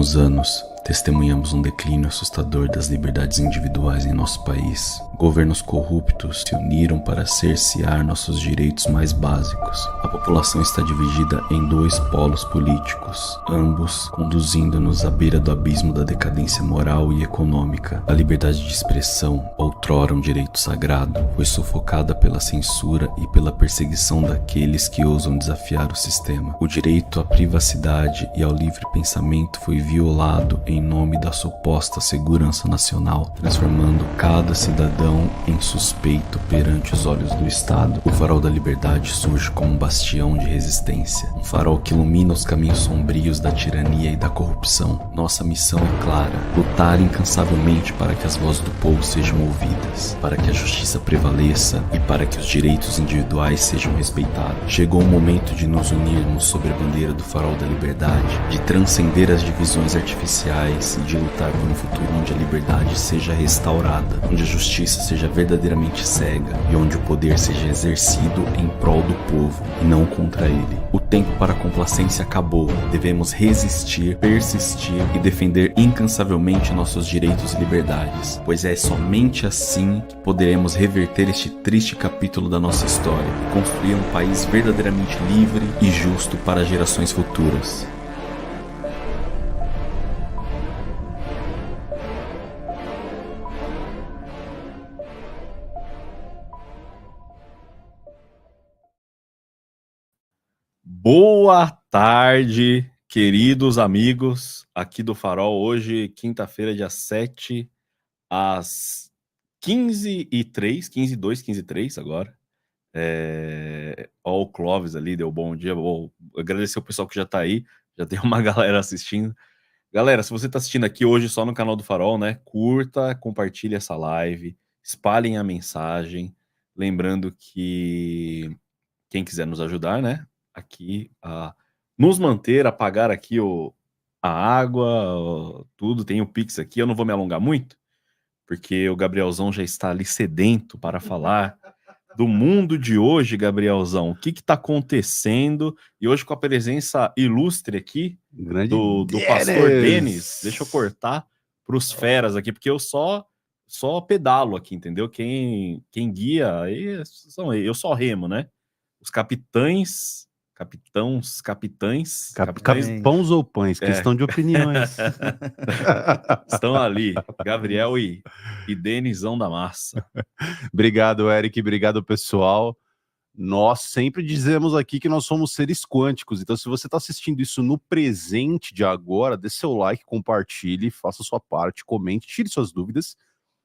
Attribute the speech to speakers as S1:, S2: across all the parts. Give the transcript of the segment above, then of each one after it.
S1: últimos anos, testemunhamos um declínio assustador das liberdades individuais em nosso país. Governos corruptos se uniram para cercear nossos direitos mais básicos. A população está dividida em dois polos políticos, ambos conduzindo-nos à beira do abismo da decadência moral e econômica. A liberdade de expressão, outrora um direito sagrado, foi sufocada pela censura e pela perseguição daqueles que ousam desafiar o sistema. O direito à privacidade e ao livre pensamento foi violado em nome da suposta segurança nacional, transformando cada cidadão em suspeito perante os olhos do Estado. O farol da liberdade surge como um bastião de resistência, um farol que ilumina os caminhos sombrios da tirania e da corrupção. Nossa missão é clara: lutar incansavelmente para que as vozes do povo sejam ouvidas, para que a justiça prevaleça e para que os direitos individuais sejam respeitados. Chegou o momento de nos unirmos sob a bandeira do farol da liberdade, de transcender as divisões artificiais e de lutar por um futuro onde a liberdade seja restaurada, onde a justiça seja verdadeiramente cega e onde o poder seja exercido em prol do povo e não contra ele. O tempo para a complacência acabou. Devemos resistir, persistir e defender incansavelmente nossos direitos e liberdades, pois é somente assim que poderemos reverter este triste capítulo da nossa história e construir um país verdadeiramente livre e justo para gerações futuras. Boa tarde, queridos amigos aqui do Farol. Hoje, quinta-feira, dia 7, às 15h03, 15h02, 15h03 agora. Ó, o Clóvis ali deu bom dia. Vou agradecer o pessoal que já tá aí. Já tem uma galera assistindo. Galera, se você tá assistindo aqui hoje só no canal do Farol, né? Curta, compartilhe essa live, espalhem a mensagem. Lembrando que quem quiser nos ajudar, né? Aqui a nos manter, a pagar aqui a água, tudo, tem o Pix aqui. Eu não vou me alongar muito, porque o Gabrielzão já está ali sedento para falar do mundo de hoje. Gabrielzão, o que está acontecendo? E hoje com a presença ilustre aqui do pastor Denis. Deixa eu cortar para os feras aqui, porque eu só pedalo aqui, entendeu? Quem guia aí eu só remo, né? Os capitães,
S2: pães ou pães, questão de opiniões.
S1: Estão ali, Gabriel e Denizão da Massa.
S2: Obrigado, Eric, obrigado, pessoal. Nós sempre dizemos aqui que nós somos seres quânticos, então se você está assistindo isso no presente de agora, dê seu like, compartilhe, faça a sua parte, comente, tire suas dúvidas.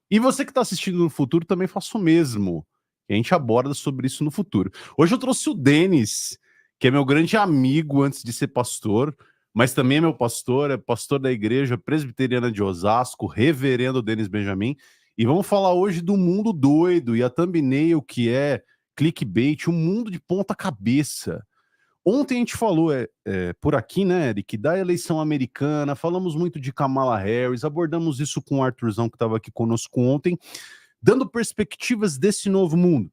S2: E você que está assistindo no futuro também faça o mesmo. A gente aborda sobre isso no futuro. Hoje eu trouxe o Denis, que é meu grande amigo antes de ser pastor, mas também é meu pastor, é pastor da Igreja Presbiteriana de Osasco, reverendo Denis Benjamin, e vamos falar hoje do mundo doido e a thumbnail que é clickbait, um mundo de ponta cabeça. Ontem a gente falou por aqui, né, Eric, da eleição americana, falamos muito de Kamala Harris, abordamos isso com o Arthurzão, que estava aqui conosco ontem, dando perspectivas desse novo mundo.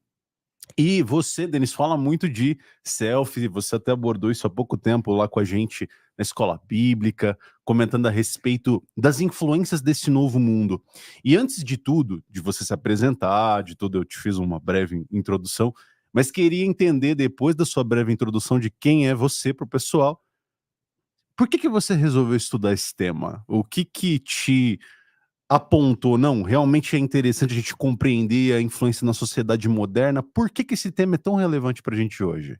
S2: E você, Denis, fala muito de selfie, você até abordou isso há pouco tempo lá com a gente na escola bíblica, comentando a respeito das influências desse novo mundo. E antes de tudo, de você se apresentar, de tudo, eu te fiz uma breve introdução, mas queria entender, depois da sua breve introdução de quem é você para o pessoal, por que você resolveu estudar esse tema? O que te apontou, não, realmente é interessante a gente compreender a influência na sociedade moderna? Por que esse tema é tão relevante para a gente hoje?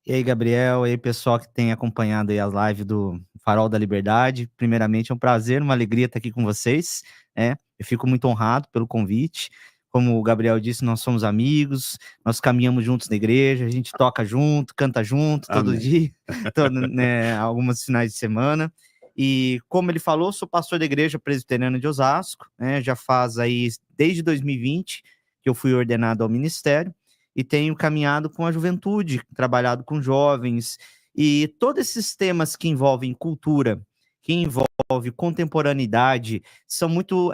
S3: E aí, Gabriel, e aí, pessoal que tem acompanhado aí as lives do Farol da Liberdade. Primeiramente, é um prazer, uma alegria estar aqui com vocês, né? Eu fico muito honrado pelo convite. Como o Gabriel disse, nós somos amigos, nós caminhamos juntos na igreja, a gente toca junto, canta junto, todo dia, né, alguns finais de semana. E como ele falou, sou pastor da Igreja Presbiteriana de Osasco, né? Já faz aí desde 2020 que eu fui ordenado ao ministério e tenho caminhado com a juventude, trabalhado com jovens, e todos esses temas que envolvem cultura, que envolvem contemporaneidade, são muito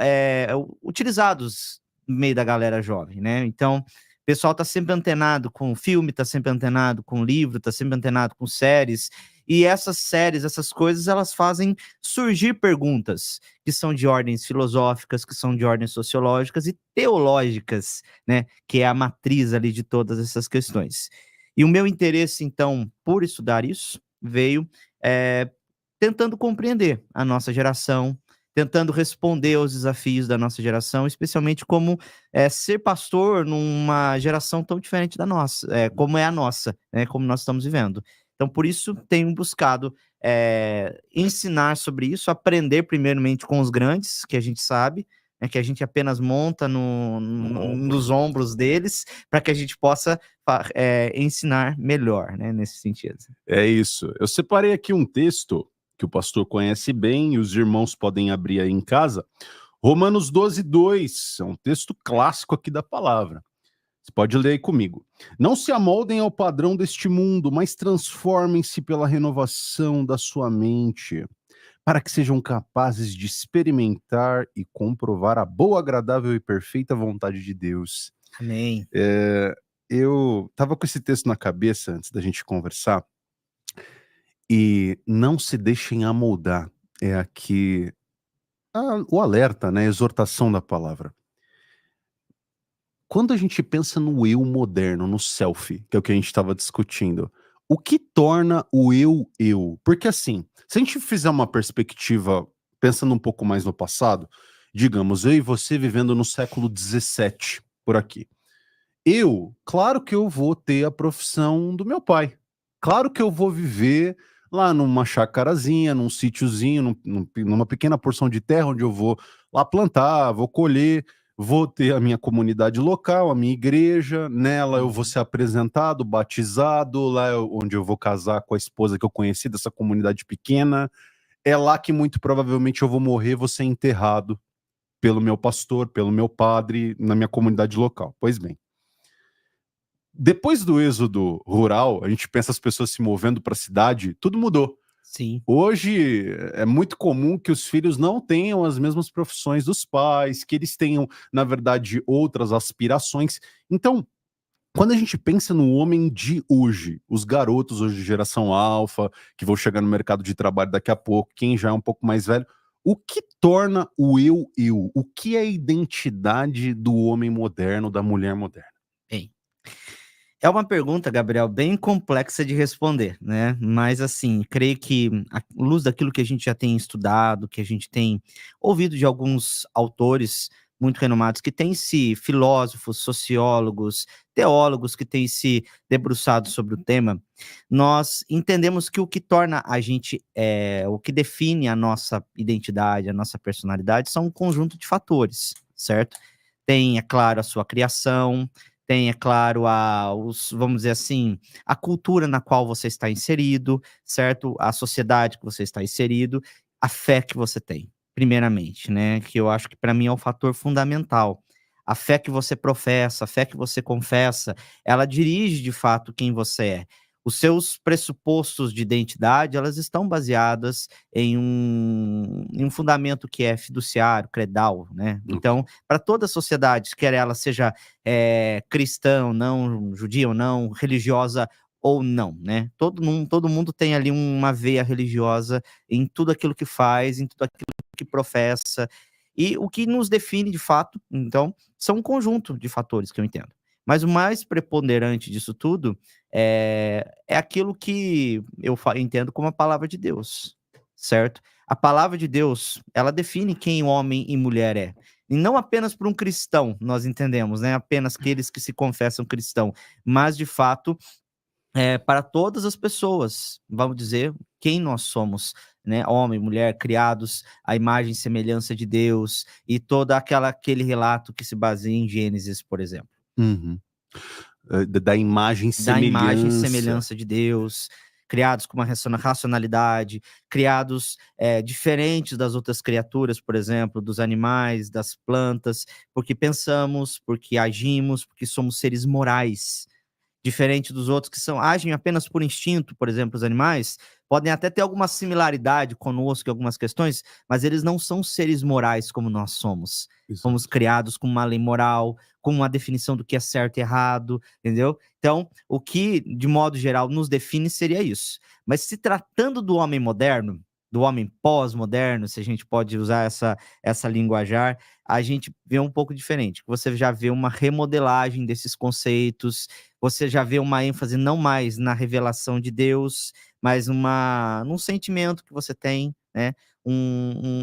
S3: utilizados no meio da galera jovem, né? Então, o pessoal está sempre antenado com filme, está sempre antenado com livro, está sempre antenado com séries, E essas séries, essas coisas, elas fazem surgir perguntas que são de ordens filosóficas, que são de ordens sociológicas e teológicas, né? Que é a matriz ali de todas essas questões. E o meu interesse, então, por estudar isso, veio tentando compreender a nossa geração, tentando responder aos desafios da nossa geração, especialmente como ser pastor numa geração tão diferente da nossa, como é a nossa, né, como nós estamos vivendo. Então, por isso, tenho buscado ensinar sobre isso, aprender primeiramente com os grandes, que a gente sabe, né, que a gente apenas monta nos ombros deles, para que a gente possa ensinar melhor, né, nesse sentido.
S2: É isso. Eu separei aqui um texto que o pastor conhece bem e os irmãos podem abrir aí em casa. Romanos 12:2, é um texto clássico aqui da palavra. Você pode ler aí comigo. Não se amoldem ao padrão deste mundo, mas transformem-se pela renovação da sua mente, para que sejam capazes de experimentar e comprovar a boa, agradável e perfeita vontade de Deus.
S3: Amém.
S2: Eu estava com esse texto na cabeça antes da gente conversar, e não se deixem amoldar. É aqui o alerta, né? A exortação da palavra. Quando a gente pensa no eu moderno, no selfie, que é o que a gente estava discutindo, o que torna o eu? Porque assim, se a gente fizer uma perspectiva pensando um pouco mais no passado, digamos, eu e você vivendo no século XVII, por aqui. Claro que eu vou ter a profissão do meu pai. Claro que eu vou viver lá numa chacarazinha, num sítiozinho, numa pequena porção de terra onde eu vou lá plantar, vou colher, vou ter a minha comunidade local, a minha igreja, nela eu vou ser apresentado, batizado, lá onde eu vou casar com a esposa que eu conheci dessa comunidade pequena. É lá que muito provavelmente eu vou morrer, vou ser enterrado pelo meu pastor, pelo meu padre, na minha comunidade local. Pois bem. Depois do êxodo rural, a gente pensa as pessoas se movendo para a cidade, tudo mudou.
S3: Sim.
S2: Hoje é muito comum que os filhos não tenham as mesmas profissões dos pais, que eles tenham, na verdade, outras aspirações. Então, quando a gente pensa no homem de hoje, os garotos hoje de geração alfa, que vão chegar no mercado de trabalho daqui a pouco, quem já é um pouco mais velho, o que torna o eu? O que é a identidade do homem moderno, da mulher moderna?
S3: Bem, é uma pergunta, Gabriel, bem complexa de responder, né? Mas, assim, creio que, à luz daquilo que a gente já tem estudado, que a gente tem ouvido de alguns autores muito renomados, que têm se filósofos, sociólogos, teólogos que têm se debruçado sobre o tema, nós entendemos que o que torna a gente, o que define a nossa identidade, a nossa personalidade, são um conjunto de fatores, certo? Tem, é claro, a sua criação, tem, é claro, vamos dizer assim, a cultura na qual você está inserido, certo? A sociedade que você está inserido, a fé que você tem, primeiramente, né? Que eu acho que para mim é um fator fundamental. A fé que você professa, a fé que você confessa, ela dirige de fato quem você é. Os seus pressupostos de identidade, elas estão baseadas em um fundamento que é fiduciário, credal, né? Então, para toda a sociedade, quer ela seja cristã ou não, judia ou não, religiosa ou não, né? Todo mundo tem ali uma veia religiosa em tudo aquilo que faz, em tudo aquilo que professa. E o que nos define, de fato, então, são um conjunto de fatores que eu entendo. Mas o mais preponderante disso tudo é aquilo que eu entendo como a palavra de Deus, certo? A palavra de Deus, ela define quem homem e mulher é. E não apenas para um cristão, nós entendemos, né? Apenas aqueles que se confessam cristão, mas de fato para todas as pessoas, vamos dizer, quem nós somos, né? Homem, mulher, criados à imagem e semelhança de Deus, e todo aquele relato que se baseia em Gênesis, por exemplo.
S2: Uhum. Da imagem e
S3: Da imagem e semelhança de Deus, criados com uma racionalidade, criados diferentes das outras criaturas, por exemplo, dos animais, das plantas, porque pensamos, porque agimos, porque somos seres morais. diferente dos outros que agem apenas por instinto, por exemplo, os animais, podem até ter alguma similaridade conosco em algumas questões, mas eles não são seres morais como nós somos. Fomos
S2: Exato.
S3: criados com uma lei moral, com uma definição do que é certo e errado, entendeu? Então, o que, de modo geral, nos define seria isso. Mas se tratando do homem moderno, do homem pós-moderno, se a gente pode usar essa linguajar, a gente vê um pouco diferente. Você já vê uma remodelagem desses conceitos, você já vê uma ênfase não mais na revelação de Deus, mas num sentimento que você tem, né?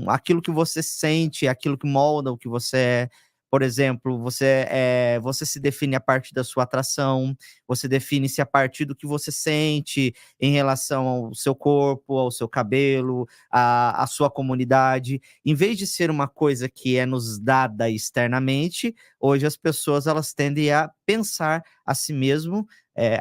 S3: Aquilo que você sente, aquilo que molda o que você é. Por exemplo, você se define a partir da sua atração, você define-se a partir do que você sente em relação ao seu corpo, ao seu cabelo, à sua comunidade. Em vez de ser uma coisa que é nos dada externamente, hoje as pessoas elas tendem a pensar a si mesmo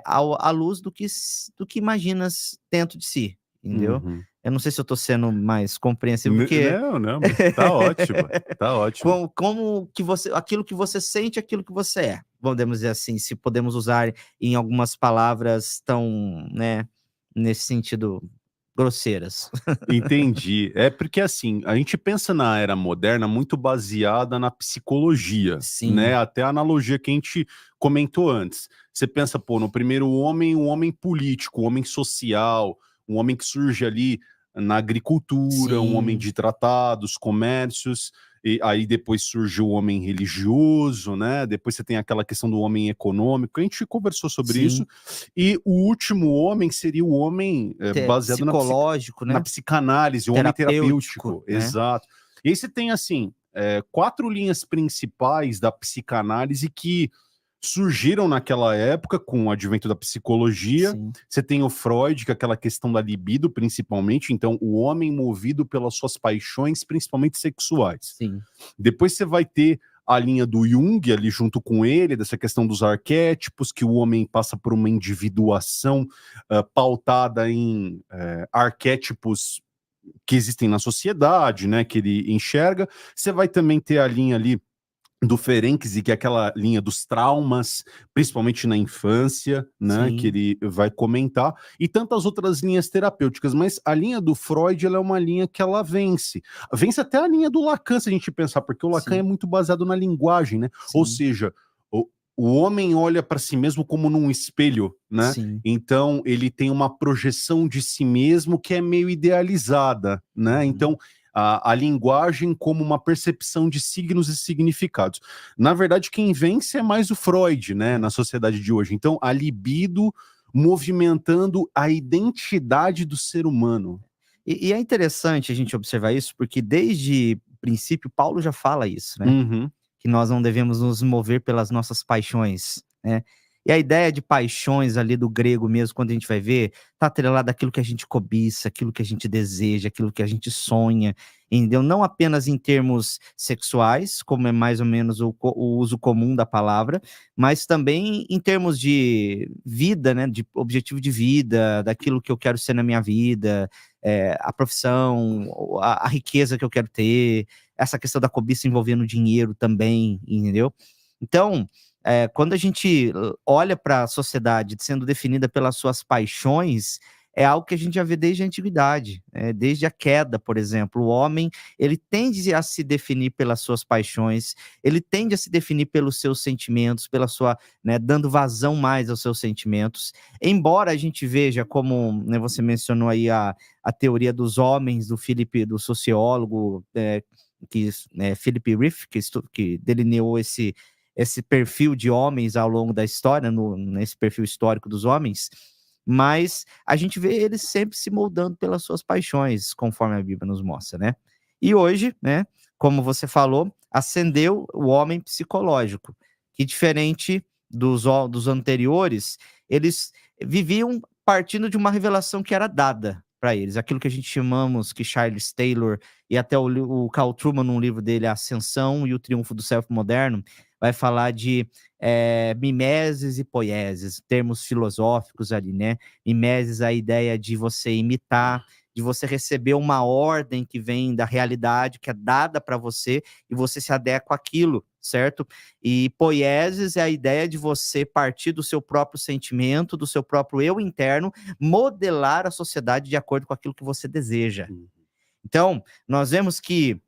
S3: à luz do que imaginas dentro de si, entendeu?
S2: Uhum.
S3: Eu não sei se eu estou sendo mais compreensivo, porque
S2: Não, mas tá ótimo, tá ótimo.
S3: como que aquilo que você sente, aquilo que você é. Podemos dizer assim, se podemos usar em algumas palavras tão, né, nesse sentido, grosseiras.
S2: Entendi. É porque, assim, a gente pensa na era moderna muito baseada na psicologia, né?
S3: Sim,
S2: Até a analogia que a gente comentou antes. Você pensa, pô, no primeiro homem, um homem político, um homem social, um homem que surge ali na agricultura, um homem
S3: sim,
S2: de tratados, comércios, e aí depois surge o homem religioso, né? Depois você tem aquela questão do homem econômico. A gente conversou sobre isso.
S3: sim.
S2: E o último homem seria o homem baseado
S3: Psicológico,
S2: na
S3: né?
S2: psicanálise, o homem
S3: Terapêutico,
S2: terapêutico,
S3: né?
S2: exato. E aí você tem, assim, 4 linhas principais da psicanálise que surgiram naquela época com o advento da psicologia.
S3: Sim,
S2: Você tem o Freud, que é aquela questão da libido, principalmente, então o homem movido pelas suas paixões, principalmente sexuais.
S3: sim,
S2: Depois você vai ter a linha do Jung ali junto com ele, dessa questão dos arquétipos, que o homem passa por uma individuação pautada em arquétipos que existem na sociedade, né, que ele enxerga. Você vai também ter a linha ali do Ferenczi, que é aquela linha dos traumas, principalmente na infância, né, que
S3: sim,
S2: ele vai comentar, e tantas outras linhas terapêuticas, mas a linha do Freud, ela é uma linha que ela vence até a linha do Lacan, se a gente pensar, porque o Lacan é
S3: sim,
S2: muito baseado na linguagem, né, ou
S3: sim,
S2: seja, o homem olha para si mesmo como num espelho, né,
S3: sim.
S2: então ele tem uma projeção de si mesmo que é meio idealizada, né,
S3: Uhum.
S2: então a linguagem como uma percepção de signos e significados. Na verdade, quem vence é mais o Freud, né,
S3: É.
S2: na sociedade de hoje. Então, a libido movimentando a identidade do ser humano.
S3: E é interessante a gente observar isso, porque desde o princípio Paulo já fala isso, né?
S2: Uhum,
S3: Que nós não devemos nos mover pelas nossas paixões, né? E a ideia de paixões ali do grego mesmo, quando a gente vai ver, tá atrelada àquilo que a gente cobiça, aquilo que a gente deseja, aquilo que a gente sonha, entendeu? Não apenas em termos sexuais, como é mais ou menos o uso comum da palavra, mas também em termos de vida, né? De objetivo de vida, daquilo que eu quero ser na minha vida, a profissão, a riqueza que eu quero ter, essa questão da cobiça envolvendo dinheiro também, entendeu? Então, quando a gente olha para a sociedade sendo definida pelas suas paixões, é algo que a gente já vê desde a antiguidade, desde a queda, por exemplo. O homem, ele tende a se definir pelas suas paixões, ele tende a se definir pelos seus sentimentos, pela sua, né, dando vazão mais aos seus sentimentos. Embora a gente veja como, né, você mencionou aí a teoria dos homens do sociólogo, Philip Riffe, que delineou esse perfil de homens ao longo da história, nesse perfil histórico dos homens, mas a gente vê eles sempre se moldando pelas suas paixões, conforme a Bíblia nos mostra, né? E hoje, né, como você falou, ascendeu o homem psicológico, que diferente dos anteriores, eles viviam partindo de uma revelação que era dada para eles, aquilo que a gente chamamos, que Charles Taylor e até o Carl Truman, num livro dele, A Ascensão e o Triunfo do Self Moderno, vai falar de mimeses e poieses, termos filosóficos ali, né? Mimeses, a ideia de você imitar, de você receber uma ordem que vem da realidade, que é dada para você, e você se adequa àquilo, certo? E poiesis é a ideia de você partir do seu próprio sentimento, do seu próprio eu interno, modelar a sociedade de acordo com aquilo que você deseja. Então, nós vemos que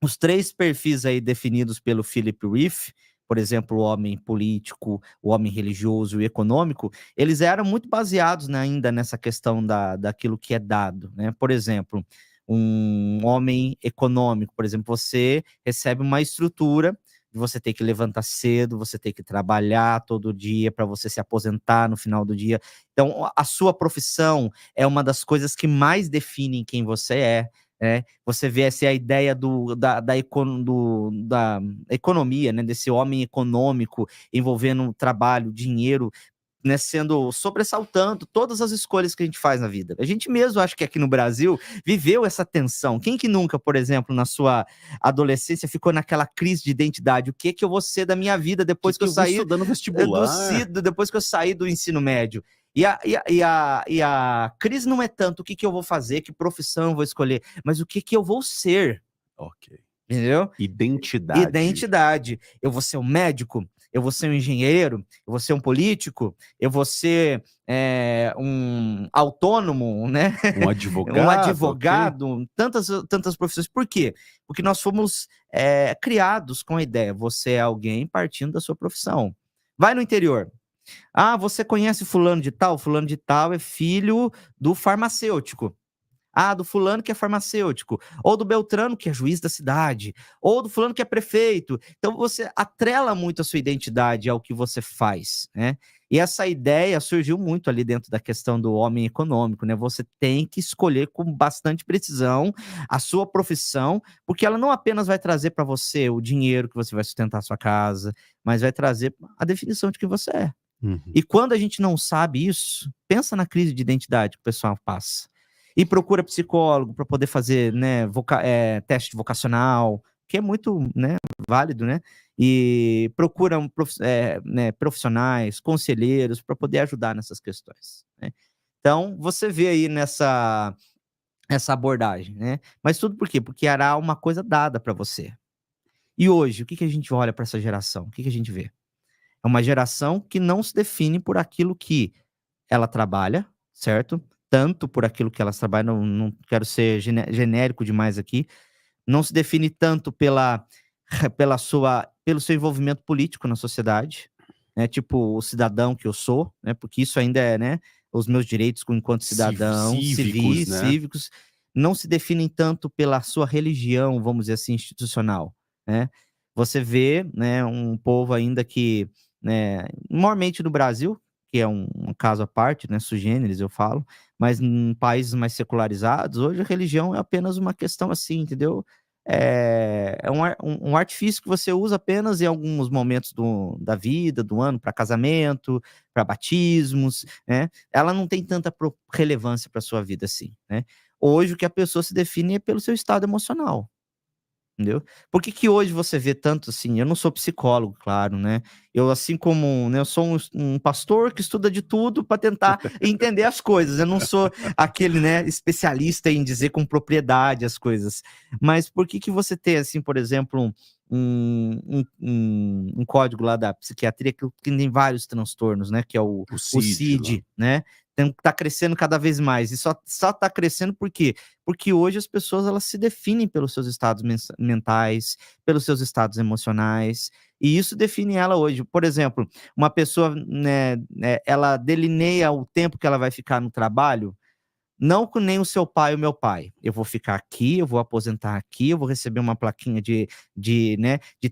S3: os 3 perfis aí definidos pelo Philip Riffe, por exemplo, o homem político, o homem religioso e o econômico, eles eram muito baseados, né, ainda nessa questão daquilo que é dado, né? Por exemplo, um homem econômico, por exemplo, você recebe uma estrutura, você tem que levantar cedo, você tem que trabalhar todo dia para você se aposentar no final do dia. Então, a sua profissão é uma das coisas que mais definem quem você é. Você vê essa a ideia da economia, né, desse homem econômico envolvendo trabalho, dinheiro, né, sendo sobressaltando todas as escolhas que a gente faz na vida. A gente mesmo, acho que aqui no Brasil, viveu essa tensão. Quem que nunca, por exemplo, na sua adolescência, ficou naquela crise de identidade? O que eu vou ser da minha vida depois que eu sair
S2: estudando vestibular?
S3: depois que eu sair do ensino médio? E a crise não é tanto o que eu vou fazer, que profissão eu vou escolher, mas o que eu vou ser.
S2: Ok.
S3: Entendeu?
S2: Identidade.
S3: Identidade. Eu vou ser um médico, eu vou ser um engenheiro, eu vou ser um político, eu vou ser um autônomo, né?
S2: Um advogado.
S3: Um advogado,
S2: okay.
S3: tantas profissões. Por quê? Porque nós fomos criados com a ideia, você é alguém partindo da sua profissão. Vai no interior. Ah, você conhece fulano de tal? Fulano de tal é filho do farmacêutico. Ah, do fulano que é farmacêutico, ou do Beltrano que é juiz da cidade, ou do fulano que é prefeito. Então você atrela muito a sua identidade ao que você faz, né? E essa ideia surgiu muito ali dentro da questão do homem econômico, né? Você tem que escolher com bastante precisão a sua profissão, porque ela não apenas vai trazer para você o dinheiro que você vai sustentar a sua casa, mas vai trazer a definição de quem você é. E quando a gente não sabe isso, pensa na crise de identidade que o pessoal passa. E procura psicólogo para poder fazer, né, teste vocacional, que é muito, né, válido, né? E procura profissionais, conselheiros para poder ajudar nessas questões, né? Então, você vê aí essa abordagem, né? Mas tudo por quê? Porque era uma coisa dada para você. E hoje, o que a gente olha para essa geração? O que a gente vê? É uma geração que não se define por aquilo que ela trabalha, certo? Tanto por aquilo que elas trabalham, não quero ser genérico demais aqui, não se define tanto pelo seu envolvimento político na sociedade, né? Tipo o cidadão que eu sou, né? Porque isso ainda é, né, os meus direitos enquanto cidadão, cívicos, não se definem tanto pela sua religião, vamos dizer assim, institucional, né? Você vê, né, um povo ainda que, né, normalmente no Brasil, que é um caso à parte, né, sui generis, eu falo, mas em países mais secularizados, hoje a religião é apenas uma questão assim, entendeu? É um artifício que você usa apenas em alguns momentos da vida, do ano, para casamento, para batismos, né? Ela não tem tanta relevância para a sua vida assim, né? Hoje o que a pessoa se define é pelo seu estado emocional. Entendeu? Por que hoje você vê tanto assim? Eu não sou psicólogo, claro, né? Eu, assim como, né, eu sou um pastor que estuda de tudo para tentar entender as coisas. Eu não sou aquele, né, especialista em dizer com propriedade as coisas. Mas por que você tem, assim, por exemplo, um código lá da psiquiatria que tem vários transtornos, né? Que é o CID, né? Tá crescendo cada vez mais, e só tá crescendo por quê? Porque hoje as pessoas, elas se definem pelos seus estados mentais, pelos seus estados emocionais, e isso define ela hoje. Por exemplo, uma pessoa, né, ela delineia o tempo que ela vai ficar no trabalho, não com nem o seu pai ou meu pai. Eu vou ficar aqui, eu vou aposentar aqui, eu vou receber uma plaquinha de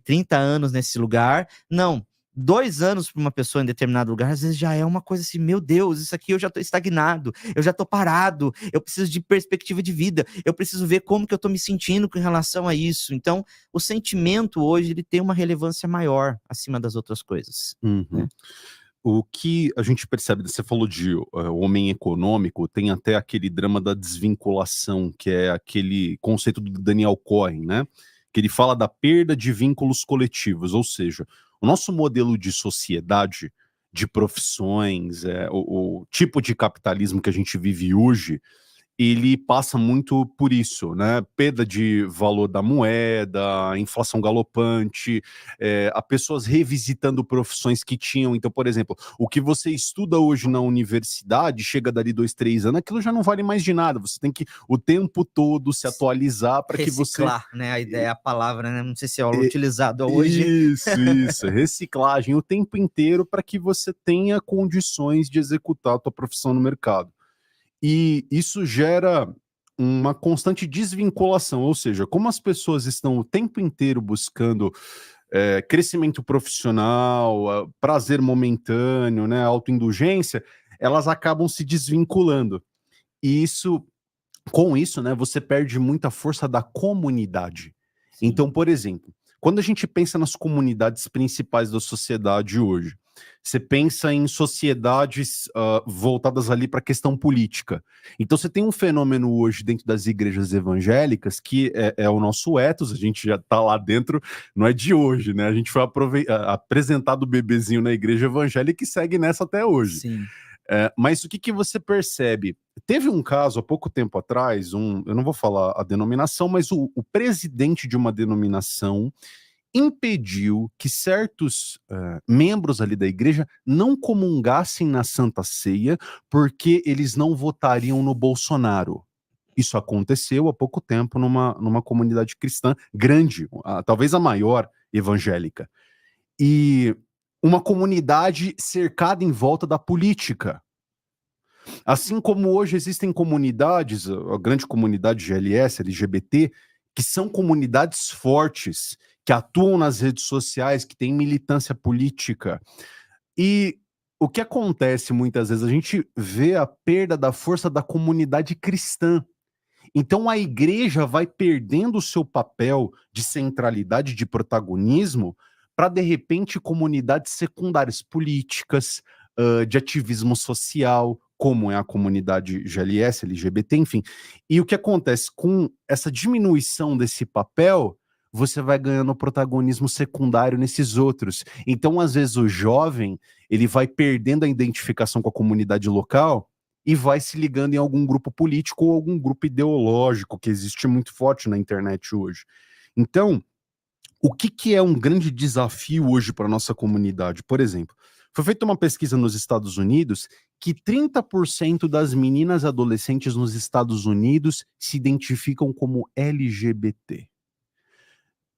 S3: 30 anos nesse lugar. Não. 2 anos para uma pessoa em determinado lugar, às vezes já é uma coisa assim, meu Deus, isso aqui eu já estou estagnado, eu já estou parado, eu preciso de perspectiva de vida, eu preciso ver como que eu estou me sentindo com relação a isso. Então, o sentimento hoje, ele tem uma relevância maior acima das outras coisas. Né?
S2: O que a gente percebe, você falou de homem econômico, tem até aquele drama da desvinculação, que é aquele conceito do Daniel Cohen, né? Que ele fala da perda de vínculos coletivos, ou seja, o nosso modelo de sociedade, de profissões, o tipo de capitalismo que a gente vive hoje, ele passa muito por isso, né? Perda de valor da moeda, inflação galopante, a pessoas revisitando profissões que tinham. Então, por exemplo, o que você estuda hoje na universidade, chega dali 2, 3 anos, aquilo já não vale mais de nada. Você tem que o tempo todo se atualizar para que você...
S3: Reciclar, né? A ideia, a palavra, né? Não sei se é utilizado hoje.
S2: Isso, reciclagem o tempo inteiro para que você tenha condições de executar a tua profissão no mercado. E isso gera uma constante desvinculação, ou seja, como as pessoas estão o tempo inteiro buscando crescimento profissional, prazer momentâneo, né, autoindulgência, elas acabam se desvinculando. E com isso, né, você perde muita força da comunidade.
S3: Sim.
S2: Então, por exemplo, quando a gente pensa nas comunidades principais da sociedade hoje, você pensa em sociedades voltadas ali para a questão política. Então você tem um fenômeno hoje dentro das igrejas evangélicas que é o nosso ethos, a gente já está lá dentro, não é de hoje, né? A gente foi apresentado o bebezinho na igreja evangélica e segue nessa até hoje.
S3: Sim.
S2: Mas o que você percebe? Teve um caso há pouco tempo atrás, eu não vou falar a denominação, mas o presidente de uma denominação impediu que certos membros ali da igreja não comungassem na Santa Ceia porque eles não votariam no Bolsonaro. Isso aconteceu há pouco tempo numa comunidade cristã grande, talvez a maior evangélica. E uma comunidade cercada em volta da política. Assim como hoje existem comunidades, a grande comunidade GLS, LGBT, que são comunidades fortes, que atuam nas redes sociais, que têm militância política. E o que acontece muitas vezes, a gente vê a perda da força da comunidade cristã. Então a igreja vai perdendo o seu papel de centralidade, de protagonismo, para de repente comunidades secundárias políticas, de ativismo social, como é a comunidade GLS, LGBT, enfim. E o que acontece com essa diminuição desse papel, você vai ganhando protagonismo secundário nesses outros. Então, às vezes, o jovem, ele vai perdendo a identificação com a comunidade local e vai se ligando em algum grupo político ou algum grupo ideológico que existe muito forte na internet hoje. Então, o que é um grande desafio hoje para a nossa comunidade? Por exemplo, foi feita uma pesquisa nos Estados Unidos que 30% das meninas adolescentes nos Estados Unidos se identificam como LGBT.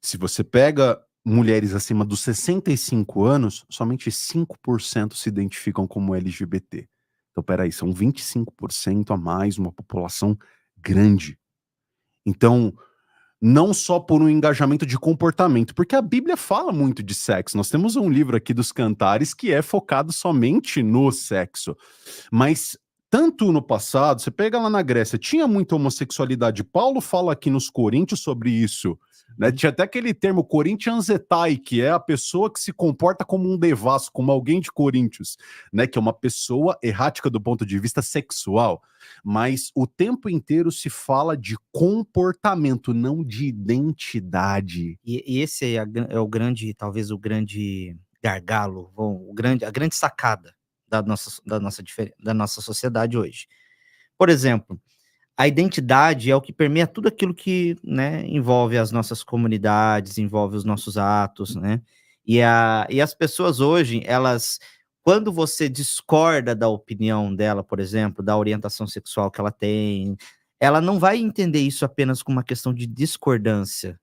S2: Se você pega mulheres acima dos 65 anos, somente 5% se identificam como LGBT. Então, peraí, são 25% a mais, uma população grande. Então, não só por um engajamento de comportamento, porque a Bíblia fala muito de sexo. Nós temos um livro aqui dos Cantares que é focado somente no sexo. Mas tanto no passado, você pega lá na Grécia, tinha muita homossexualidade. Paulo fala aqui nos Coríntios sobre isso. Né? Tinha até aquele termo Corinthianzetai, que é a pessoa que se comporta como um devasso, como alguém de Coríntios, né? Que é uma pessoa errática do ponto de vista sexual. Mas o tempo inteiro se fala de comportamento, não de identidade.
S3: E esse é o grande, talvez o grande gargalo, a grande sacada da nossa sociedade hoje. Por exemplo, a identidade é o que permeia tudo aquilo que, né, envolve as nossas comunidades, envolve os nossos atos, né? E as pessoas hoje, elas, quando você discorda da opinião dela, por exemplo, da orientação sexual que ela tem, ela não vai entender isso apenas como uma questão de discordância.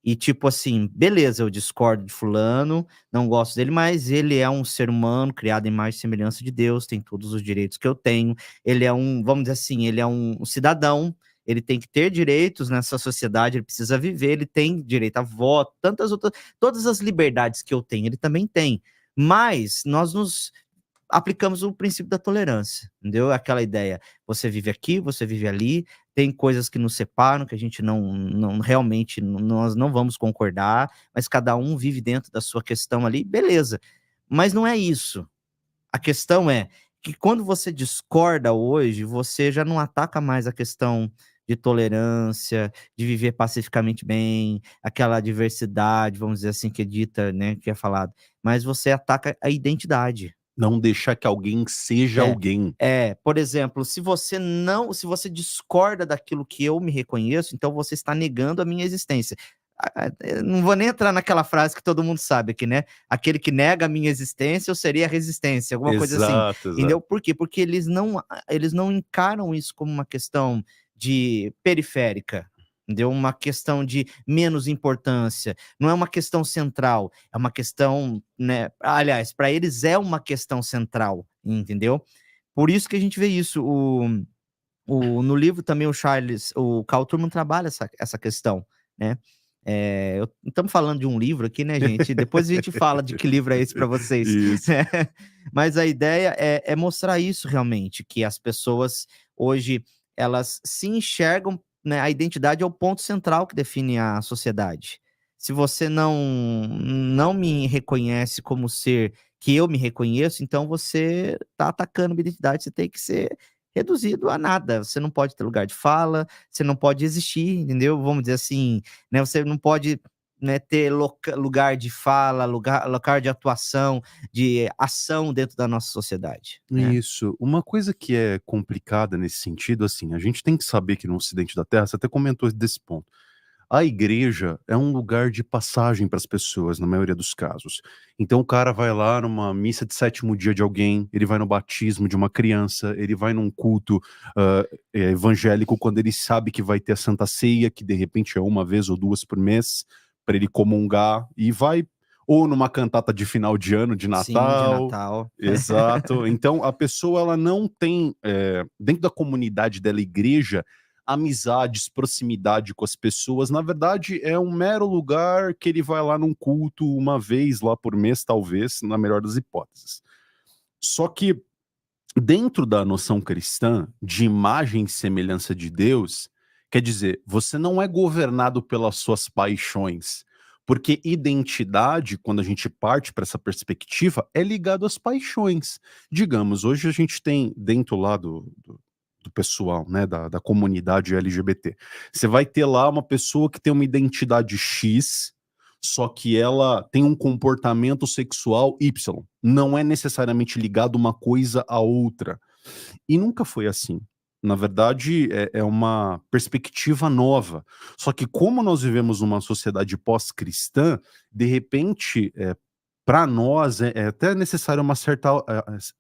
S3: E tipo assim, beleza, eu discordo de fulano, não gosto dele, mas ele é um ser humano criado em imagem e semelhança de Deus, tem todos os direitos que eu tenho, ele é vamos dizer assim, ele é um cidadão, ele tem que ter direitos nessa sociedade, ele precisa viver, ele tem direito a voto, todas as liberdades que eu tenho, ele também tem. Mas nós nos aplicamos o princípio da tolerância, entendeu? Aquela ideia, você vive aqui, você vive ali, tem coisas que nos separam, que a gente realmente, nós não vamos concordar, mas cada um vive dentro da sua questão ali, beleza. Mas não é isso. A questão é que quando você discorda hoje, você já não ataca mais a questão de tolerância, de viver pacificamente bem, aquela diversidade, vamos dizer assim, que é dita, né, que é falado, mas você ataca a identidade.
S2: Não deixar que alguém seja alguém.
S3: Por exemplo, se você discorda daquilo que eu me reconheço, então você está negando a minha existência. Não vou nem entrar naquela frase que todo mundo sabe aqui, né? Aquele que nega a minha existência, eu seria a resistência, alguma coisa assim.
S2: Exato.
S3: Entendeu? Por quê? Porque eles não encaram isso como uma questão de periférica, entendeu? Uma questão de menos importância. Não é uma questão central, é uma questão, né? Aliás, para eles é uma questão central, entendeu? Por isso que a gente vê isso. No livro também o Carl Trueman trabalha essa questão, né? Estamos falando de um livro aqui, né, gente? Depois a gente fala de que livro é esse para vocês.
S2: Isso.
S3: Mas a ideia é mostrar isso realmente, que as pessoas hoje, elas se enxergam, né? A identidade é o ponto central que define a sociedade. Se você não me reconhece como ser que eu me reconheço, então você está atacando a minha identidade, você tem que ser reduzido a nada. Você não pode ter lugar de fala, você não pode existir, entendeu? Vamos dizer assim, né? Você não pode, né, ter lugar de fala, lugar de atuação, de ação dentro da nossa sociedade, né?
S2: Isso. Uma coisa que é complicada nesse sentido, assim, a gente tem que saber que no Ocidente da Terra, você até comentou desse ponto, a igreja é um lugar de passagem para as pessoas, na maioria dos casos. Então o cara vai lá numa missa de 7º dia de alguém, ele vai no batismo de uma criança, ele vai num culto evangélico quando ele sabe que vai ter a Santa Ceia, que de repente é uma vez ou 2 por mês, para ele comungar, e vai ou numa cantata de final de ano, de Natal.
S3: Sim, de Natal.
S2: Exato. Então a pessoa, ela não tem, dentro da comunidade dela, igreja, amizades, proximidade com as pessoas. Na verdade, é um mero lugar que ele vai lá num culto uma vez lá por mês, talvez, na melhor das hipóteses. Só que dentro da noção cristã de imagem e semelhança de Deus, quer dizer, você não é governado pelas suas paixões, porque identidade, quando a gente parte para essa perspectiva, é ligado às paixões. Digamos, hoje a gente tem dentro lá do pessoal, né, da comunidade LGBT. Você vai ter lá uma pessoa que tem uma identidade X, só que ela tem um comportamento sexual Y. Não é necessariamente ligado uma coisa à outra. E nunca foi assim. Na verdade, é uma perspectiva nova. Só que como nós vivemos numa sociedade pós-cristã, de repente, para nós, é até necessário uma certa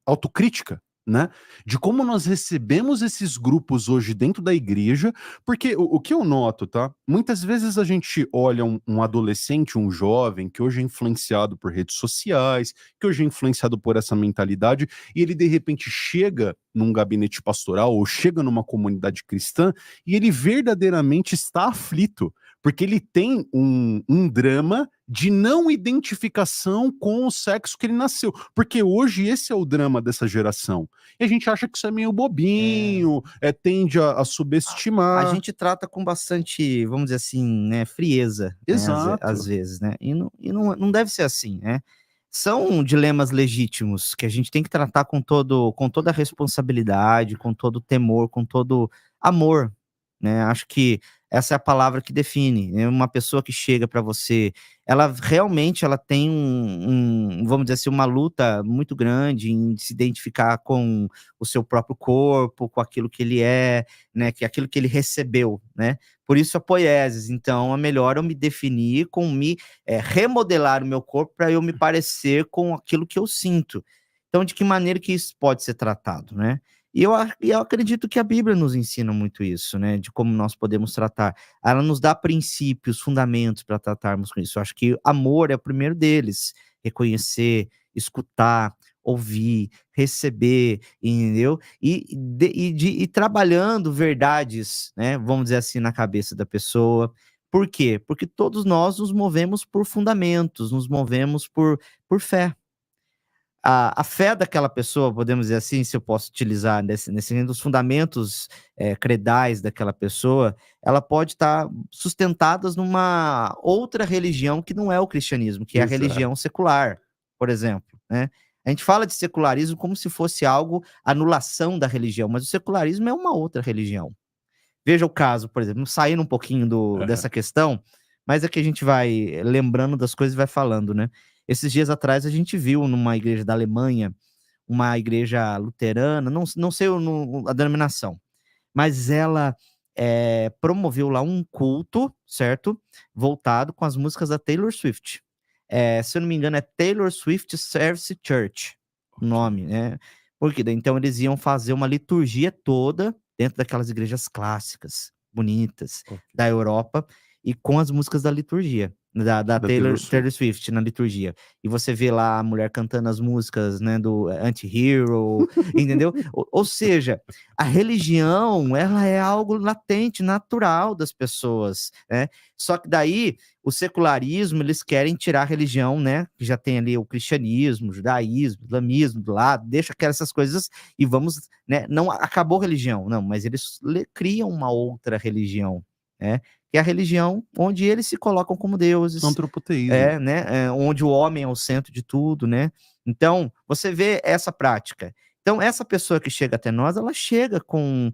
S2: autocrítica, né? De como nós recebemos esses grupos hoje dentro da igreja, porque o que eu noto, tá? Muitas vezes a gente olha um adolescente, um jovem, que hoje é influenciado por redes sociais, que hoje é influenciado por essa mentalidade, e ele de repente chega num gabinete pastoral ou chega numa comunidade cristã e ele verdadeiramente está aflito, porque ele tem um drama de não identificação com o sexo que ele nasceu. Porque hoje esse é o drama dessa geração. E a gente acha que isso é meio bobinho, tende a subestimar.
S3: A gente trata com bastante, vamos dizer assim, né, frieza, né,
S2: Exato.
S3: às vezes, né? E não deve ser assim, né? São dilemas legítimos que a gente tem que tratar com toda a responsabilidade, com todo o temor, com todo amor, né? Acho que essa é a palavra que define, né? Uma pessoa que chega para você, ela realmente tem vamos dizer assim, uma luta muito grande em se identificar com o seu próprio corpo, com aquilo que ele é, né? Que aquilo que ele recebeu, né? Por isso a poiesis. Então é melhor eu me definir remodelar o meu corpo para eu me parecer com aquilo que eu sinto. Então, de que maneira que isso pode ser tratado, né? E eu acredito que a Bíblia nos ensina muito isso, né? De como nós podemos tratar. Ela nos dá princípios, fundamentos para tratarmos com isso. Eu acho que amor é o primeiro deles. Reconhecer, escutar, ouvir, receber, entendeu? E trabalhando verdades, né? Vamos dizer assim, na cabeça da pessoa. Por quê? Porque todos nós nos movemos por fundamentos, nos movemos por fé. A fé daquela pessoa, podemos dizer assim, se eu posso utilizar dos fundamentos credais daquela pessoa, ela pode estar sustentadas numa outra religião que não é o cristianismo, que é a religião secular, por exemplo, né? A gente fala de secularismo como se fosse algo, anulação da religião, mas o secularismo é uma outra religião. Veja o caso, por exemplo, saindo um pouquinho dessa questão, mas é que a gente vai lembrando das coisas e vai falando, né? Esses dias atrás a gente viu numa igreja da Alemanha uma igreja luterana, não sei a denominação, mas ela promoveu lá um culto, certo? Voltado com as músicas da Taylor Swift. Se eu não me engano, é Taylor Swift Service Church, o nome, né? Porque então eles iam fazer uma liturgia toda dentro daquelas igrejas clássicas, bonitas, da Europa, e com as músicas da liturgia, da Taylor Swift na liturgia. E você vê lá a mulher cantando as músicas, né, do Anti-Hero, entendeu? Ou seja, a religião, ela é algo latente, natural das pessoas, né? Só que daí, o secularismo, eles querem tirar a religião, né? Que já tem ali o cristianismo, o judaísmo, o islamismo do lado, deixa essas coisas e vamos, né? Não acabou a religião, não, mas eles criam uma outra religião, né? Que é a religião onde eles se colocam como deuses.
S2: Antropoteísmo.
S3: Né? Onde o homem é o centro de tudo, né? Então, você vê essa prática. Então, essa pessoa que chega até nós, ela chega com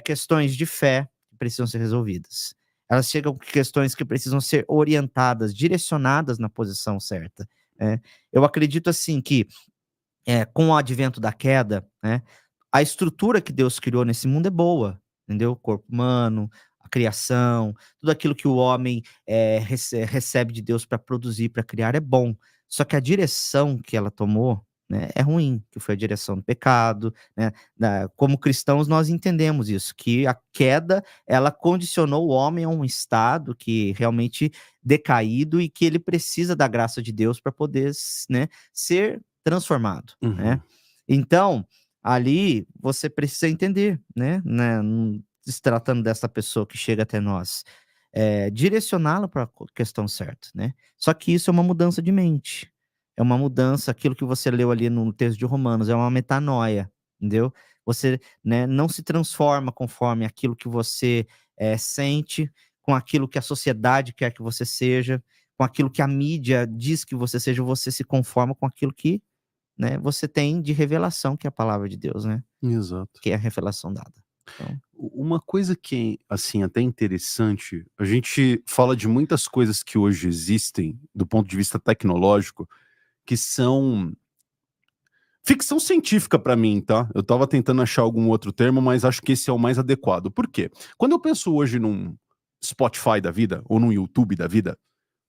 S3: questões de fé que precisam ser resolvidas. Elas chegam com questões que precisam ser orientadas, direcionadas na posição certa. Né? Eu acredito, assim, que com o advento da queda, né, a estrutura que Deus criou nesse mundo é boa, entendeu? O corpo humano, a criação, tudo aquilo que o homem recebe de Deus para produzir, para criar, é bom. Só que a direção que ela tomou, né, é ruim, que foi a direção do pecado, né? Como cristãos, nós entendemos isso, que a queda, ela condicionou o homem a um estado que realmente decaído e que ele precisa da graça de Deus para poder, né, ser transformado, né? Então, ali você precisa entender, né? Se tratando dessa pessoa que chega até nós, direcioná-la para a questão certa, né? Só que isso é uma mudança de mente, é uma mudança, aquilo que você leu ali no texto de Romanos, é uma metanoia, entendeu? Você, né, não se transforma conforme aquilo que você sente, com aquilo que a sociedade quer que você seja, com aquilo que a mídia diz que você seja, você se conforma com aquilo que, né, você tem de revelação, que é a palavra de Deus, né?
S2: Exato.
S3: Que é a revelação dada. Então,
S2: uma coisa que, assim, até interessante, a gente fala de muitas coisas que hoje existem, do ponto de vista tecnológico, que são ficção científica para mim, tá? Eu tava tentando achar algum outro termo, mas acho que esse é o mais adequado. Por quê? Quando eu penso hoje num Spotify da vida, ou num YouTube da vida,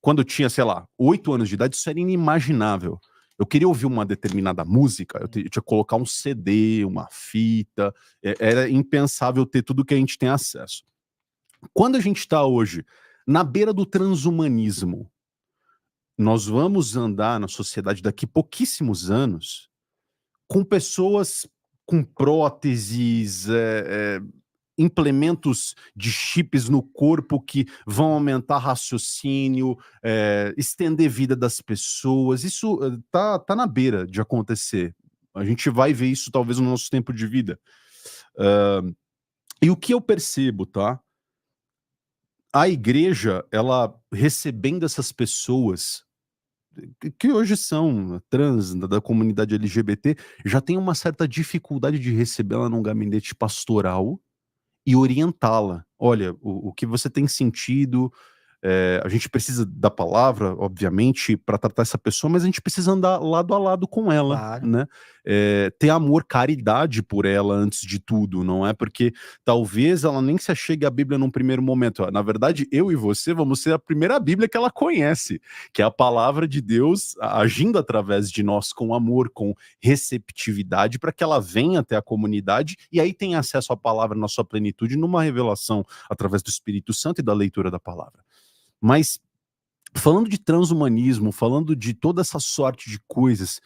S2: quando eu tinha, sei lá, 8 anos de idade, isso era inimaginável. Eu queria ouvir uma determinada música, eu tinha que colocar um CD, uma fita, era impensável ter tudo que a gente tem acesso. Quando a gente está hoje na beira do transhumanismo, nós vamos andar na sociedade daqui pouquíssimos anos com pessoas com próteses, implementos de chips no corpo que vão aumentar raciocínio, estender vida das pessoas. Isso tá na beira de acontecer. A gente vai ver isso talvez no nosso tempo de vida. E o que eu percebo, tá? A igreja, ela recebendo essas pessoas que hoje são trans, da comunidade LGBT, já tem uma certa dificuldade de recebê-la num gabinete pastoral e orientá-la. Olha, o que você tem sentido, a gente precisa da palavra, obviamente, para tratar essa pessoa, mas a gente precisa andar lado a lado com ela,
S3: claro.
S2: né? Ter amor, caridade por ela antes de tudo, não é? Porque talvez ela nem se achegue à Bíblia num primeiro momento. Na verdade, eu e você vamos ser a primeira Bíblia que ela conhece, que é a palavra de Deus agindo através de nós com amor, com receptividade, para que ela venha até a comunidade e aí tenha acesso à palavra na sua plenitude, numa revelação através do Espírito Santo e da leitura da palavra. Mas, falando de transhumanismo, falando de toda essa sorte de coisas,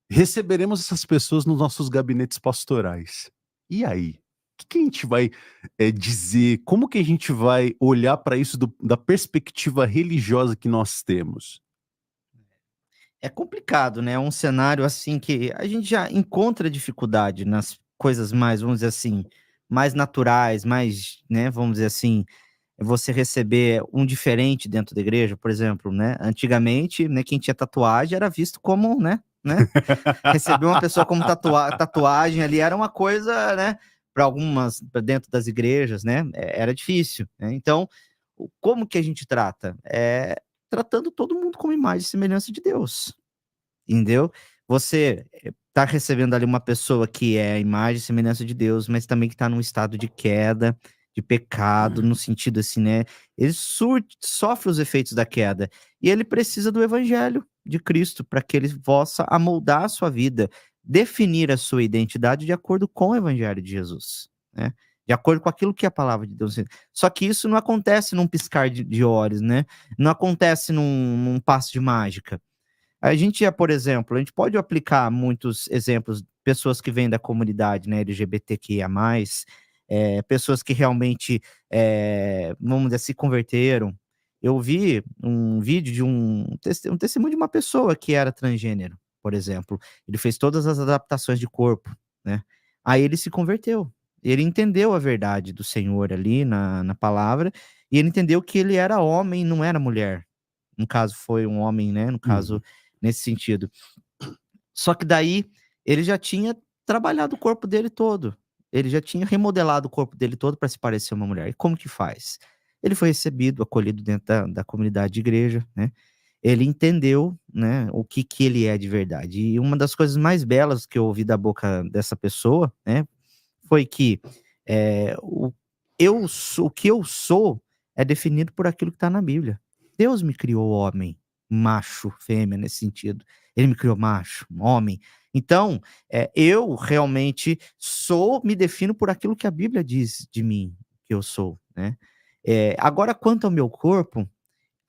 S2: receberemos essas pessoas nos nossos gabinetes pastorais. E aí? O que a gente vai dizer? Como que a gente vai olhar para isso da perspectiva religiosa que nós temos?
S3: É complicado, né? É um cenário assim que a gente já encontra dificuldade nas coisas mais, vamos dizer assim, mais naturais, mais, né, vamos dizer assim, você receber um diferente dentro da igreja, por exemplo, né? Antigamente, né, quem tinha tatuagem era visto como, né? Receber uma pessoa como tatuagem ali era uma coisa, né? Para algumas, pra dentro das igrejas, né? Era difícil, né? Então, como que a gente trata? Tratando todo mundo como imagem e semelhança de Deus, entendeu? Você tá recebendo ali uma pessoa que é a imagem e semelhança de Deus, mas também que tá num estado de queda, de pecado, no sentido assim, né? Ele sofre os efeitos da queda. E ele precisa do evangelho de Cristo para que ele possa amoldar a sua vida, definir a sua identidade de acordo com o evangelho de Jesus, né? De acordo com aquilo que a palavra de Deus ensina. Só que isso não acontece num piscar de olhos, né? Não acontece num passe de mágica. A gente, por exemplo, a gente pode aplicar muitos exemplos, pessoas que vêm da comunidade, né, LGBTQIA+, pessoas que realmente, vamos dizer, se converteram. Eu vi um vídeo de um testemunho de uma pessoa que era transgênero, por exemplo. Ele fez todas as adaptações de corpo, né? Aí ele se converteu. Ele entendeu a verdade do Senhor ali na palavra, e ele entendeu que ele era homem, não era mulher. No caso, foi um homem, né? No caso, nesse sentido. Só que daí ele já tinha trabalhado o corpo dele todo. Ele já tinha remodelado o corpo dele todo para se parecer uma mulher. E como que faz? Ele foi recebido, acolhido dentro da comunidade de igreja, né? Ele entendeu, né, o que ele é de verdade. E uma das coisas mais belas que eu ouvi da boca dessa pessoa, né, foi que o que eu sou é definido por aquilo que está na Bíblia. Deus me criou homem, macho, fêmea, nesse sentido. Ele me criou macho, homem. Então, eu realmente me defino por aquilo que a Bíblia diz de mim, que eu sou, né? Agora, quanto ao meu corpo,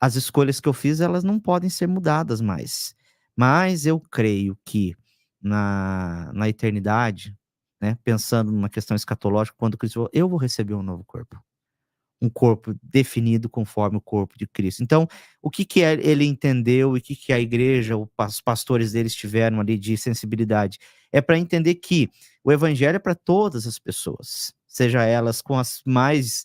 S3: as escolhas que eu fiz, elas não podem ser mudadas mais. Mas eu creio que na eternidade, né, pensando numa questão escatológica, quando Cristo falou, eu vou receber um novo corpo. Um corpo definido conforme o corpo de Cristo. Então, o que ele entendeu e o que a igreja, os pastores deles tiveram ali de sensibilidade? É para entender que o evangelho é para todas as pessoas, seja elas com as mais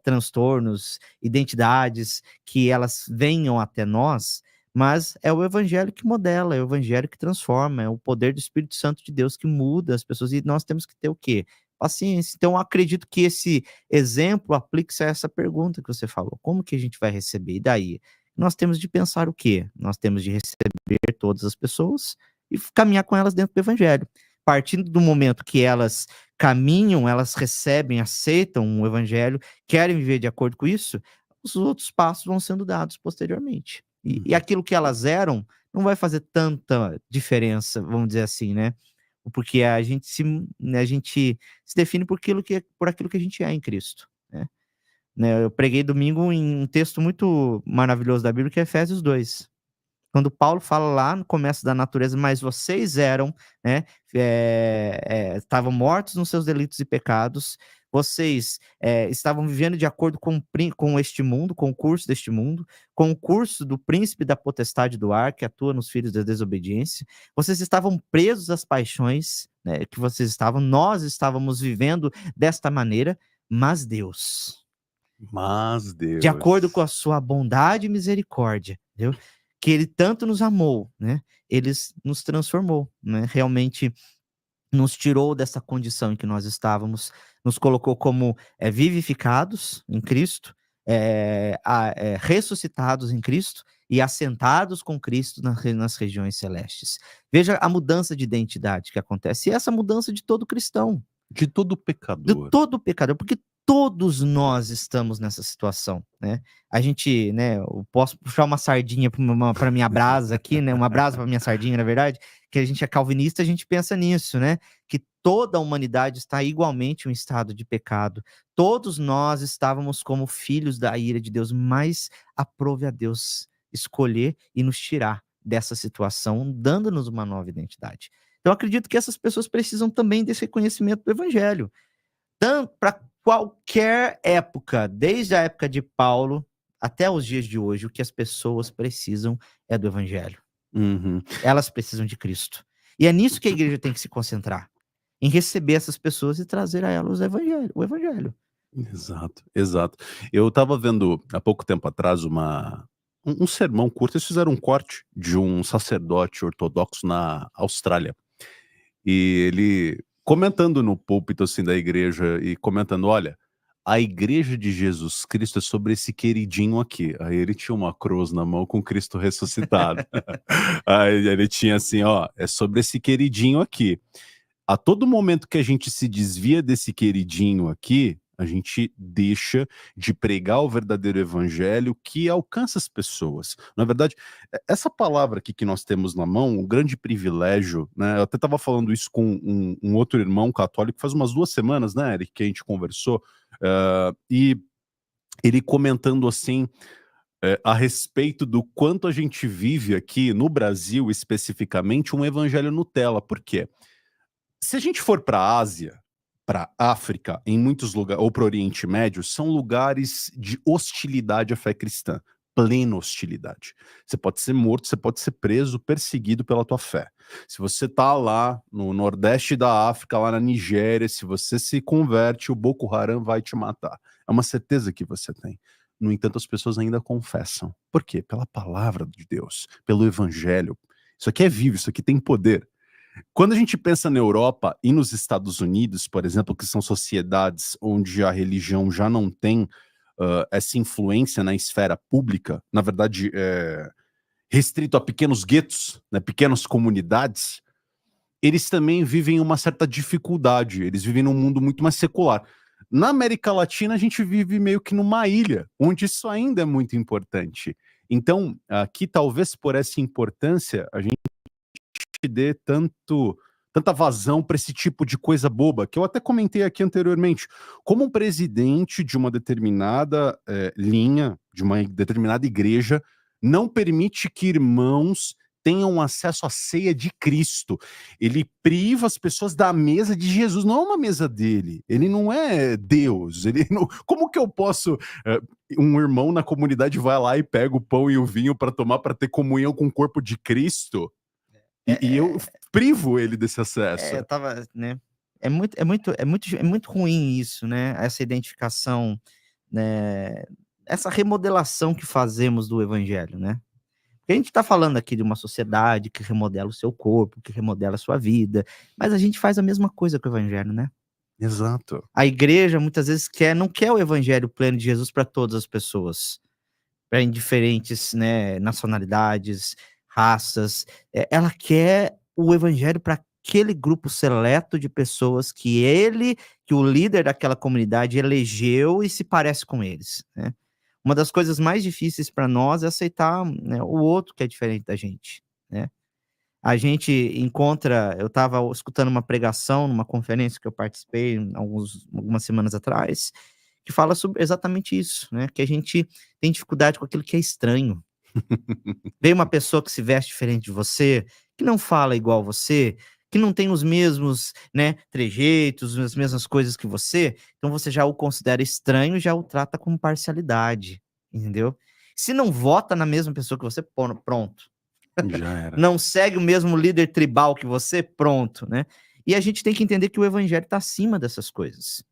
S3: transtornos, identidades, que elas venham até nós, mas é o evangelho que modela, é o evangelho que transforma, é o poder do Espírito Santo de Deus que muda as pessoas, e nós temos que ter o quê? Paciência. Então, eu acredito que esse exemplo aplique-se a essa pergunta que você falou. Como que a gente vai receber? E daí? Nós temos de pensar o quê? Nós temos de receber todas as pessoas e caminhar com elas dentro do evangelho. Partindo do momento que elas caminham, elas recebem, aceitam o evangelho, querem viver de acordo com isso, os outros passos vão sendo dados posteriormente. E aquilo que elas eram não vai fazer tanta diferença, vamos dizer assim, né? Porque a gente se define por aquilo que a gente é em Cristo, né? Eu preguei domingo em um texto muito maravilhoso da Bíblia, que é Efésios 2. Quando Paulo fala lá no começo da natureza, mas vocês eram, né, estavam mortos nos seus delitos e pecados, vocês estavam vivendo de acordo com este mundo, com o curso deste mundo, com o curso do príncipe da potestade do ar, que atua nos filhos da desobediência. Vocês estavam presos às paixões, né, que nós estávamos vivendo desta maneira, mas Deus, de acordo com a sua bondade e misericórdia, entendeu? Que ele tanto nos amou, né? Ele nos transformou, né? Realmente nos tirou dessa condição em que nós estávamos, nos colocou como vivificados em Cristo, ressuscitados em Cristo e assentados com Cristo nas regiões celestes. Veja a mudança de identidade que acontece, e essa mudança de todo cristão.
S2: De todo pecador.
S3: De todo pecador, porque todos nós estamos nessa situação, né? A gente, né, eu posso puxar uma sardinha para minha brasa aqui, né? Uma brasa para minha sardinha, na verdade, que a gente é calvinista, a gente pensa nisso, né? Que toda a humanidade está igualmente em um estado de pecado. Todos nós estávamos como filhos da ira de Deus, mas aprove a Deus escolher e nos tirar dessa situação, dando-nos uma nova identidade. Então, eu acredito que essas pessoas precisam também desse reconhecimento do evangelho. Tanto para qualquer época, desde a época de Paulo até os dias de hoje, o que as pessoas precisam é do evangelho. Elas precisam de Cristo. E é nisso que a igreja tem que se concentrar, em receber essas pessoas e trazer a elas o evangelho.
S2: Exato, exato. Eu estava vendo há pouco tempo atrás um sermão curto. Eles fizeram um corte de um sacerdote ortodoxo na Austrália. E ele comentando no púlpito assim da igreja e comentando, olha, a igreja de Jesus Cristo é sobre esse queridinho aqui. Aí ele tinha uma cruz na mão com Cristo ressuscitado. Aí ele tinha assim, ó, é sobre esse queridinho aqui. A todo momento que a gente se desvia desse queridinho aqui, a gente deixa de pregar o verdadeiro evangelho que alcança as pessoas. Na verdade, essa palavra aqui que nós temos na mão, um grande privilégio, né? Eu até estava falando isso com um outro irmão católico faz umas 2 semanas, né, Eric, que a gente conversou, e ele comentando assim, a respeito do quanto a gente vive aqui no Brasil, especificamente, um evangelho Nutella. Por quê? Se a gente for para a Ásia, para África, em muitos lugares, ou para o Oriente Médio, são lugares de hostilidade à fé cristã, plena hostilidade. Você pode ser morto, você pode ser preso, perseguido pela tua fé. Se você tá lá no Nordeste da África, lá na Nigéria, se você se converte, o Boko Haram vai te matar. É uma certeza que você tem. No entanto, as pessoas ainda confessam. Por quê? Pela palavra de Deus, pelo evangelho. Isso aqui é vivo, isso aqui tem poder. Quando a gente pensa na Europa e nos Estados Unidos, por exemplo, que são sociedades onde a religião já não tem essa influência na esfera pública, na verdade, restrito a pequenos guetos, né, pequenas comunidades, eles também vivem uma certa dificuldade, eles vivem num mundo muito mais secular. Na América Latina, a gente vive meio que numa ilha, onde isso ainda é muito importante. Então, aqui, talvez por essa importância, a gente dê tanta vazão para esse tipo de coisa boba, que eu até comentei aqui anteriormente. Como um presidente de uma determinada linha, de uma determinada igreja, não permite que irmãos tenham acesso à ceia de Cristo. Ele priva as pessoas da mesa de Jesus, não é uma mesa dele. Ele não é Deus. Ele não... Como que eu posso... um irmão na comunidade vai lá e pega o pão e o vinho para tomar, para ter comunhão com o corpo de Cristo? E eu privo ele desse acesso.
S3: Eu tava, né? É muito ruim isso, né? Essa identificação, né? Essa remodelação que fazemos do evangelho, né? Porque a gente está falando aqui de uma sociedade que remodela o seu corpo, que remodela a sua vida, mas a gente faz a mesma coisa com o evangelho, né?
S2: Exato.
S3: A igreja muitas vezes não quer o evangelho pleno de Jesus para todas as pessoas, para diferentes, né, nacionalidades, raças. Ela quer o evangelho para aquele grupo seleto de pessoas que o líder daquela comunidade elegeu e se parece com eles, né? Uma das coisas mais difíceis para nós é aceitar, né, o outro que é diferente da gente, né? A gente encontra... Eu estava escutando uma pregação numa conferência que eu participei algumas semanas atrás, que fala sobre exatamente isso, né? Que a gente tem dificuldade com aquilo que é estranho. Vem uma pessoa que se veste diferente de você, que não fala igual você, que não tem os mesmos, né, trejeitos, as mesmas coisas que você, então você já o considera estranho e já o trata com parcialidade, entendeu? Se não vota na mesma pessoa que você, pronto.
S2: Já era.
S3: Não segue o mesmo líder tribal que você, pronto, né? E a gente tem que entender que o evangelho está acima dessas coisas.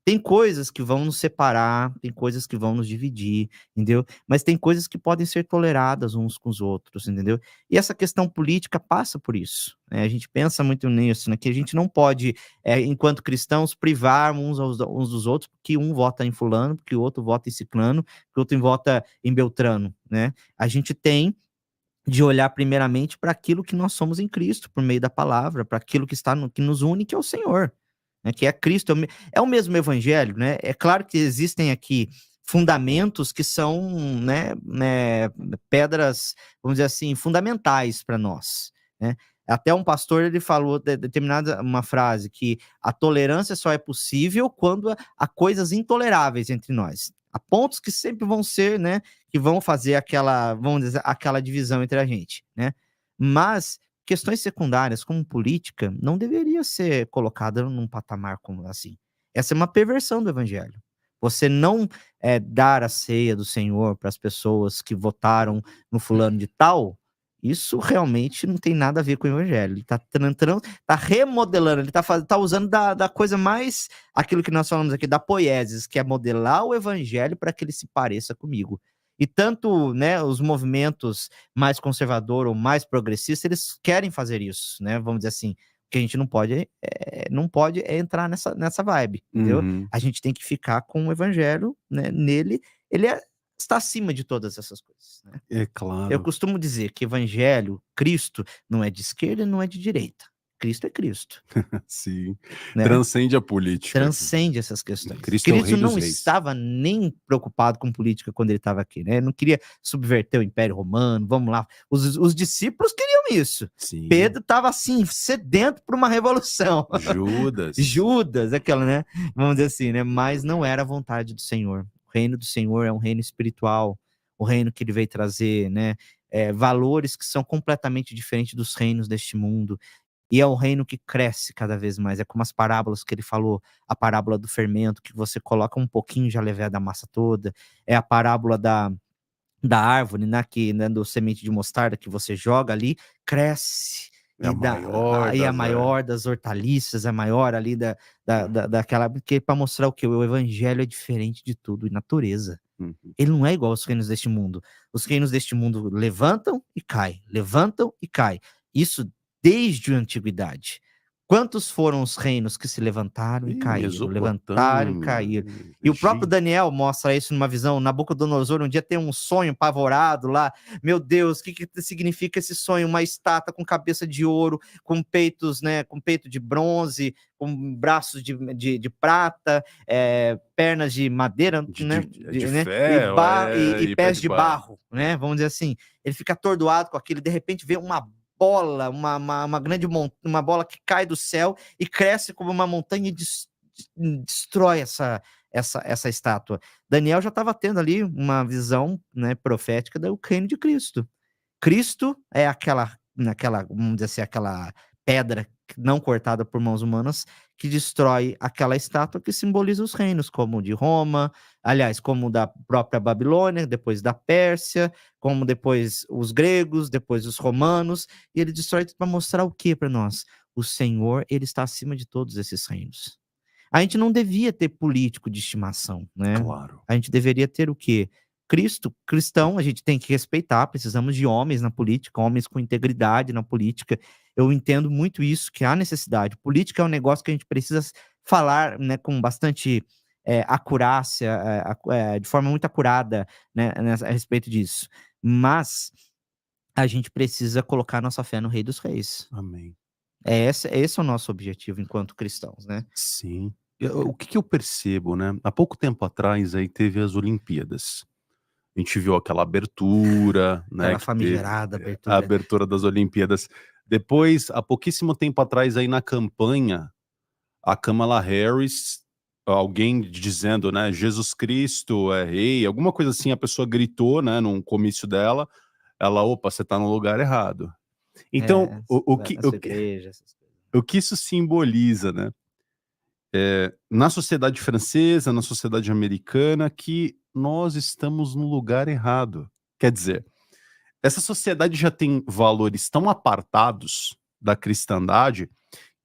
S3: Tem coisas que vão nos separar, tem coisas que vão nos dividir, entendeu? Mas tem coisas que podem ser toleradas uns com os outros, entendeu? E essa questão política passa por isso, né? A gente pensa muito nisso, né? Que a gente não pode, enquanto cristãos, privar uns dos outros, porque um vota em fulano, porque o outro vota em ciclano, porque o outro vota em beltrano, né? A gente tem de olhar primeiramente para aquilo que nós somos em Cristo, por meio da palavra, para aquilo que nos une, que é o Senhor, né, que é Cristo, é o mesmo evangelho, né? É claro que existem aqui fundamentos que são, né, pedras, vamos dizer assim, fundamentais para nós, né? Até um pastor, ele falou determinada uma frase, que a tolerância só é possível quando há coisas intoleráveis entre nós. Há pontos que sempre vão ser, né, que vão fazer vamos dizer, aquela divisão entre a gente, né? Mas questões secundárias, como política, não deveria ser colocada num patamar como assim. Essa é uma perversão do evangelho. Você não dar a ceia do Senhor para as pessoas que votaram no fulano de tal, isso realmente não tem nada a ver com o evangelho. Ele está remodelando, ele está usando da coisa mais, aquilo que nós falamos aqui, da poiesis, que é modelar o evangelho para que ele se pareça comigo. E tanto, né, os movimentos mais conservadores ou mais progressistas, eles querem fazer isso, né? Vamos dizer assim, que a gente não pode entrar nessa vibe, entendeu?
S2: Uhum.
S3: A gente tem que ficar com o evangelho, né, nele, ele está acima de todas essas coisas, né?
S2: É
S3: Eu
S2: claro.
S3: costumo dizer que evangelho, Cristo, não é de esquerda e não é de direita. Cristo é Cristo,
S2: Sim.
S3: né?
S2: Transcende a política.
S3: Transcende essas questões.
S2: Cristo é o
S3: Cristo
S2: rei dos
S3: não
S2: reis.
S3: estava nem preocupado com política quando ele estava aqui, né? Ele não queria subverter o Império Romano, vamos lá. Os discípulos queriam isso.
S2: Sim.
S3: Pedro estava assim, sedento por uma revolução.
S2: Judas.
S3: Judas, aquela, né? Vamos dizer assim, né? Mas não era a vontade do Senhor. O reino do Senhor é um reino espiritual, o reino que ele veio trazer, né? Valores que são completamente diferentes dos reinos deste mundo. E é o reino que cresce cada vez mais. É como as parábolas que ele falou, a parábola do fermento, que você coloca um pouquinho já leveda da massa toda. É a parábola da árvore, né, do semente de mostarda que você joga ali, cresce.
S2: É a
S3: a maior das hortaliças, a maior ali daquela. Porque para mostrar o que? O evangelho é diferente de tudo, e natureza.
S2: Uhum.
S3: Ele não é igual aos reinos deste mundo. Os reinos deste mundo levantam e caem, levantam e caem. Isso desde a antiguidade. Quantos foram os reinos que se levantaram e caíram? Levantaram e caíram. E o próprio Daniel mostra isso numa visão. Nabucodonosor um dia tem um sonho apavorado lá. Meu Deus, o que significa esse sonho? Uma estátua com cabeça de ouro, com peitos, né, com peito de bronze, com braços de prata, pernas de madeira, né,
S2: de ferro,
S3: e pés de barro, né? Vamos dizer assim. Ele fica atordoado com aquilo, de repente vê uma bola, uma grande uma bola que cai do céu e cresce como uma montanha e destrói essa estátua. Daniel já estava tendo ali uma visão, né, profética do reino de Cristo. Cristo é aquela, vamos dizer assim, aquela pedra não cortada por mãos humanas que destrói aquela estátua que simboliza os reinos, como o de Roma, aliás, como da própria Babilônia, depois da Pérsia, como depois os gregos, depois os romanos, e ele destrói para mostrar o que para nós? O Senhor, ele está acima de todos esses reinos. A gente não devia ter político de estimação, né?
S2: Claro.
S3: A gente deveria ter o quê? Cristão, a gente tem que respeitar, precisamos de homens na política, homens com integridade na política. Eu entendo muito isso, que há necessidade. Política é um negócio que a gente precisa falar, né, com bastante acurácia, de forma muito acurada, né, a respeito disso. Mas a gente precisa colocar nossa fé no Rei dos Reis.
S2: Amém.
S3: Esse é o nosso objetivo enquanto cristãos, né?
S2: Sim. O que eu percebo, né? Há pouco tempo atrás aí teve as Olimpíadas. A gente viu aquela abertura, né?
S3: Aquela famigerada abertura.
S2: A abertura das Olimpíadas. Depois, há pouquíssimo tempo atrás aí na campanha, a Kamala Harris, alguém dizendo, né, Jesus Cristo é rei, alguma coisa assim, a pessoa gritou, né, num comício dela, opa, você tá no lugar errado. Então, o que isso simboliza, né? Na sociedade francesa, na sociedade americana, que nós estamos no lugar errado. Quer dizer, essa sociedade já tem valores tão apartados da cristandade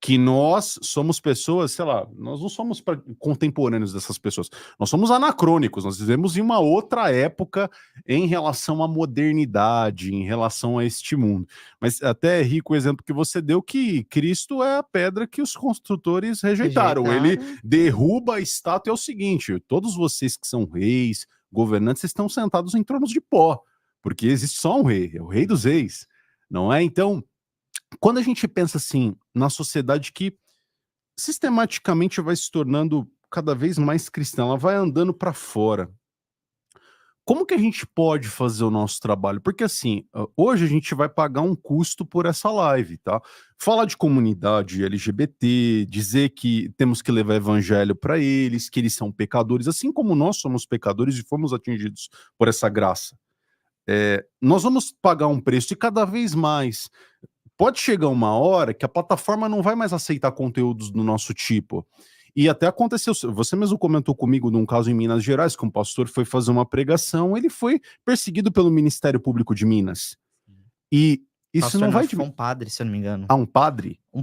S2: que nós somos pessoas, sei lá, nós não somos contemporâneos dessas pessoas, nós somos anacrônicos, nós vivemos em uma outra época em relação à modernidade, em relação a este mundo. Mas até é rico o exemplo que você deu, que Cristo é a pedra que os construtores rejeitaram. Ele derruba a estátua, é o seguinte, todos vocês que são reis, governantes, estão sentados em tronos de pó, porque existe só um rei, é o Rei dos Reis, não é? Então, quando a gente pensa assim, na sociedade que sistematicamente vai se tornando cada vez mais cristã, ela vai andando para fora. Como que a gente pode fazer o nosso trabalho? Porque assim, hoje a gente vai pagar um custo por essa live, tá? Falar de comunidade LGBT, dizer que temos que levar evangelho para eles, que eles são pecadores, assim como nós somos pecadores e fomos atingidos por essa graça. Nós vamos pagar um preço e cada vez mais. Pode chegar uma hora que a plataforma não vai mais aceitar conteúdos do nosso tipo. E até aconteceu, você mesmo comentou comigo num caso em Minas Gerais, que um pastor foi fazer uma pregação, ele foi perseguido pelo Ministério Público de Minas. E isso
S3: pastor,
S2: não vai...
S3: Foi um padre, se eu não me engano.
S2: Ah, um padre?
S3: Um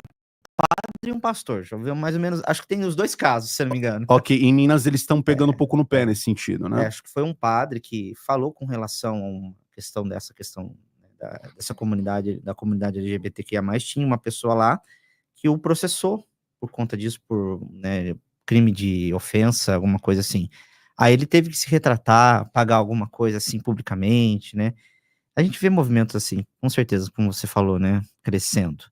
S3: padre e um pastor, já viu mais ou menos, acho que tem os dois casos, se eu não me engano.
S2: Ok, em Minas eles estão pegando um pouco no pé nesse sentido, né?
S3: Acho que foi um padre que falou com relação a uma questão dessa comunidade, da comunidade LGBTQIA+, tinha uma pessoa lá que o processou por conta disso, por, né, crime de ofensa, alguma coisa assim. Aí ele teve que se retratar, pagar alguma coisa assim publicamente, né? A gente vê movimentos assim, com certeza, como você falou, né, crescendo.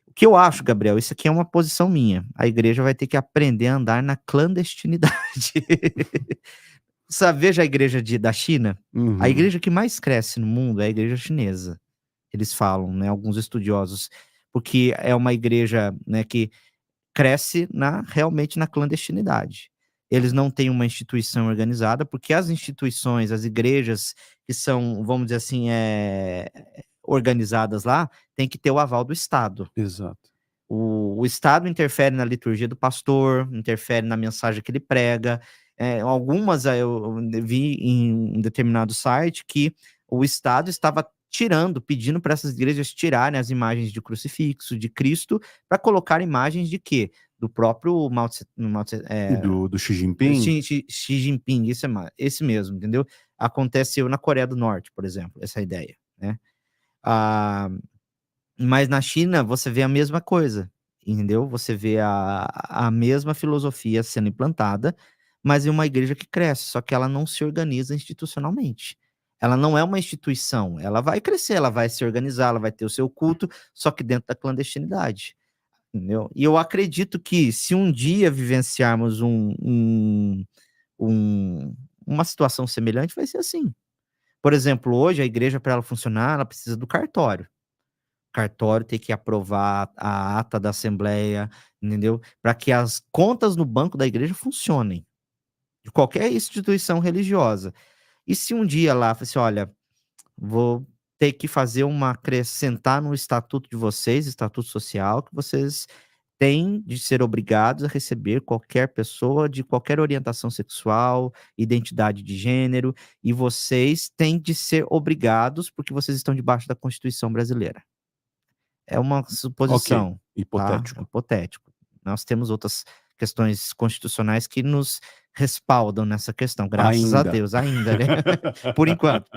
S3: O que eu acho, Gabriel, isso aqui é uma posição minha. A igreja vai ter que aprender a andar na clandestinidade. Veja a igreja da China. A igreja que mais cresce no mundo é a igreja chinesa. Eles falam, né, alguns estudiosos, porque é uma igreja, né, que cresce realmente na clandestinidade. Eles não têm uma instituição organizada, porque as instituições, as igrejas que são, vamos dizer assim, organizadas lá, tem que ter o aval do Estado.
S2: Exato.
S3: O Estado interfere na liturgia do pastor, interfere na mensagem que ele prega. Algumas eu vi em um determinado site que o Estado estava pedindo para essas igrejas tirarem as imagens de crucifixo, de Cristo, para colocar imagens de quê? Do próprio
S2: Do Xi Jinping?
S3: Xi Jinping, esse mesmo, entendeu? Aconteceu na Coreia do Norte, por exemplo, essa ideia, né? Mas na China você vê a mesma coisa, entendeu? Você vê a mesma filosofia sendo implantada, mas em uma igreja que cresce, só que ela não se organiza institucionalmente. Ela não é uma instituição, ela vai crescer, ela vai se organizar, ela vai ter o seu culto, só que dentro da clandestinidade, entendeu? E eu acredito que se um dia vivenciarmos uma situação semelhante, vai ser assim. Por exemplo, hoje a igreja, para ela funcionar, ela precisa do cartório. O cartório tem que aprovar a ata da assembleia, entendeu? Para que as contas no banco da igreja funcionem, de qualquer instituição religiosa. E se um dia lá, assim, olha, vou ter que acrescentar no estatuto de vocês, estatuto social, que vocês têm de ser obrigados a receber qualquer pessoa de qualquer orientação sexual, identidade de gênero, e vocês têm de ser obrigados porque vocês estão debaixo da Constituição brasileira. É uma suposição.
S2: Okay. Hipotético.
S3: Tá? Hipotético. Nós temos outras questões constitucionais que nos respaldam nessa questão, graças a Deus, ainda, né? Por enquanto.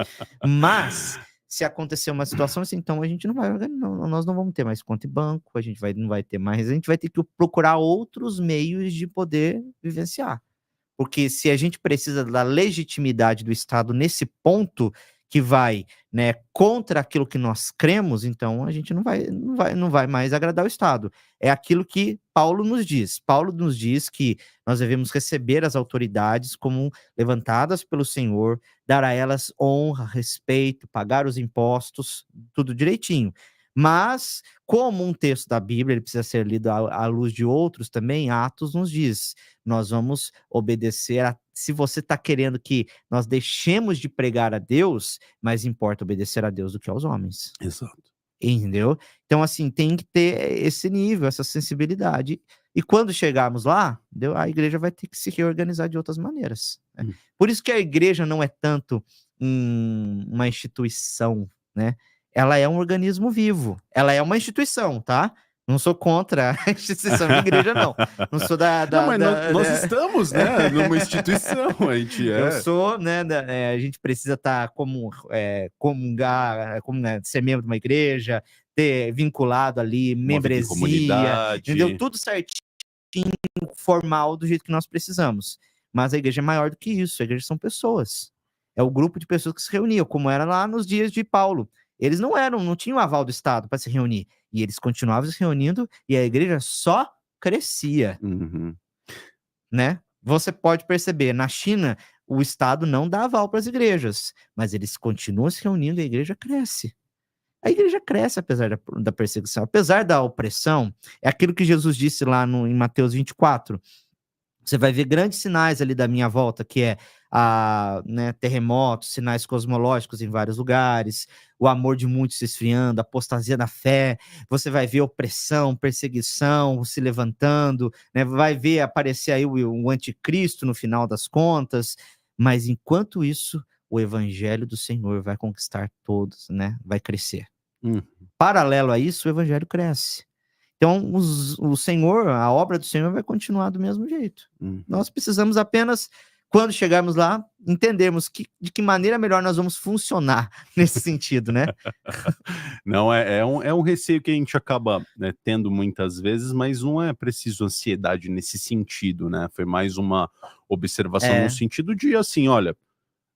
S3: Mas, se acontecer uma situação assim, então a gente nós não vamos ter mais conta em banco, a gente não vai ter mais, a gente vai ter que procurar outros meios de poder vivenciar. Porque se a gente precisa da legitimidade do Estado nesse ponto, que vai, né, contra aquilo que nós cremos, então a gente não vai mais agradar o Estado. É aquilo que Paulo nos diz. Paulo nos diz que nós devemos receber as autoridades como levantadas pelo Senhor, dar a elas honra, respeito, pagar os impostos, tudo direitinho. Mas, como um texto da Bíblia ele precisa ser lido à luz de outros também, Atos nos diz, nós vamos obedecer se você está querendo que nós deixemos de pregar a Deus, mais importa obedecer a Deus do que aos homens.
S2: Exato.
S3: Entendeu? Então, assim, tem que ter esse nível, essa sensibilidade. E quando chegarmos lá, a igreja vai ter que se reorganizar de outras maneiras. Né? Por isso que a igreja não é tanto uma instituição, né? Ela é um organismo vivo. Ela é uma instituição, tá? Não sou contra a instituição de igreja, não. Não sou
S2: nós estamos, né, numa instituição, a gente é.
S3: Eu sou, né, a gente precisa estar comungar, ser membro de uma igreja, ter vinculado ali, membresia, entendeu? Tudo certinho, formal, do jeito que nós precisamos. Mas a igreja é maior do que isso, a igreja são pessoas. É o grupo de pessoas que se reuniam, como era lá nos dias de Paulo. Eles não tinham aval do Estado para se reunir. E eles continuavam se reunindo e a igreja só crescia. Né? Você pode perceber, na China, o Estado não dá aval para as igrejas, mas eles continuam se reunindo e a igreja cresce. A igreja cresce apesar da perseguição, apesar da opressão. É aquilo que Jesus disse lá em Mateus 24. Você vai ver grandes sinais ali da minha volta, que é terremotos, sinais cosmológicos em vários lugares, o amor de muitos se esfriando, apostasia da fé. Você vai ver opressão, perseguição se levantando, né? Vai ver aparecer aí o anticristo no final das contas. Mas enquanto isso, o evangelho do Senhor vai conquistar todos, né? Vai crescer. Paralelo a isso, o evangelho cresce. Então, o Senhor, a obra do Senhor vai continuar do mesmo jeito. Nós precisamos apenas quando chegarmos lá, entendermos de que maneira melhor nós vamos funcionar nesse sentido, né?
S2: Não, é um receio que a gente acaba, né, tendo muitas vezes, mas não é preciso ansiedade nesse sentido, né? Foi mais uma observação no sentido de, assim, olha,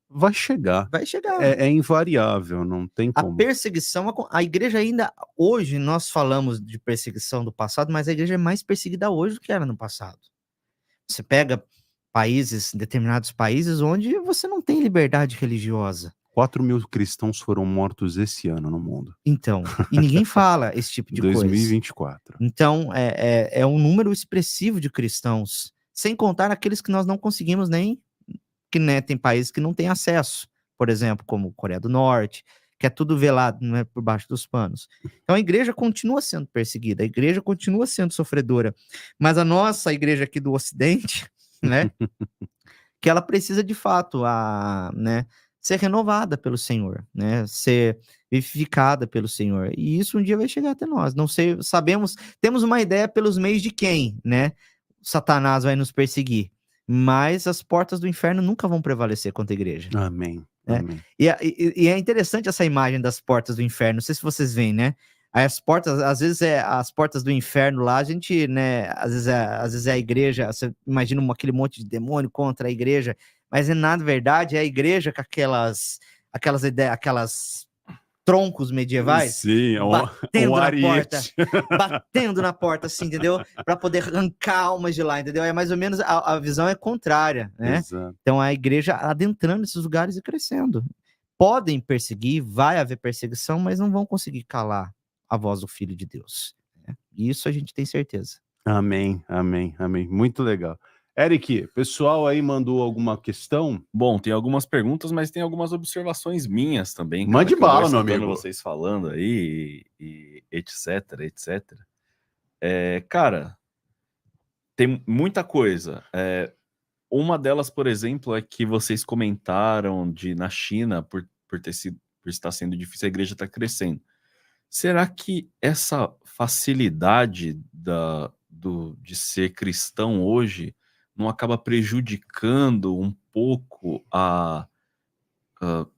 S2: vai chegar.
S3: Vai chegar.
S2: É invariável, não tem
S3: A
S2: como.
S3: perseguição, a igreja ainda, hoje nós falamos de perseguição do passado, mas a igreja é mais perseguida hoje do que era no passado. Você pega determinados países onde você não tem liberdade religiosa.
S2: 4.000 cristãos foram mortos esse ano no mundo.
S3: Então, e ninguém fala esse tipo de
S2: 2024.
S3: coisa. Então, é um número expressivo de cristãos, sem contar aqueles que nós não conseguimos que, né, tem países que não têm acesso, por exemplo, como Coreia do Norte, que é tudo velado, né, por baixo dos panos. Então, a igreja continua sendo perseguida, a igreja continua sendo sofredora, mas a nossa igreja aqui do Ocidente, né, que ela precisa de fato, né, ser renovada pelo Senhor, né, ser vivificada pelo Senhor, e isso um dia vai chegar até nós. Não sei, temos uma ideia pelos meios de quem, né, Satanás vai nos perseguir, mas as portas do inferno nunca vão prevalecer contra a igreja.
S2: Amém.
S3: Né?
S2: Amém.
S3: E é interessante essa imagem das portas do inferno, não sei se vocês veem, né? As portas, às vezes as portas do inferno lá, a gente, né, às vezes é a igreja, você imagina aquele monte de demônio contra a igreja, mas na verdade é a igreja com aquelas ideias, aquelas troncos medievais,
S2: sim,
S3: batendo na porta, batendo na porta, assim, entendeu? Para poder arrancar almas de lá, entendeu? É mais ou menos, a visão é contrária, né?
S2: Exato.
S3: Então a igreja adentrando esses lugares e crescendo. Podem perseguir, vai haver perseguição, mas não vão conseguir calar a voz do Filho de Deus. Né? Isso a gente tem certeza.
S2: Amém, amém, amém. Muito legal. Eric, pessoal aí mandou alguma questão?
S1: Bom, tem algumas perguntas, mas tem algumas observações minhas também. Cara,
S2: mande bala, meu amigo.
S1: Vocês falando aí, e etc, etc. Cara, tem muita coisa. Uma delas, por exemplo, é que vocês comentaram na China, por estar sendo difícil, a igreja está crescendo. Será que essa facilidade de ser cristão hoje não acaba prejudicando um pouco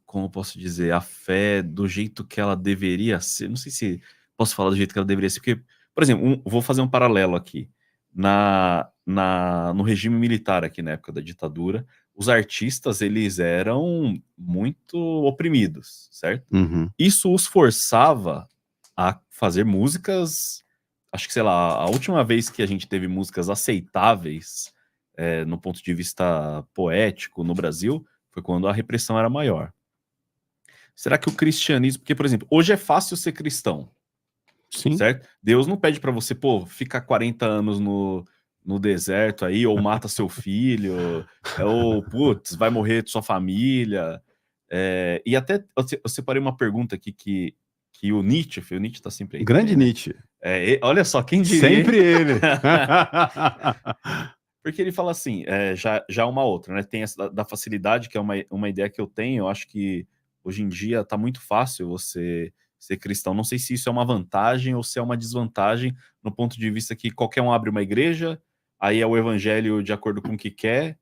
S1: como eu posso dizer, a fé do jeito que ela deveria ser? Não sei se posso falar do jeito que ela deveria ser, porque, por exemplo, vou fazer um paralelo aqui. No regime militar aqui na época da ditadura, os artistas, eles eram muito oprimidos, certo?
S2: Uhum.
S1: Isso os forçava a fazer músicas, acho que, sei lá, a última vez que a gente teve músicas aceitáveis no ponto de vista poético no Brasil, foi quando a repressão era maior. Será que o cristianismo... Porque, por exemplo, hoje é fácil ser cristão,
S2: Sim.
S1: certo? Deus não pede para você, ficar 40 anos no deserto aí, ou mata seu filho, ou, putz, vai morrer sua família. E até eu separei uma pergunta aqui que o Nietzsche tá sempre aí.
S2: Grande
S1: também,
S2: Nietzsche.
S1: Né? Olha só, quem diria...
S2: Sempre ele.
S1: Porque ele fala assim, já uma outra, né? Tem essa da facilidade, que é uma ideia que eu tenho. Eu acho que hoje em dia tá muito fácil você ser cristão. Não sei se isso é uma vantagem ou se é uma desvantagem, no ponto de vista que qualquer um abre uma igreja, aí é o evangelho de acordo com o que quer.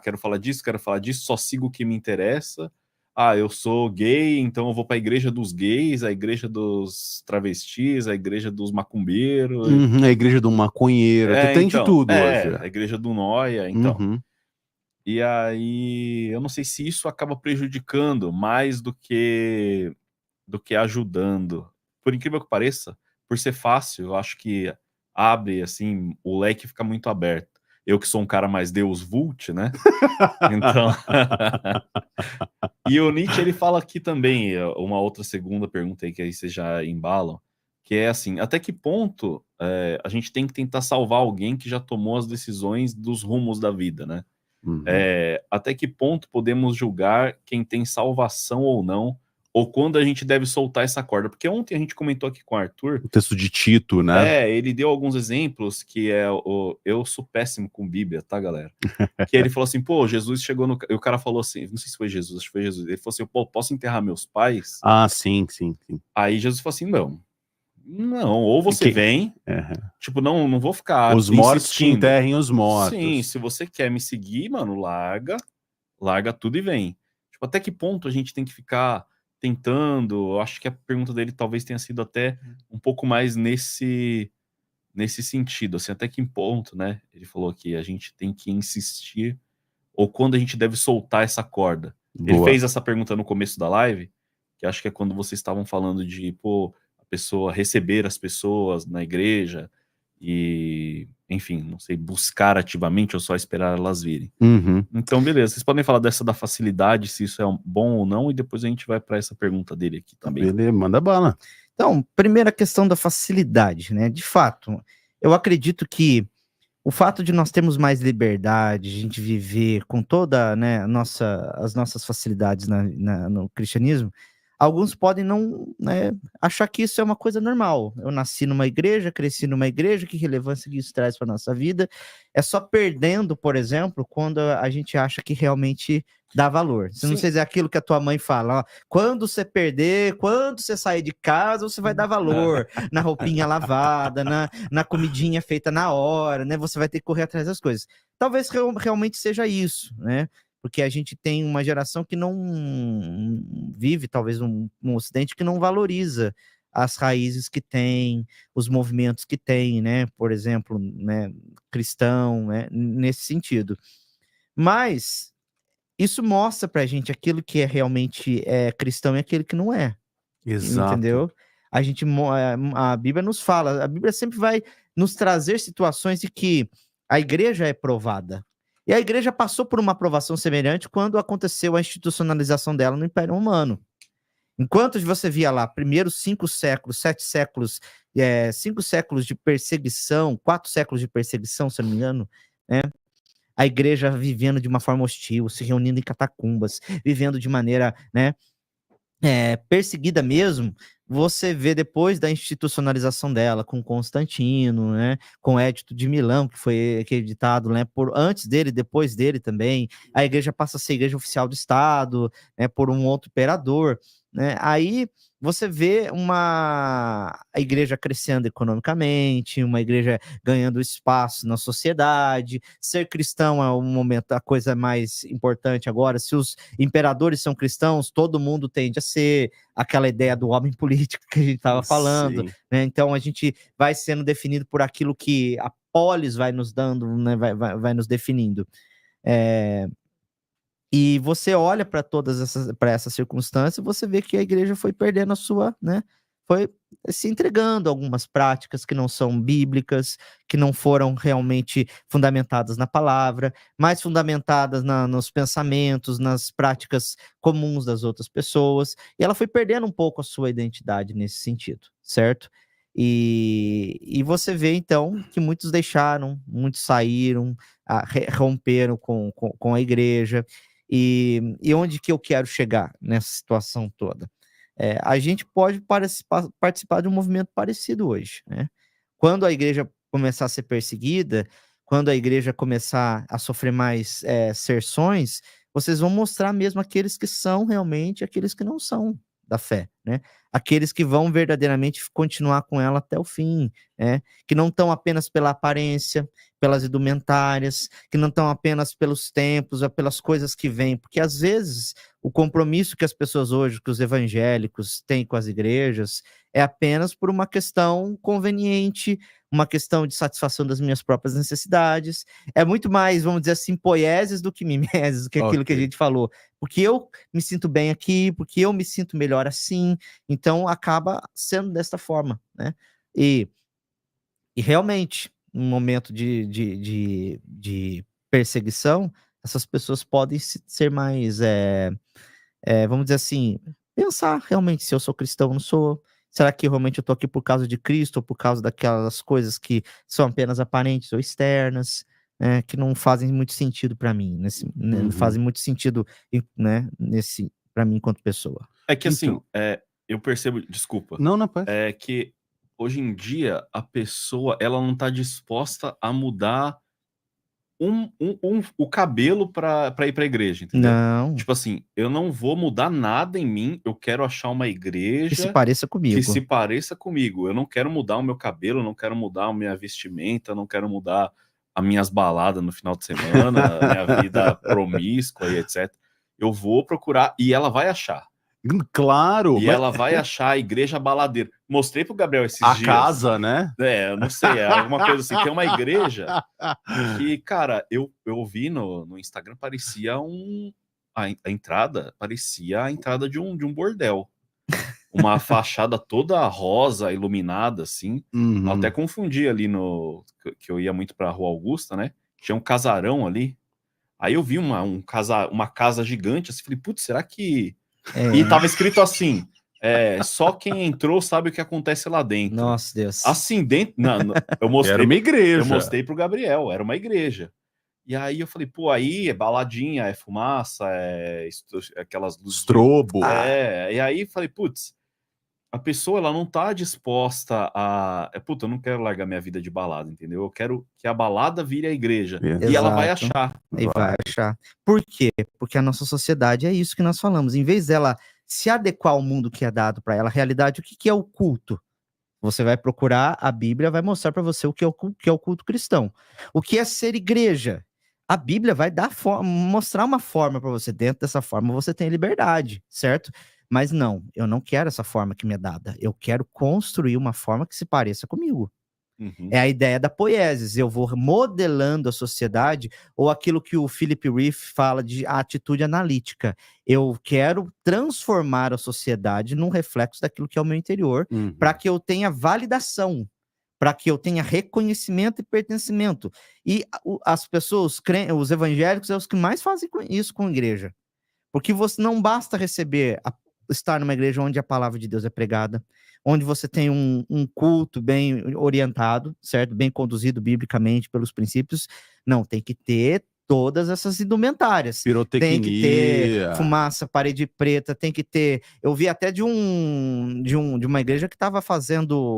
S1: Quero falar disso, só sigo o que me interessa. Eu sou gay, então eu vou para a igreja dos gays, a igreja dos travestis, a igreja dos macumbeiros.
S2: A igreja do maconheiro, tem de tudo hoje.
S1: A igreja do nóia, então.
S2: Uhum.
S1: E aí, eu não sei se isso acaba prejudicando mais do que ajudando. Por incrível que pareça, por ser fácil, eu acho que abre, assim, o leque fica muito aberto. Eu que sou um cara mais Deus Vult, né? Então... E o Nietzsche, ele fala aqui também, uma outra segunda pergunta aí que aí vocês já embalam, que é assim, até que ponto a gente tem que tentar salvar alguém que já tomou as decisões dos rumos da vida, né?
S2: Uhum.
S1: Até que ponto podemos julgar quem tem salvação ou não, ou quando a gente deve soltar essa corda? Porque ontem a gente comentou aqui com o Arthur...
S2: O texto de Tito, né?
S1: Ele deu alguns exemplos que eu sou péssimo com Bíblia, tá, galera? Que ele falou assim, Jesus chegou no... E o cara falou assim, não sei se foi Jesus, acho que foi Jesus. Ele falou assim, posso enterrar meus pais?
S2: Sim.
S1: Aí Jesus falou assim, não.
S4: Não, ou você vem, tipo, não vou ficar
S2: Os mortos que
S4: insistindo.
S2: enterrem os mortos.
S4: Sim, se você quer me seguir, mano, larga tudo e vem. Tipo, até que ponto a gente tem que ficar tentando? Eu acho que a pergunta dele talvez tenha sido até um pouco mais nesse sentido, assim, até que ponto, né? Ele falou que a gente tem que insistir, ou quando a gente deve soltar essa corda. Ele
S2: Boa.
S4: fez essa pergunta no começo da live, que acho que é quando vocês estavam falando de, pô, a pessoa receber as pessoas na igreja e, enfim, não sei, buscar ativamente ou só esperar elas virem.
S2: Uhum.
S4: Então, beleza, vocês podem falar dessa da facilidade, se isso é bom ou não, e depois a gente vai para essa pergunta dele aqui também.
S2: Beleza, manda bala.
S3: Então, primeira questão da facilidade, né? De fato, eu acredito que o fato de nós termos mais liberdade, a gente viver com toda, né, as nossas facilidades no cristianismo, alguns podem não, né, achar que isso é uma coisa normal. Eu nasci numa igreja, cresci numa igreja, que relevância que isso traz para nossa vida? É só perdendo, por exemplo, quando a gente acha que realmente dá valor. Não sei se é aquilo que a tua mãe fala, ó, quando você perder, quando você sair de casa, você vai dar valor na roupinha lavada, na comidinha feita na hora, né? Você vai ter que correr atrás das coisas. Talvez realmente seja isso, né? Porque a gente tem uma geração que não vive, talvez, um ocidente que não valoriza as raízes que tem, os movimentos que tem, né? Por exemplo, né, cristão, né? Nesse sentido. Mas isso mostra pra gente aquilo que é realmente cristão e aquilo que não é.
S2: Exato.
S3: Entendeu? A Bíblia nos fala, a Bíblia sempre vai nos trazer situações de que a igreja é provada. E a igreja passou por uma aprovação semelhante quando aconteceu a institucionalização dela no Império Romano. Enquanto você via lá, primeiros 5 séculos, 7 séculos, 5 séculos de perseguição, 4 séculos de perseguição, se eu não me engano, né? A igreja vivendo de uma forma hostil, se reunindo em catacumbas, vivendo de maneira, né, perseguida mesmo. Você vê depois da institucionalização dela, com Constantino, né, com o Edito de Milão, que foi editado, né, antes dele, depois dele também, a igreja passa a ser igreja oficial do Estado, né, por um outro imperador, né, aí você vê a igreja crescendo economicamente, uma igreja ganhando espaço na sociedade. Ser cristão é um momento, a coisa mais importante agora. Se os imperadores são cristãos, todo mundo tende a ser, aquela ideia do homem político que a gente estava falando, né? Então a gente vai sendo definido por aquilo que a polis vai nos dando, né? vai nos definindo. E você olha para essas circunstâncias, você vê que a igreja foi perdendo a sua, né? Foi se entregando a algumas práticas que não são bíblicas, que não foram realmente fundamentadas na palavra, mas fundamentadas nos pensamentos, nas práticas comuns das outras pessoas. E ela foi perdendo um pouco a sua identidade nesse sentido, certo? E você vê, então, que muitos deixaram, muitos saíram, romperam com a igreja. E onde que eu quero chegar nessa situação toda? A gente pode participar de um movimento parecido hoje, né? Quando a igreja começar a ser perseguida, quando a igreja começar a sofrer mais cerções, vocês vão mostrar mesmo aqueles que são realmente, aqueles que não são da fé, né? Aqueles que vão verdadeiramente continuar com ela até o fim, né? Que não estão apenas pela aparência, pelas indumentárias, que não estão apenas pelos templos, ou pelas coisas que vêm, porque às vezes o compromisso que as pessoas hoje, que os evangélicos têm com as igrejas, é apenas por uma questão conveniente, uma questão de satisfação das minhas próprias necessidades. É muito mais, vamos dizer assim, poieses do que mimeses, do que aquilo que a gente falou. Porque eu me sinto bem aqui, porque eu me sinto melhor assim, então acaba sendo desta forma, né? E realmente, num momento de perseguição, essas pessoas podem ser mais, vamos dizer assim, pensar realmente se eu sou cristão ou não sou. Será que realmente eu estou aqui por causa de Cristo ou por causa daquelas coisas que são apenas aparentes ou externas, né, que não fazem muito sentido para mim, não fazem muito sentido, né, para mim enquanto pessoa.
S4: É que assim, eu percebo, desculpa,
S2: não, pode.
S4: É que hoje em dia a pessoa ela não está disposta a mudar o cabelo pra ir pra igreja, entendeu?
S3: Não,
S4: Tipo assim, eu não vou mudar nada em mim, eu quero achar uma
S3: que se
S4: igreja
S3: pareça
S4: que
S3: comigo.
S4: se pareça comigo. Eu não quero mudar o meu cabelo, eu não quero mudar a minha vestimenta, eu não quero mudar as minhas baladas no final de semana, a minha vida promíscua e etc. Eu vou procurar e ela vai achar.
S2: Claro,
S4: E
S2: mas
S4: ela vai achar a igreja baladeira. Mostrei pro Gabriel esses
S2: a
S4: dias.
S2: casa, né?
S4: Eu não sei, é alguma coisa assim. Tem uma igreja que, cara, eu vi no Instagram, parecia a entrada parecia a entrada de um bordel. Uma fachada toda rosa, iluminada, assim. Eu até confundi ali que eu ia muito pra Rua Augusta, né? Tinha um casarão ali. Aí eu vi uma casa gigante, assim, falei, putz, será que... E tava escrito assim, só quem entrou sabe o que acontece lá dentro.
S3: Nossa, Deus.
S4: Assim, dentro... Não, eu
S2: Era uma igreja.
S4: Eu mostrei pro Gabriel, era uma igreja. E aí eu falei, pô, aí é baladinha, é fumaça, aquelas luzes...
S2: Strobo.
S4: E aí falei, putz, a pessoa, ela não tá disposta a... Puta, eu não quero largar minha vida de balada, entendeu? Eu quero que a balada vire a igreja. E ela vai
S3: Exato.
S4: achar.
S3: E vai achar. Por quê? Porque a nossa sociedade é isso que nós falamos. Em vez dela se adequar ao mundo que é dado para ela, a realidade, o que é o culto? Você vai procurar, a Bíblia vai mostrar para você o que é o culto cristão. O que é ser igreja? A Bíblia vai mostrar uma forma para você. Dentro dessa forma você tem liberdade, certo? Mas não, eu não quero essa forma que me é dada. Eu quero construir uma forma que se pareça comigo.
S4: Uhum.
S3: É a ideia da poiesis. Eu vou modelando a sociedade, ou aquilo que o Philip Rieff fala de atitude analítica. Eu quero transformar a sociedade num reflexo daquilo que é o meu interior, para que eu tenha validação, para que eu tenha reconhecimento e pertencimento. E as pessoas, os evangélicos, são os que mais fazem isso com a igreja. Porque você não basta estar numa igreja onde a palavra de Deus é pregada, onde você tem um culto bem orientado, certo? Bem conduzido biblicamente pelos princípios. Não, tem que ter todas essas indumentárias.
S2: Pirotecnia.
S3: Tem que ter fumaça, parede preta, tem que ter... Eu vi até de uma igreja que estava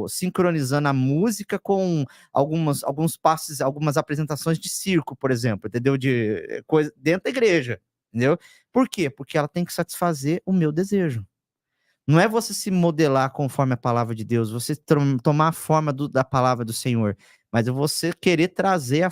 S3: sincronizando a música com alguns passes, algumas apresentações de circo, por exemplo, entendeu? De coisa dentro da igreja, entendeu? Por quê? Porque ela tem que satisfazer o meu desejo. Não é você se modelar conforme a palavra de Deus, você tomar a forma da palavra do Senhor, mas é você querer trazer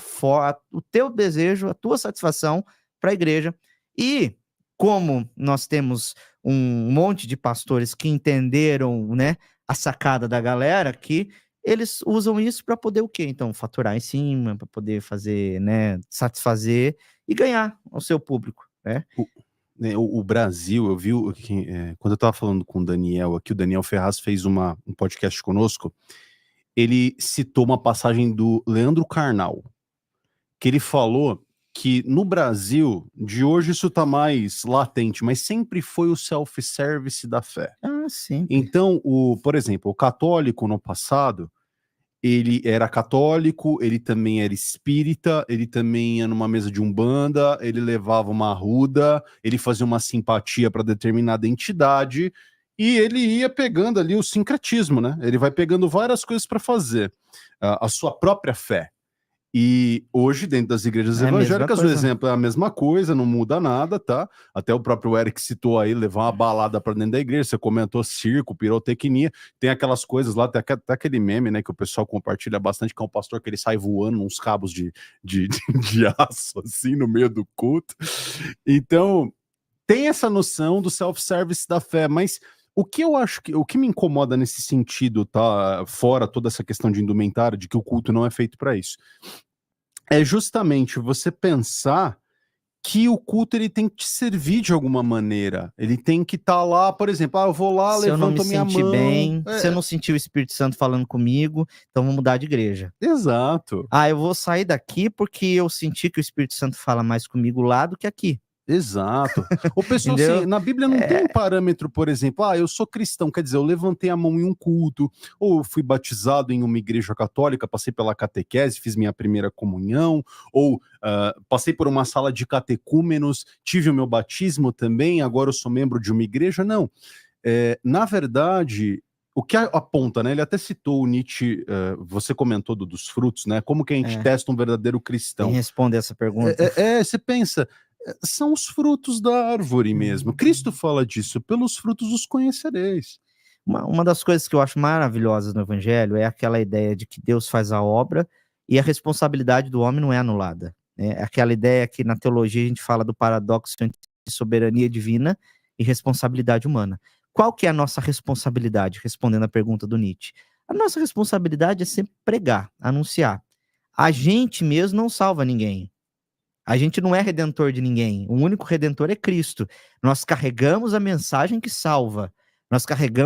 S3: o teu desejo, a tua satisfação para a igreja. E como nós temos um monte de pastores que entenderam, né, a sacada da galera, que eles usam isso para poder o quê? Então, faturar em cima, para poder fazer, né, satisfazer e ganhar o seu público, né?
S2: O Brasil, eu vi, quando eu estava falando com o Daniel aqui, o Daniel Ferraz fez um podcast conosco, ele citou uma passagem do Leandro Carnal, que ele falou que no Brasil, de hoje isso está mais latente, mas sempre foi o self-service da fé.
S3: Sim.
S2: Então, por exemplo, o católico no passado, ele era católico, ele também era espírita, ele também ia numa mesa de umbanda, ele levava uma arruda, ele fazia uma simpatia para determinada entidade, e ele ia pegando ali o sincretismo, né? Ele vai pegando várias coisas para fazer a sua própria fé. E hoje, dentro das igrejas evangélicas, o exemplo é a mesma coisa, não muda nada, tá? Até o próprio Eric citou aí, levar uma balada para dentro da igreja, você comentou circo, pirotecnia, tem aquelas coisas lá, tem até aquele meme, né, que o pessoal compartilha bastante, que é um pastor que ele sai voando uns cabos de aço, assim, no meio do culto. Então, tem essa noção do self-service da fé, mas... O que eu acho o que me incomoda nesse sentido, tá? Fora toda essa questão de indumentário, de que o culto não é feito para isso, é justamente você pensar que o culto ele tem que te servir de alguma maneira. Ele tem que estar lá, por exemplo, eu vou lá, levanto a minha mão.
S3: Se eu não me sentir bem, se eu não sentir o Espírito Santo falando comigo, então vou mudar de igreja.
S2: Exato.
S3: Eu vou sair daqui porque eu senti que o Espírito Santo fala mais comigo lá do que aqui.
S2: Exato. O pessoal, assim, na Bíblia não tem um parâmetro, por exemplo, eu sou cristão, quer dizer, eu levantei a mão em um culto, ou eu fui batizado em uma igreja católica, passei pela catequese, fiz minha primeira comunhão, ou passei por uma sala de catecúmenos, tive o meu batismo também, agora eu sou membro de uma igreja. Não. Na verdade, o que aponta, né? Ele até citou o Nietzsche, você comentou dos frutos, né? Como que a gente testa um verdadeiro cristão?
S3: Quem responde essa pergunta?
S2: Você pensa, são os frutos da árvore mesmo. Cristo fala disso, pelos frutos os conhecereis.
S3: Uma das coisas que eu acho maravilhosas no Evangelho é aquela ideia de que Deus faz a obra e a responsabilidade do homem não é anulada. É aquela ideia que na teologia a gente fala do paradoxo entre soberania divina e responsabilidade humana. Qual que é a nossa responsabilidade? Respondendo à pergunta do Nietzsche. A nossa responsabilidade é sempre pregar, anunciar. A gente mesmo não salva ninguém. A gente não é redentor de ninguém. O único redentor é Cristo. Nós carregamos a mensagem que salva. Nós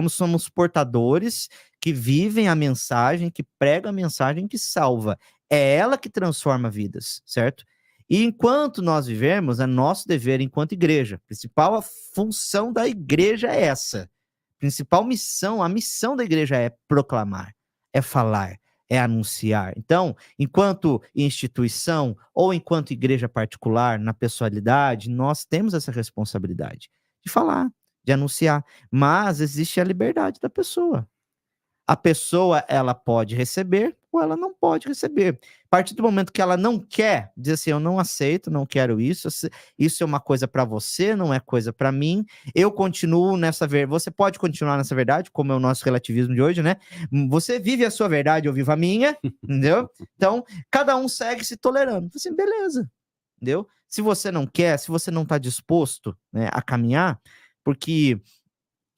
S3: somos portadores que vivem a mensagem, que pregam a mensagem que salva. É ela que transforma vidas, certo? E enquanto nós vivemos, é nosso dever enquanto igreja. A principal função da igreja é essa. A principal missão, a missão da igreja é proclamar, é falar, é anunciar. Então, enquanto instituição ou enquanto igreja particular, na pessoalidade, nós temos essa responsabilidade de falar, de anunciar. Mas existe a liberdade da pessoa. A pessoa, ela pode receber ou ela não pode receber. A partir do momento que ela não quer, diz assim, eu não aceito, não quero isso é uma coisa para você, não é coisa para mim, eu continuo nessa verdade, você pode continuar nessa verdade, como é o nosso relativismo de hoje, né? Você vive a sua verdade, eu vivo a minha, entendeu? Então, cada um segue se tolerando. Assim, beleza, entendeu? Se você não quer, se você não está disposto, né, a caminhar, porque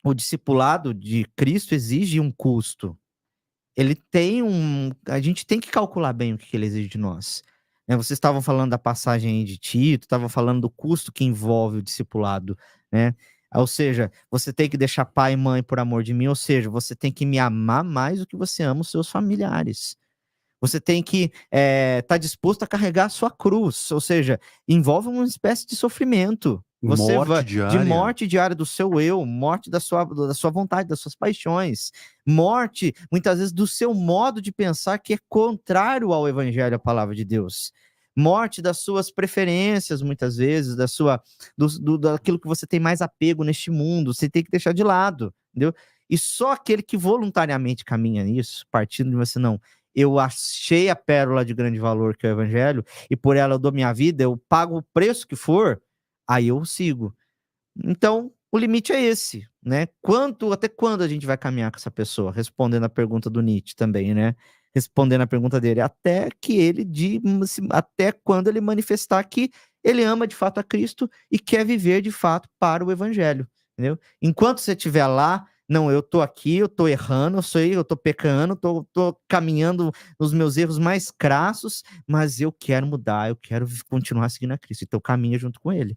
S3: o discipulado de Cristo exige um custo. Ele tem a gente tem que calcular bem o que ele exige de nós. Vocês estavam falando da passagem aí de Tito, estavam falando do custo que envolve o discipulado, né? Ou seja, você tem que deixar pai e mãe por amor de mim, ou seja, você tem que me amar mais do que você ama os seus familiares. Você tem que estar disposto a carregar a sua cruz, ou seja, envolve uma espécie de sofrimento. Você
S2: morte diária.
S3: De morte diária do seu eu, morte da sua vontade, das suas paixões, morte, muitas vezes, do seu modo de pensar que é contrário ao evangelho, à palavra de Deus. Morte das suas preferências, muitas vezes, daquilo que você tem mais apego neste mundo, você tem que deixar de lado, entendeu? E só aquele que voluntariamente caminha nisso, partindo de você, não, eu achei a pérola de grande valor que é o evangelho, e por ela eu dou minha vida, eu pago o preço que for, aí eu sigo. Então, o limite é esse, né? Até quando a gente vai caminhar com essa pessoa? Respondendo a pergunta do Nietzsche também, né? Respondendo a pergunta dele, até quando ele manifestar que ele ama de fato a Cristo e quer viver de fato para o evangelho, entendeu? Enquanto você estiver lá, não, eu tô aqui, eu tô errando, eu tô pecando, tô caminhando nos meus erros mais crassos, mas eu quero mudar, eu quero continuar seguindo a Cristo, então caminha junto com ele.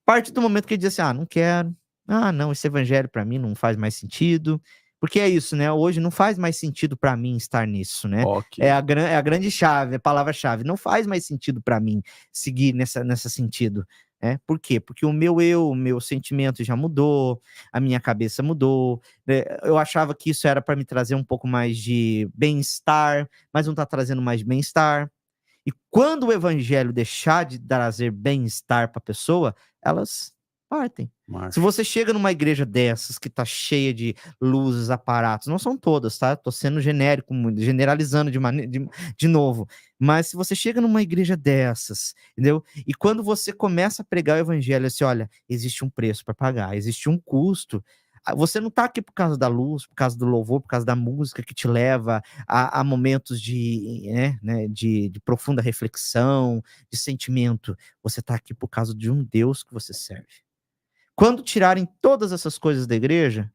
S3: A partir do momento que ele diz assim, não quero, não, esse evangelho para mim não faz mais sentido, porque é isso, né, hoje não faz mais sentido para mim estar nisso, né,
S2: Okay.
S3: é a grande chave, a palavra-chave, não faz mais sentido para mim seguir nesse sentido. Por quê? Porque o meu sentimento já mudou, a minha cabeça mudou, né? Eu achava que isso era para me trazer um pouco mais de bem-estar, mas não está trazendo mais bem-estar. E quando o evangelho deixar de trazer bem-estar para a pessoa, elas partem. Se você chega numa igreja dessas que tá cheia de luzes, aparatos, não são todas, tá? Tô sendo genérico, generalizando de novo. Mas se você chega numa igreja dessas, entendeu? E quando você começa a pregar o evangelho, assim, olha, existe um preço para pagar, existe um custo. Você não tá aqui por causa da luz, por causa do louvor, por causa da música que te leva a momentos de profunda reflexão, de sentimento. Você tá aqui por causa de um Deus que você serve. Quando tirarem todas essas coisas da igreja,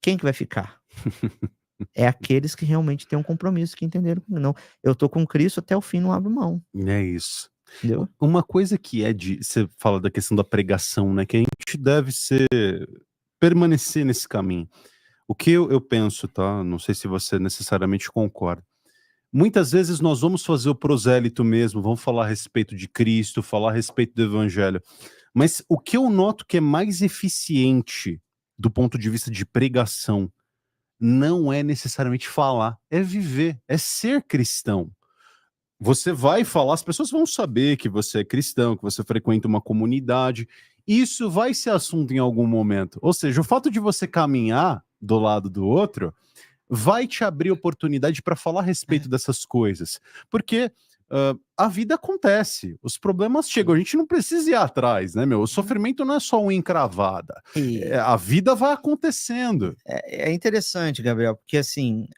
S3: quem que vai ficar? É aqueles que realmente têm um compromisso, que entenderam que não, eu tô com Cristo até o fim, não abro mão.
S2: É isso.
S3: Entendeu?
S2: Uma coisa que você fala da questão da pregação, né, que a gente deve permanecer nesse caminho. O que eu penso, tá? Não sei se você necessariamente concorda. Muitas vezes nós vamos fazer o prosélito mesmo, vamos falar a respeito de Cristo, falar a respeito do evangelho. Mas o que eu noto que é mais eficiente do ponto de vista de pregação não é necessariamente falar, é viver, é ser cristão. Você vai falar, as pessoas vão saber que você é cristão, que você frequenta uma comunidade. Isso vai ser assunto em algum momento. Ou seja, o fato de você caminhar do lado do outro vai te abrir oportunidade para falar a respeito dessas coisas. Porque a vida acontece, os problemas chegam, a gente não precisa ir atrás, né, meu? O sofrimento não é só uma encravada, a vida vai acontecendo.
S3: É interessante, Gabriel, porque assim,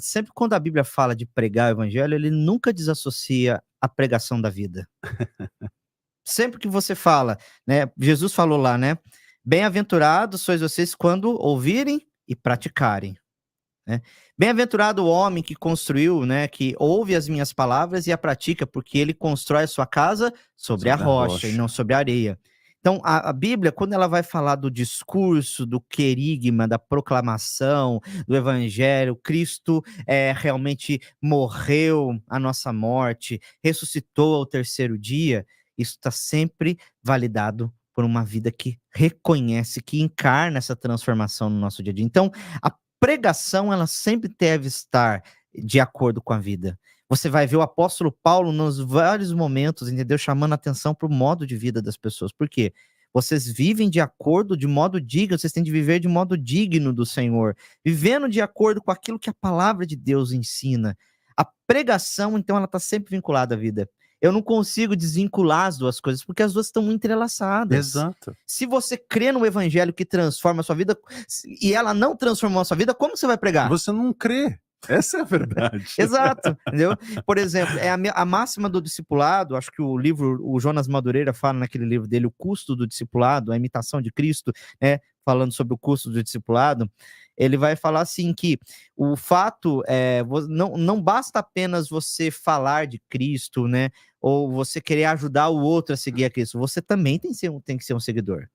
S3: sempre quando a Bíblia fala de pregar o evangelho, ele nunca desassocia a pregação da vida. Sempre que você fala, né? Jesus falou lá, né? Bem-aventurados sois vocês quando ouvirem e praticarem. Né? Bem-aventurado o homem que construiu, né? Que ouve as minhas palavras e a pratica, porque ele constrói a sua casa sobre a rocha e não sobre a areia. Então, a Bíblia, quando ela vai falar do discurso, do querigma, da proclamação, do evangelho, Cristo realmente morreu a nossa morte, ressuscitou ao terceiro dia, isso está sempre validado por uma vida que reconhece, que encarna essa transformação no nosso dia a dia. Então, a pregação, ela sempre deve estar de acordo com a vida. Você vai ver o apóstolo Paulo nos vários momentos, entendeu? Chamando atenção para o modo de vida das pessoas. Por quê? Vocês vivem de acordo, de modo digno, vocês têm de viver de modo digno do Senhor, vivendo de acordo com aquilo que a palavra de Deus ensina. A pregação, então, ela está sempre vinculada à vida. Eu não consigo desvincular as duas coisas, porque as duas estão entrelaçadas.
S2: Exato.
S3: Se você crê no evangelho que transforma a sua vida, e ela não transformou a sua vida, como você vai pregar?
S2: Você não crê. Essa é a verdade.
S3: Exato, entendeu? Por exemplo, a máxima do discipulado, acho que o Jonas Madureira fala naquele livro dele, O Custo do Discipulado, a imitação de Cristo, né? Falando sobre o custo do discipulado, ele vai falar assim que o fato não basta apenas você falar de Cristo, né? Ou você querer ajudar o outro a seguir a Cristo, você também tem que ser um seguidor.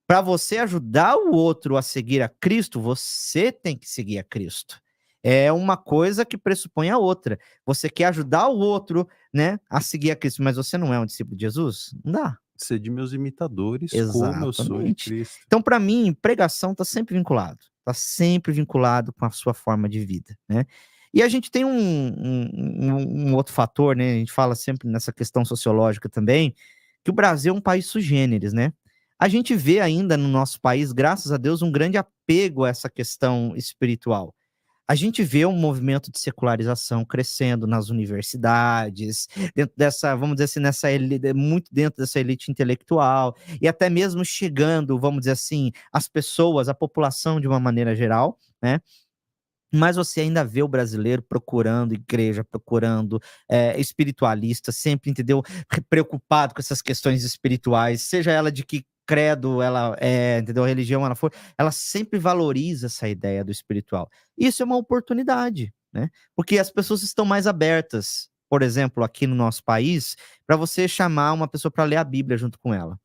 S3: Para você ajudar o outro a seguir a Cristo, você tem que seguir a Cristo. É uma coisa que pressupõe a outra. Você quer ajudar o outro, né, a seguir a Cristo, mas você não é um discípulo de Jesus? Não dá.
S2: Ser de meus imitadores,
S3: Exatamente.
S2: como eu sou de Cristo.
S3: Então, para mim, pregação está sempre vinculado. Está sempre vinculado com a sua forma de vida, né? E a gente tem um outro fator, né? A gente fala sempre nessa questão sociológica também, que o Brasil é um país sui generis, né? A gente vê ainda no nosso país, graças a Deus, um grande apego a essa questão espiritual. A gente vê um movimento de secularização crescendo nas universidades, dentro dessa, vamos dizer assim, nessa elite, muito dentro dessa elite intelectual, e até mesmo chegando, vamos dizer assim, as pessoas, a população de uma maneira geral, né? Mas você ainda vê o brasileiro procurando igreja, procurando espiritualista, sempre, entendeu? Preocupado com essas questões espirituais, seja ela de que credo ela é, entendeu? A religião ela for, ela sempre valoriza essa ideia do espiritual. Isso é uma oportunidade, né? Porque as pessoas estão mais abertas, por exemplo, aqui no nosso país, para você chamar uma pessoa para ler a Bíblia junto com ela.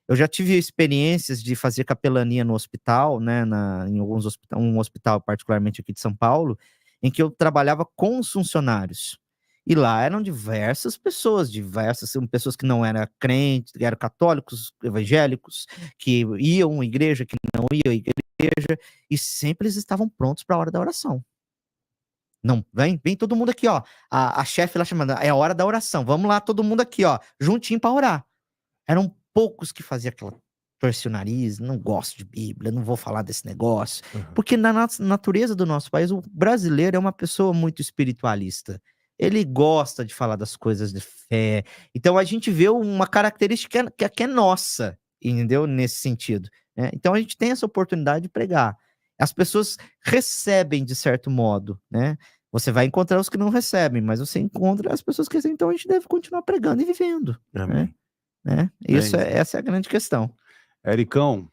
S3: Eu já tive experiências de fazer capelania no hospital, né, em alguns um hospital particularmente aqui de São Paulo, em que eu trabalhava com os funcionários. E lá eram diversas pessoas que não eram crentes, que eram católicos, evangélicos, que iam à igreja, que não iam à igreja, e sempre eles estavam prontos para a hora da oração. Não, vem todo mundo aqui, ó. A chefe lá chamando, é a hora da oração. Vamos lá, todo mundo aqui, ó, juntinho para orar. Eram poucos que faziam aquela torce o nariz, não gosto de Bíblia, não vou falar desse negócio. Porque na natureza do nosso país, o brasileiro é uma pessoa muito espiritualista. Ele gosta de falar das coisas de fé. Então a gente vê uma característica que é nossa, entendeu? Nesse sentido, né? Então a gente tem essa oportunidade de pregar. As pessoas recebem de certo modo, né? Você vai encontrar os que não recebem, mas você encontra as pessoas que recebem. Então a gente deve continuar pregando e vivendo.
S2: Amém.
S3: Né? Essa é a grande questão.
S2: Ericão.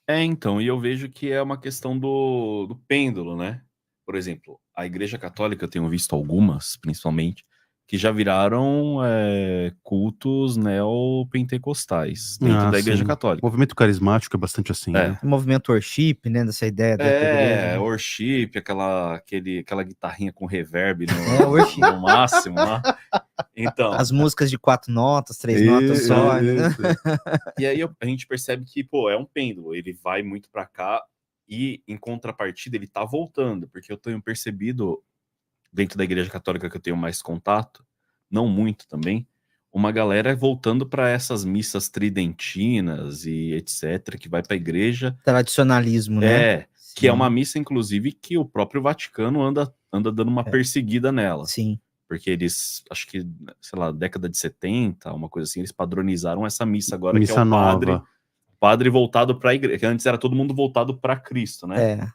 S4: Então, e eu vejo que é uma questão do pêndulo, né? Por exemplo, a Igreja Católica, eu tenho visto algumas, principalmente, que já viraram cultos neopentecostais dentro da Igreja Católica.
S2: O movimento carismático é bastante assim, né?
S3: O movimento worship, né? Dessa ideia da igreja.
S4: Worship, aquela guitarrinha com reverb no máximo lá. Então,
S3: as músicas de 4 notas, 3 notas só. Né?
S4: E aí a gente percebe que, é um pêndulo, ele vai muito para cá e, em contrapartida, ele tá voltando, porque eu tenho percebido, dentro da Igreja Católica que eu tenho mais contato, não muito também, uma galera voltando para essas missas tridentinas e etc, que vai para a igreja.
S3: Tradicionalismo, né?
S4: Que é uma missa, inclusive, que o próprio Vaticano anda dando uma perseguida nela.
S3: Sim.
S4: Porque eles, acho que, sei lá, década de 70, uma coisa assim, eles padronizaram essa missa agora,
S2: Missa
S4: que é o
S2: nova.
S4: padre voltado para a igreja, que antes era todo mundo voltado para Cristo, né?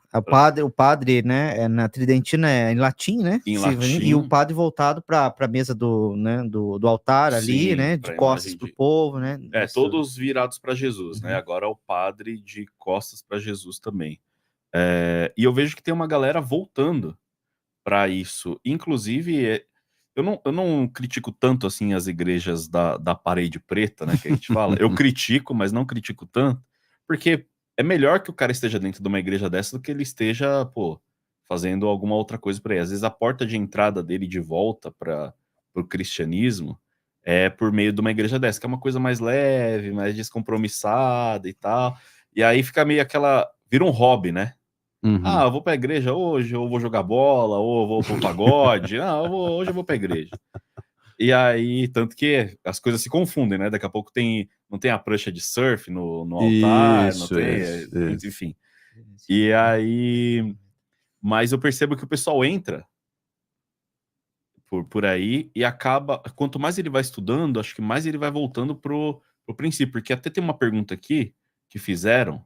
S3: O padre, né, na Tridentina é em latim, né?
S4: Em latim.
S3: E o padre voltado para a mesa do altar ali,
S4: Sim,
S3: né,
S4: pra
S3: de costas
S4: imagem
S3: pro povo, né? Isso.
S4: Todos virados para Jesus, né? Agora é o padre de costas para Jesus também. E eu vejo que tem uma galera voltando para isso. Inclusive, eu não critico tanto assim as igrejas da parede preta, né, que a gente fala. Eu critico, mas não critico tanto, porque é melhor que o cara esteja dentro de uma igreja dessa do que ele esteja, fazendo alguma outra coisa por aí. Às vezes a porta de entrada dele de volta para o cristianismo é por meio de uma igreja dessa, que é uma coisa mais leve, mais descompromissada e tal. E aí fica meio vira um hobby, né? Eu vou pra igreja hoje, ou vou jogar bola, ou vou pro pagode. Hoje eu vou pra igreja. E aí, tanto que as coisas se confundem, né? Daqui a pouco não tem a prancha de surf no altar, não tem, enfim. E aí, mas eu percebo que o pessoal entra por aí e acaba, quanto mais ele vai estudando, acho que mais ele vai voltando pro princípio, porque até tem uma pergunta aqui que fizeram,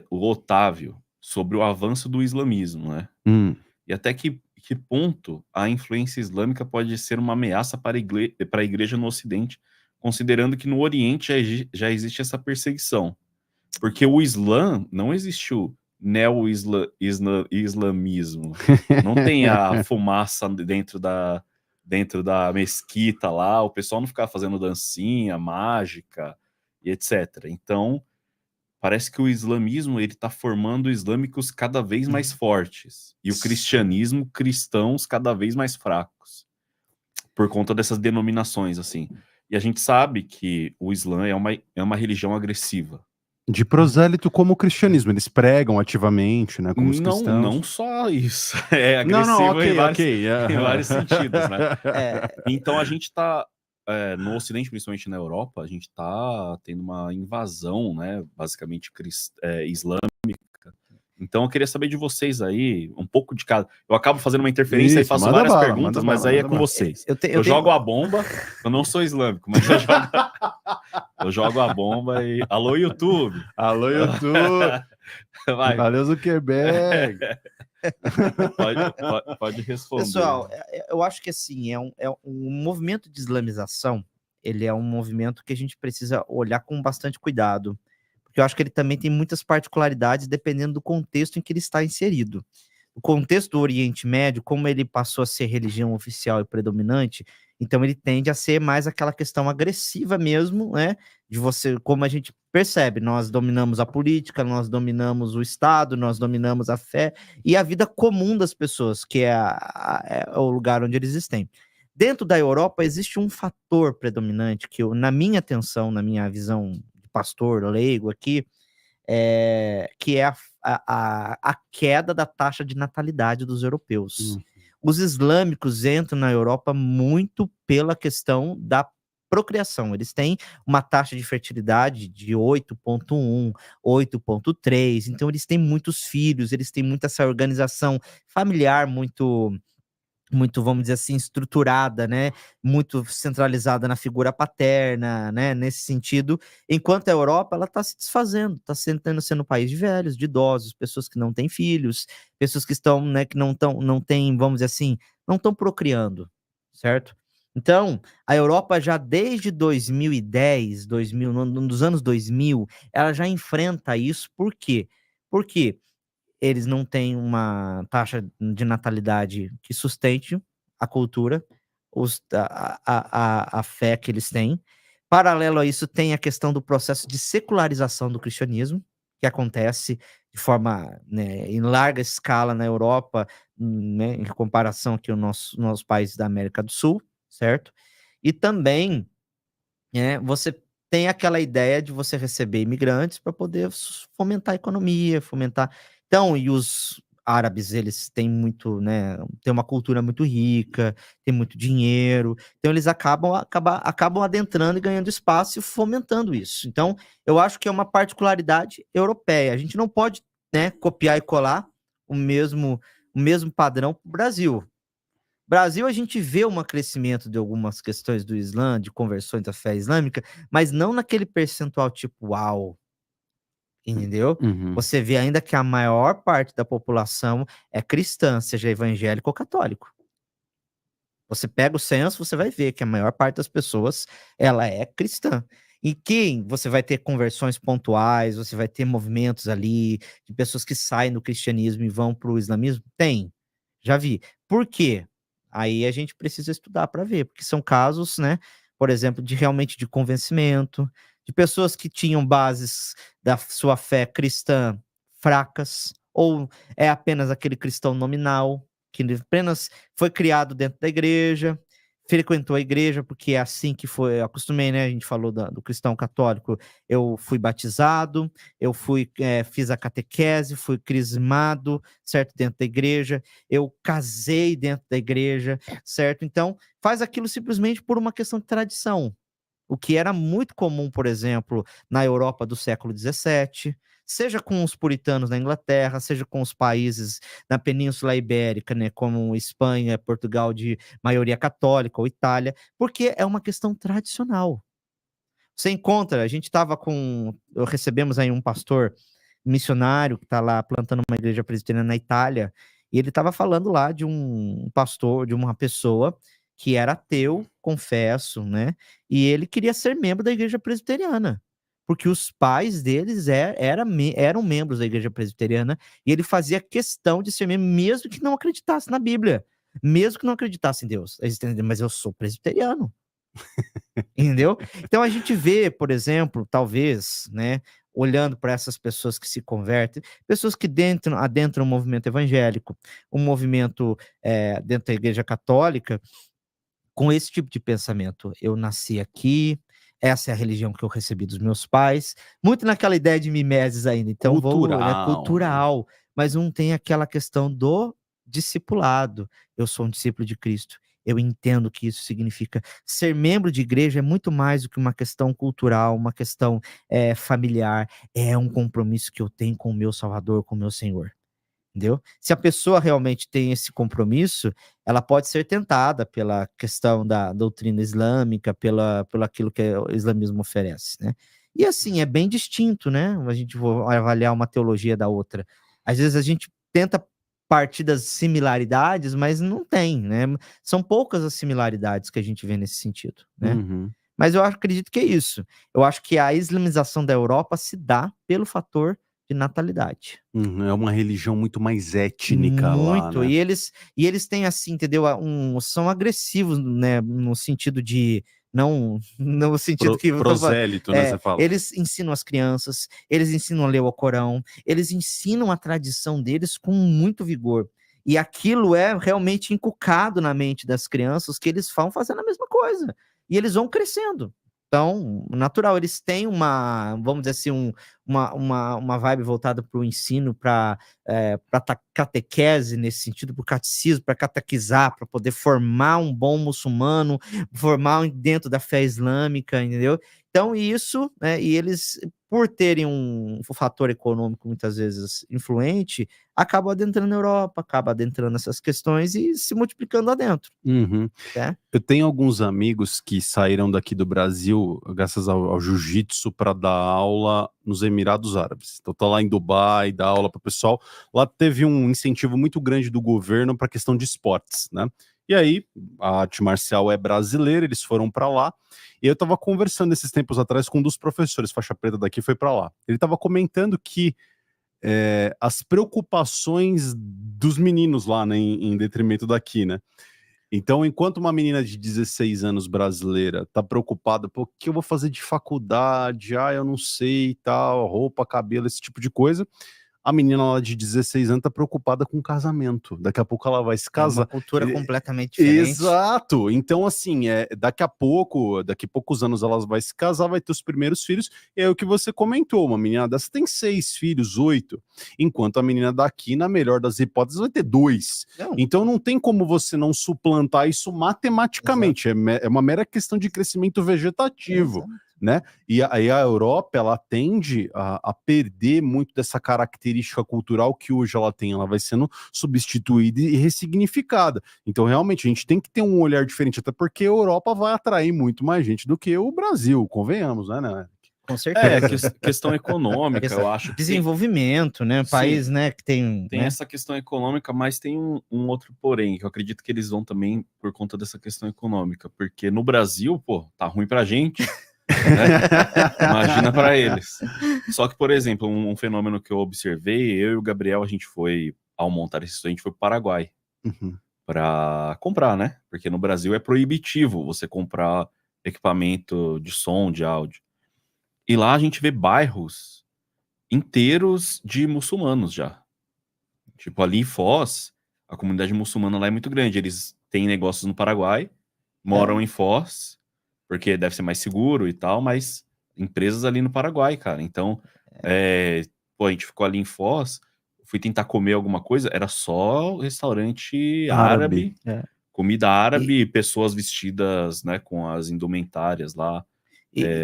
S4: o Otávio, sobre o avanço do islamismo, né? E até que ponto a influência islâmica pode ser uma ameaça para a igreja no Ocidente, considerando que no Oriente já existe essa perseguição. Porque o Islã não existiu neo-islamismo. Não tem a fumaça dentro da mesquita lá, o pessoal não ficava fazendo dancinha, mágica e etc. Então, parece que o islamismo ele está formando islâmicos cada vez mais fortes e o cristianismo, cristãos cada vez mais fracos, por conta dessas denominações, assim. E a gente sabe que o Islã é uma religião agressiva.
S2: De prosélito como o cristianismo, eles pregam ativamente, né, como os cristãos.
S4: Não só isso, é agressivo em vários sentidos, né? Então a gente está no Ocidente, principalmente na Europa, a gente está tendo uma invasão, né, basicamente islâmica. Então eu queria saber de vocês aí, um pouco de cada. Eu acabo fazendo uma interferência e faço várias perguntas, mas aí é com vocês. Eu jogo a bomba, eu não sou islâmico, mas eu jogo a bomba e... Alô, YouTube!
S2: Alô, YouTube!
S4: Vai.
S2: Valeu, Zuckerberg!
S4: Pode responder.
S3: Pessoal, eu acho que assim, um movimento de islamização, ele é um movimento que a gente precisa olhar com bastante cuidado, porque eu acho que ele também tem muitas particularidades dependendo do contexto em que ele está inserido. O contexto do Oriente Médio, como ele passou a ser religião oficial e predominante, então ele tende a ser mais aquela questão agressiva mesmo, né? De você, como a gente percebe, nós dominamos a política, nós dominamos o Estado, nós dominamos a fé e a vida comum das pessoas, que é o lugar onde eles estão. Dentro da Europa existe um fator predominante que, na minha atenção, na minha visão de pastor leigo aqui, que é a queda da taxa de natalidade dos europeus. Os islâmicos entram na Europa muito pela questão da procriação. Eles têm uma taxa de fertilidade de 8,1, 8,3. Então, eles têm muitos filhos, eles têm muita essa organização familiar muito, vamos dizer assim, estruturada, né? Muito centralizada na figura paterna, né? Nesse sentido, enquanto a Europa, ela está se desfazendo, está sendo um país de velhos, de idosos, pessoas que não têm filhos, pessoas que estão, né, que não têm, vamos dizer assim, não estão procriando, certo? Então, a Europa já desde 2010, nos anos 2000, ela já enfrenta isso. Por quê? Porque eles não têm uma taxa de natalidade que sustente a cultura, a fé que eles têm. Paralelo a isso, tem a questão do processo de secularização do cristianismo, que acontece de forma, né, em larga escala na Europa, né, em comparação aqui aos nossos países da América do Sul, certo? E também, você tem aquela ideia de você receber imigrantes para poder fomentar a economia, Então, e os árabes, eles têm muito, né, tem uma cultura muito rica, tem muito dinheiro, então eles acabam adentrando e ganhando espaço e fomentando isso. Então, eu acho que é uma particularidade europeia. A gente não pode né, copiar e colar o mesmo padrão para o Brasil. Brasil, a gente vê um crescimento de algumas questões do Islã, de conversões da fé islâmica, mas não naquele percentual tipo, uau, entendeu?
S2: Uhum.
S3: Você vê ainda que a maior parte da população é cristã, seja evangélico ou católico. Você pega o censo, você vai ver que a maior parte das pessoas, ela é cristã. E quem você vai ter conversões pontuais, você vai ter movimentos ali de pessoas que saem do cristianismo e vão para o islamismo? Tem, já vi. Por quê? Aí a gente precisa estudar para ver, porque são casos, né, por exemplo, de realmente de convencimento, de pessoas que tinham bases da sua fé cristã fracas, ou é apenas aquele cristão nominal, que apenas foi criado dentro da igreja, frequentou a igreja, porque é assim que foi, eu acostumei, né? A gente falou do cristão católico. Eu fui batizado, eu fiz a catequese, fui crismado, certo? Dentro da igreja, eu casei dentro da igreja, certo? Então, faz aquilo simplesmente por uma questão de tradição. O que era muito comum, por exemplo, na Europa do século XVII, seja com os puritanos na Inglaterra, seja com os países na Península Ibérica, né, como Espanha, Portugal de maioria católica ou Itália, porque é uma questão tradicional. Você encontra, a gente recebemos aí um pastor missionário que está lá plantando uma igreja presbiteriana na Itália, e ele estava falando lá de um pastor, de uma pessoa que era ateu, confesso, né? E ele queria ser membro da igreja presbiteriana, porque os pais deles eram membros da igreja presbiteriana, e ele fazia questão de ser membro, mesmo que não acreditasse na Bíblia, mesmo que não acreditasse em Deus. Mas eu sou presbiteriano. Entendeu? Então a gente vê, por exemplo, talvez, né, olhando para essas pessoas que se convertem, pessoas que adentram o movimento evangélico, um movimento dentro da igreja católica, com esse tipo de pensamento. Eu nasci aqui, essa é a religião que eu recebi dos meus pais, muito naquela ideia de mimeses ainda, então cultural, mas não tem aquela questão do discipulado. Eu sou um discípulo de Cristo. Eu entendo que isso significa ser membro de igreja é muito mais do que uma questão cultural, uma questão familiar, é um compromisso que eu tenho com o meu Salvador, com o meu Senhor. Entendeu? Se a pessoa realmente tem esse compromisso, ela pode ser tentada pela questão da doutrina islâmica, pelo aquilo que o islamismo oferece, né? E assim, é bem distinto, né? A gente vai avaliar uma teologia da outra. Às vezes a gente tenta partir das similaridades, mas não tem, né? São poucas as similaridades que a gente vê nesse sentido, né?
S2: Uhum.
S3: Mas eu acredito que é isso. Eu acho que a islamização da Europa se dá pelo fator de natalidade.
S2: É uma religião muito mais étnica lá,
S3: Muito,
S2: né?
S3: e eles têm assim, entendeu? são agressivos, né? No sentido de não no sentido que
S2: prosélito, né? Você fala.
S3: eles ensinam as crianças, eles ensinam a ler o Corão, eles ensinam a tradição deles com muito vigor. E aquilo é realmente inculcado na mente das crianças, que eles vão fazendo a mesma coisa. E eles vão crescendo. Então, natural, eles têm vamos dizer assim, uma vibe voltada para o ensino, para catequese nesse sentido, para o catecismo, para catequizar, para poder formar um bom muçulmano, formar dentro da fé islâmica, entendeu? Então, isso, né, e eles, por terem um fator econômico muitas vezes influente, acabam adentrando na Europa, acabam adentrando essas questões e se multiplicando lá dentro.
S2: Uhum.
S3: Né?
S2: Eu tenho alguns amigos que saíram daqui do Brasil, graças ao jiu-jitsu, para dar aula nos Emirados Árabes. Então tá lá em Dubai, dá aula para o pessoal. Lá teve um incentivo muito grande do governo para a questão de esportes, né? E aí, a arte marcial é brasileira, eles foram para lá. E eu estava conversando esses tempos atrás com um dos professores, faixa preta daqui, foi para lá. Ele estava comentando que as preocupações dos meninos lá, né, em detrimento daqui, né? Então, enquanto uma menina de 16 anos brasileira tá preocupada, pô, o que eu vou fazer de faculdade? Eu não sei e tal, roupa, cabelo, esse tipo de coisa. A menina lá de 16 anos tá preocupada com casamento. Daqui a pouco ela vai se casar.
S3: É uma cultura completamente diferente.
S2: Exato. Então, assim, daqui a poucos anos ela vai se casar, vai ter os primeiros filhos. E é o que você comentou, uma menina dessa tem 6 filhos, 8. Enquanto a menina daqui, na melhor das hipóteses, vai ter 2.
S3: Não.
S2: Então não tem como você não suplantar isso matematicamente. É uma mera questão de crescimento vegetativo.
S3: Exato.
S2: né? E aí a Europa, ela tende a perder muito dessa característica cultural que hoje ela tem, ela vai sendo substituída e ressignificada. Então, realmente, a gente tem que ter um olhar diferente, até porque a Europa vai atrair muito mais gente do que o Brasil, convenhamos, né?
S3: Com certeza.
S4: Questão econômica, eu acho.
S3: Desenvolvimento, né?
S4: Sim.
S3: País, né, que tem né?
S4: Essa questão econômica, mas tem um outro porém, que eu acredito que eles vão também por conta dessa questão econômica, porque no Brasil, pô, tá ruim pra gente, né? Imagina pra eles. Só que, por exemplo, um fenômeno que eu observei, eu e o Gabriel, a gente foi, ao montar esse estudo, a gente foi pro Paraguai pra comprar, né? Porque no Brasil é proibitivo você comprar equipamento de som, de áudio. E lá a gente vê bairros inteiros de muçulmanos já. Tipo, ali em Foz, a comunidade muçulmana lá é muito grande. Eles têm negócios no Paraguai, moram em Foz, porque deve ser mais seguro e tal, mas empresas ali no Paraguai, cara. Então, pô, a gente ficou ali em Foz, fui tentar comer alguma coisa, era só restaurante árabe, comida árabe, pessoas vestidas, né, com as indumentárias lá,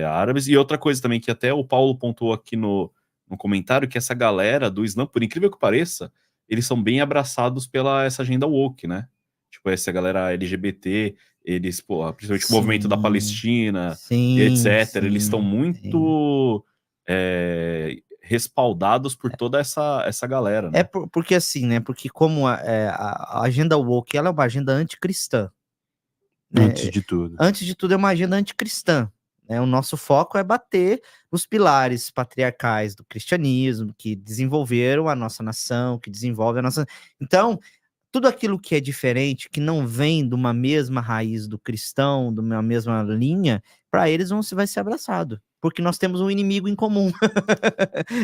S4: árabes. E outra coisa também, que até o Paulo pontuou aqui no comentário, que essa galera do Islã, por incrível que pareça, eles são bem abraçados pela essa agenda woke, né? Tipo, essa galera LGBT, eles, pô, principalmente o movimento da Palestina, etc. Eles estão muito respaldados por toda essa galera, né?
S3: Porque assim, né? Porque como a agenda woke, ela é uma agenda anticristã. Né?
S2: Antes de tudo.
S3: É uma agenda anticristã. O nosso foco é bater os pilares patriarcais do cristianismo, que desenvolveram a nossa nação, que desenvolve a nossa... Então, tudo aquilo que é diferente, que não vem de uma mesma raiz do cristão, de uma mesma linha, para eles vai ser abraçado, porque nós temos um inimigo em comum,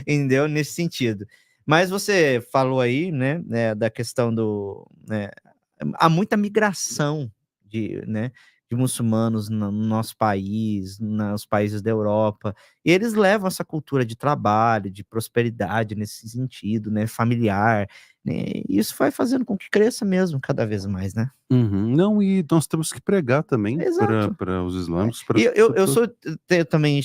S3: entendeu? Nesse sentido. Mas você falou aí, né, da questão do... Né, há muita migração de muçulmanos no nosso país, nos países da Europa, e eles levam essa cultura de trabalho, de prosperidade nesse sentido, né, familiar, né, e isso vai fazendo com que cresça mesmo cada vez mais, né?
S2: Não, e nós temos que pregar também para os islâmicos.
S3: Eu também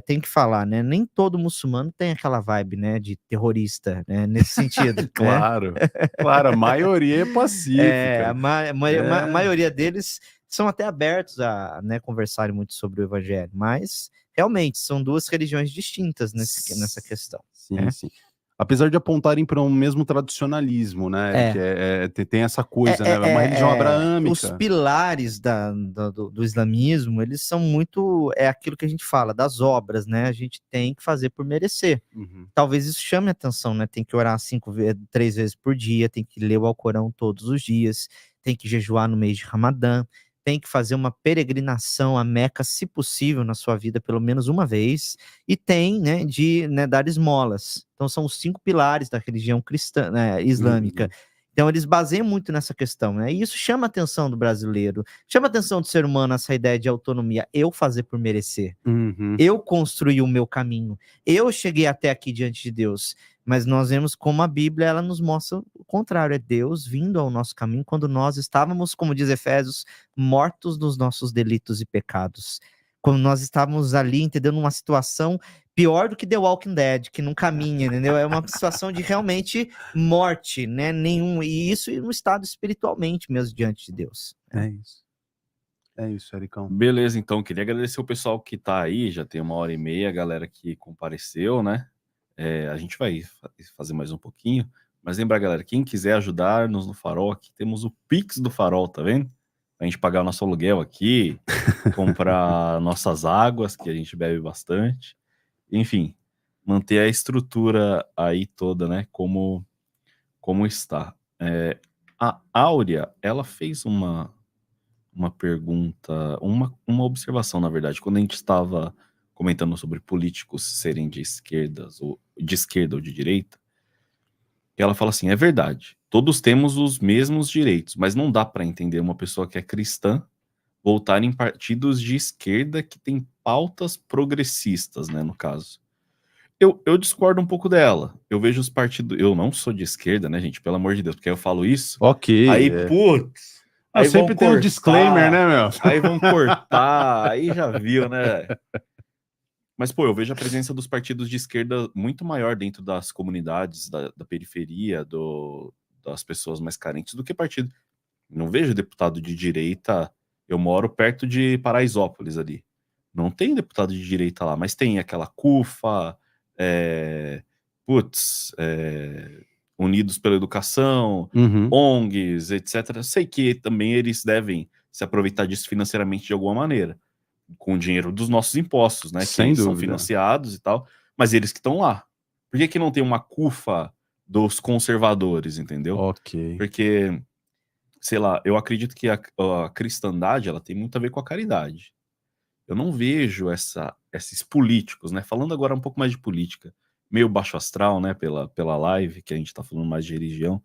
S3: tenho que falar, né? Nem todo muçulmano tem aquela vibe, né, de terrorista, né, nesse sentido.
S2: Claro, claro, a maioria é pacífica.
S3: A maioria deles são até abertos a, né, conversarem muito sobre o evangelho, mas realmente são duas religiões distintas nessa questão.
S2: Sim, sim. Apesar de apontarem para um mesmo tradicionalismo, né? Que tem essa coisa, né? É uma religião abraâmica.
S3: Os pilares do islamismo, eles são muito... É aquilo que a gente fala, das obras, né? A gente tem que fazer por merecer. Talvez isso chame a atenção, né? Tem que orar 3 vezes por dia, tem que ler o Alcorão todos os dias, tem que jejuar no mês de Ramadã, tem que fazer uma peregrinação a Meca, se possível, na sua vida, pelo menos uma vez, e tem, né, de dar esmolas. Então, são os 5 pilares da religião cristã, né, islâmica. Então, eles baseiam muito nessa questão, né? E isso chama a atenção do brasileiro, chama a atenção do ser humano, essa ideia de autonomia, eu fazer por merecer. Eu construí o meu caminho, eu cheguei até aqui diante de Deus. Mas nós vemos como a Bíblia, ela nos mostra o contrário, é Deus vindo ao nosso caminho quando nós estávamos, como diz Efésios, mortos nos nossos delitos e pecados. Quando nós estávamos ali, entendeu? Numa situação pior do que The Walking Dead, que não caminha, entendeu? É uma situação de realmente morte, né? E isso no estado espiritualmente mesmo diante de Deus.
S2: É isso, Ericão.
S4: Beleza, então, queria agradecer o pessoal que tá aí, já tem 1h30, a galera que compareceu, né? A gente vai fazer mais um pouquinho, mas lembra, galera, quem quiser ajudar-nos no Farol, aqui temos o Pix do Farol, tá vendo? Pra gente pagar o nosso aluguel aqui, comprar nossas águas, que a gente bebe bastante, enfim, manter a estrutura aí toda, né, como está. A Áurea, ela fez uma pergunta, uma observação, na verdade, quando a gente estava comentando sobre políticos serem de esquerda ou de direita, e ela fala assim, é verdade, todos temos os mesmos direitos, mas não dá para entender uma pessoa que é cristã voltar em partidos de esquerda que tem pautas progressistas, né, no caso. Eu discordo um pouco dela, eu vejo os partidos, eu não sou de esquerda, né, gente, pelo amor de Deus, porque eu falo isso,
S2: ok,
S4: aí, putz, Aí
S2: sempre
S4: vão
S2: tem um
S4: cortar,
S2: disclaimer, né, meu?
S4: Aí vão cortar, aí já viu, né? Mas, pô, eu vejo a presença dos partidos de esquerda muito maior dentro das comunidades, da periferia, das pessoas mais carentes, do que partido. Não vejo deputado de direita. Eu moro perto de Paraisópolis ali. Não tem deputado de direita lá, mas tem aquela CUFA, Unidos pela Educação,
S2: Uhum.
S4: ONGs, etc. Eu sei que também eles devem se aproveitar disso financeiramente de alguma maneira, com o dinheiro dos nossos impostos, né?
S2: Sem
S4: que são
S2: dúvida.
S4: financiados e tal, mas eles que estão lá. Por que não tem uma CUFA dos conservadores, entendeu?
S2: Ok.
S4: Porque, sei lá, eu acredito que a cristandade, ela tem muito a ver com a caridade. Eu não vejo esses políticos, né? Falando agora um pouco mais de política, meio baixo astral, né? Pela live, que a gente tá falando mais de religião.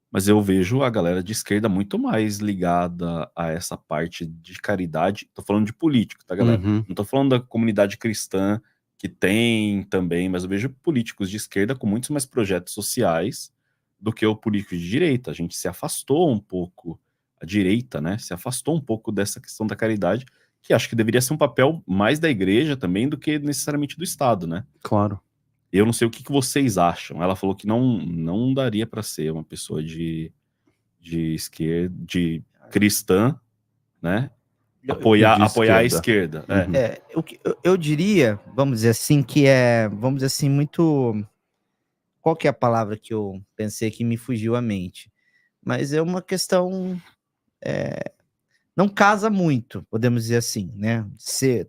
S4: Mas eu vejo a galera de esquerda muito mais ligada a essa parte de caridade. Tô falando de político, tá, galera?
S2: Uhum.
S4: Não tô falando da comunidade cristã, que tem também, mas eu vejo políticos de esquerda com muitos mais projetos sociais do que o político de direita. A gente se afastou um pouco, a direita, né? Se afastou um pouco dessa questão da caridade, que acho que deveria ser um papel mais da igreja também do que necessariamente do Estado, né?
S2: Claro.
S4: Eu não sei o que vocês acham. Ela falou que não daria para ser uma pessoa de esquerda, de cristã, né? Apoiar a esquerda.
S2: Uhum.
S3: Eu diria, vamos dizer assim, vamos dizer assim, muito... Qual que é a palavra que eu pensei que me fugiu à mente? Mas é uma questão... não casa muito, podemos dizer assim, né?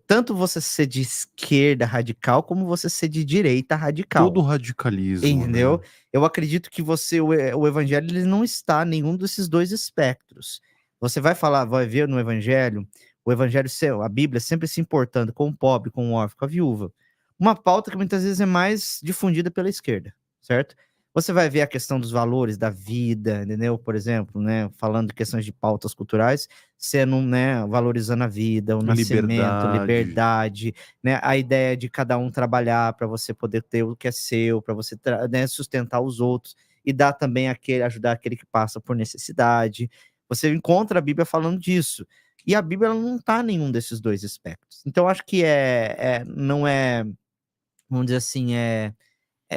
S3: Tanto você ser de esquerda radical, como você ser de direita radical.
S2: Todo radicalismo,
S3: Entendeu?
S2: né?
S3: Eu acredito que o evangelho ele não está em nenhum desses dois espectros. Você vai ver no evangelho, a Bíblia sempre se importando com o pobre, com o órfão, com a viúva. Uma pauta que muitas vezes é mais difundida pela esquerda, certo? Você vai ver a questão dos valores da vida, entendeu? Por exemplo, né, falando de questões de pautas culturais, sendo, né, valorizando a vida, o nascimento, liberdade, né, a ideia de cada um trabalhar para você poder ter o que é seu, para você, né, sustentar os outros e dar também ajudar aquele que passa por necessidade. Você encontra a Bíblia falando disso. E a Bíblia ela não está em nenhum desses dois aspectos. Então, acho que não é, vamos dizer assim, é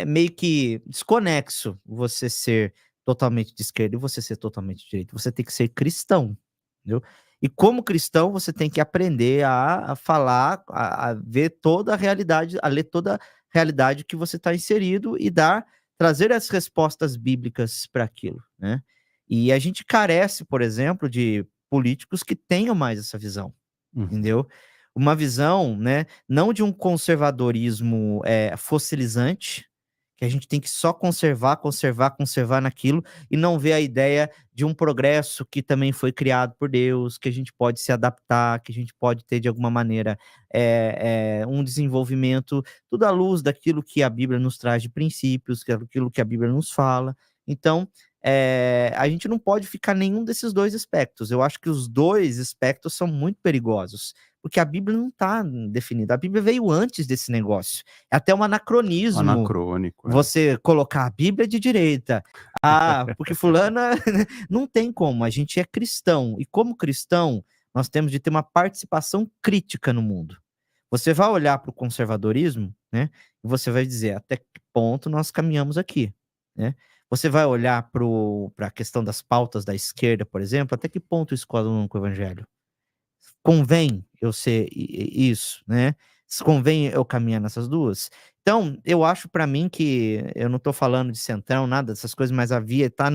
S3: meio que desconexo você ser totalmente de esquerda e você ser totalmente de direita. Você tem que ser cristão, entendeu? E como cristão, você tem que aprender a falar, a ver toda a realidade, a ler toda a realidade que você está inserido e trazer as respostas bíblicas para aquilo, né? E a gente carece, por exemplo, de políticos que tenham mais essa visão, entendeu? Uma visão, né, não de um conservadorismo fossilizante, que a gente tem que só conservar naquilo e não ver a ideia de um progresso que também foi criado por Deus, que a gente pode se adaptar, que a gente pode ter de alguma maneira um desenvolvimento, tudo à luz daquilo que a Bíblia nos traz de princípios, aquilo que a Bíblia nos fala. Então, a gente não pode ficar nenhum desses dois aspectos. Eu acho que os dois aspectos são muito perigosos, porque a Bíblia não está definida. A Bíblia veio antes desse negócio. É até um anacronismo
S2: Anacrônico.
S3: você colocar a Bíblia de direita. Porque fulana... Não tem como. A gente é cristão. E como cristão, nós temos de ter uma participação crítica no mundo. Você vai olhar para o conservadorismo, né? E você vai dizer até que ponto nós caminhamos aqui, né? Você vai olhar para a questão das pautas da esquerda, por exemplo, até que ponto isso cola com o evangelho? Convém eu ser isso, né? Convém eu caminhar nessas duas? Então, eu acho para mim que eu não estou falando de centrão, nada dessas coisas, mas tá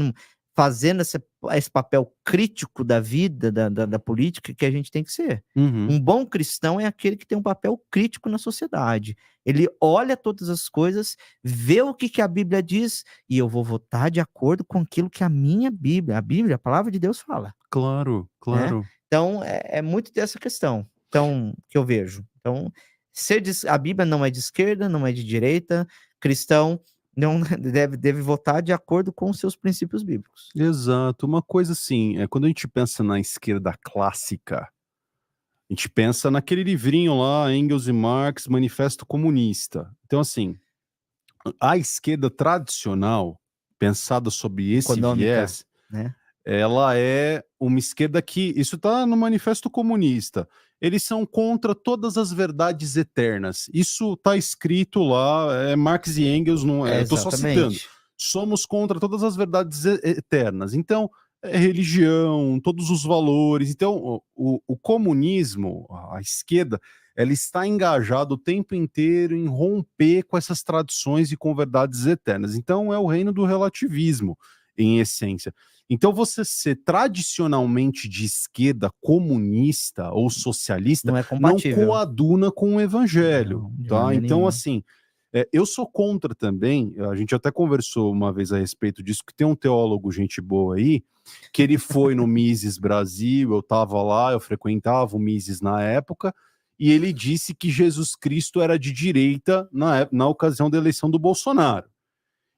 S3: fazendo esse papel crítico da vida, da política que a gente tem que ser. Um bom cristão é aquele que tem um papel crítico na sociedade. Ele olha todas as coisas, vê o que a Bíblia diz e eu vou votar de acordo com aquilo que a Bíblia, a palavra de Deus fala.
S2: Claro, claro.
S3: Né? Então, é muito dessa questão que eu vejo. Então, a Bíblia não é de esquerda, não é de direita, cristão não deve votar de acordo com os seus princípios bíblicos.
S2: Exato. Uma coisa assim, quando a gente pensa na esquerda clássica, a gente pensa naquele livrinho lá, Engels e Marx, Manifesto Comunista. Então, assim, a esquerda tradicional, pensada sob esse
S3: Econômica,
S2: viés,
S3: né?
S2: ela é uma esquerda que, isso está no Manifesto Comunista, eles são contra todas as verdades eternas. Isso está escrito lá, é Marx e Engels, não é, eu estou só citando.
S3: Exatamente.
S2: Somos contra todas as verdades eternas. Então, religião, todos os valores. Então, o comunismo, a esquerda, ela está engajada o tempo inteiro em romper com essas tradições e com verdades eternas. Então, é o reino do relativismo, em essência. Então, você ser tradicionalmente de esquerda, comunista ou socialista,
S3: Não é
S2: não
S3: compatível.
S2: coaduna com o evangelho,
S3: Não, de
S2: tá?
S3: maneira
S2: Então,
S3: nenhuma.
S2: assim, eu sou contra também, a gente até conversou uma vez a respeito disso, que tem um teólogo, gente boa aí, que ele foi no Mises Brasil, eu estava lá, eu frequentava o Mises na época, e ele disse que Jesus Cristo era de direita na ocasião da eleição do Bolsonaro.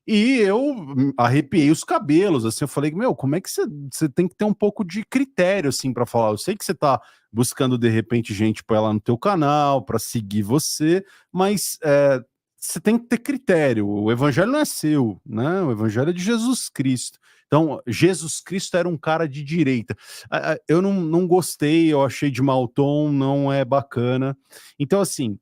S2: E eu arrepiei os cabelos, assim, eu falei, meu, como é que você tem que ter um pouco de critério, assim, para falar? Eu sei que você tá buscando, de repente, gente para ir lá no teu canal, para seguir você, mas você tem que ter critério, o evangelho não é seu, né? O evangelho é de Jesus Cristo. Então, Jesus Cristo era um cara de direita. Eu não gostei, eu achei de mau tom, não é bacana. Então, assim,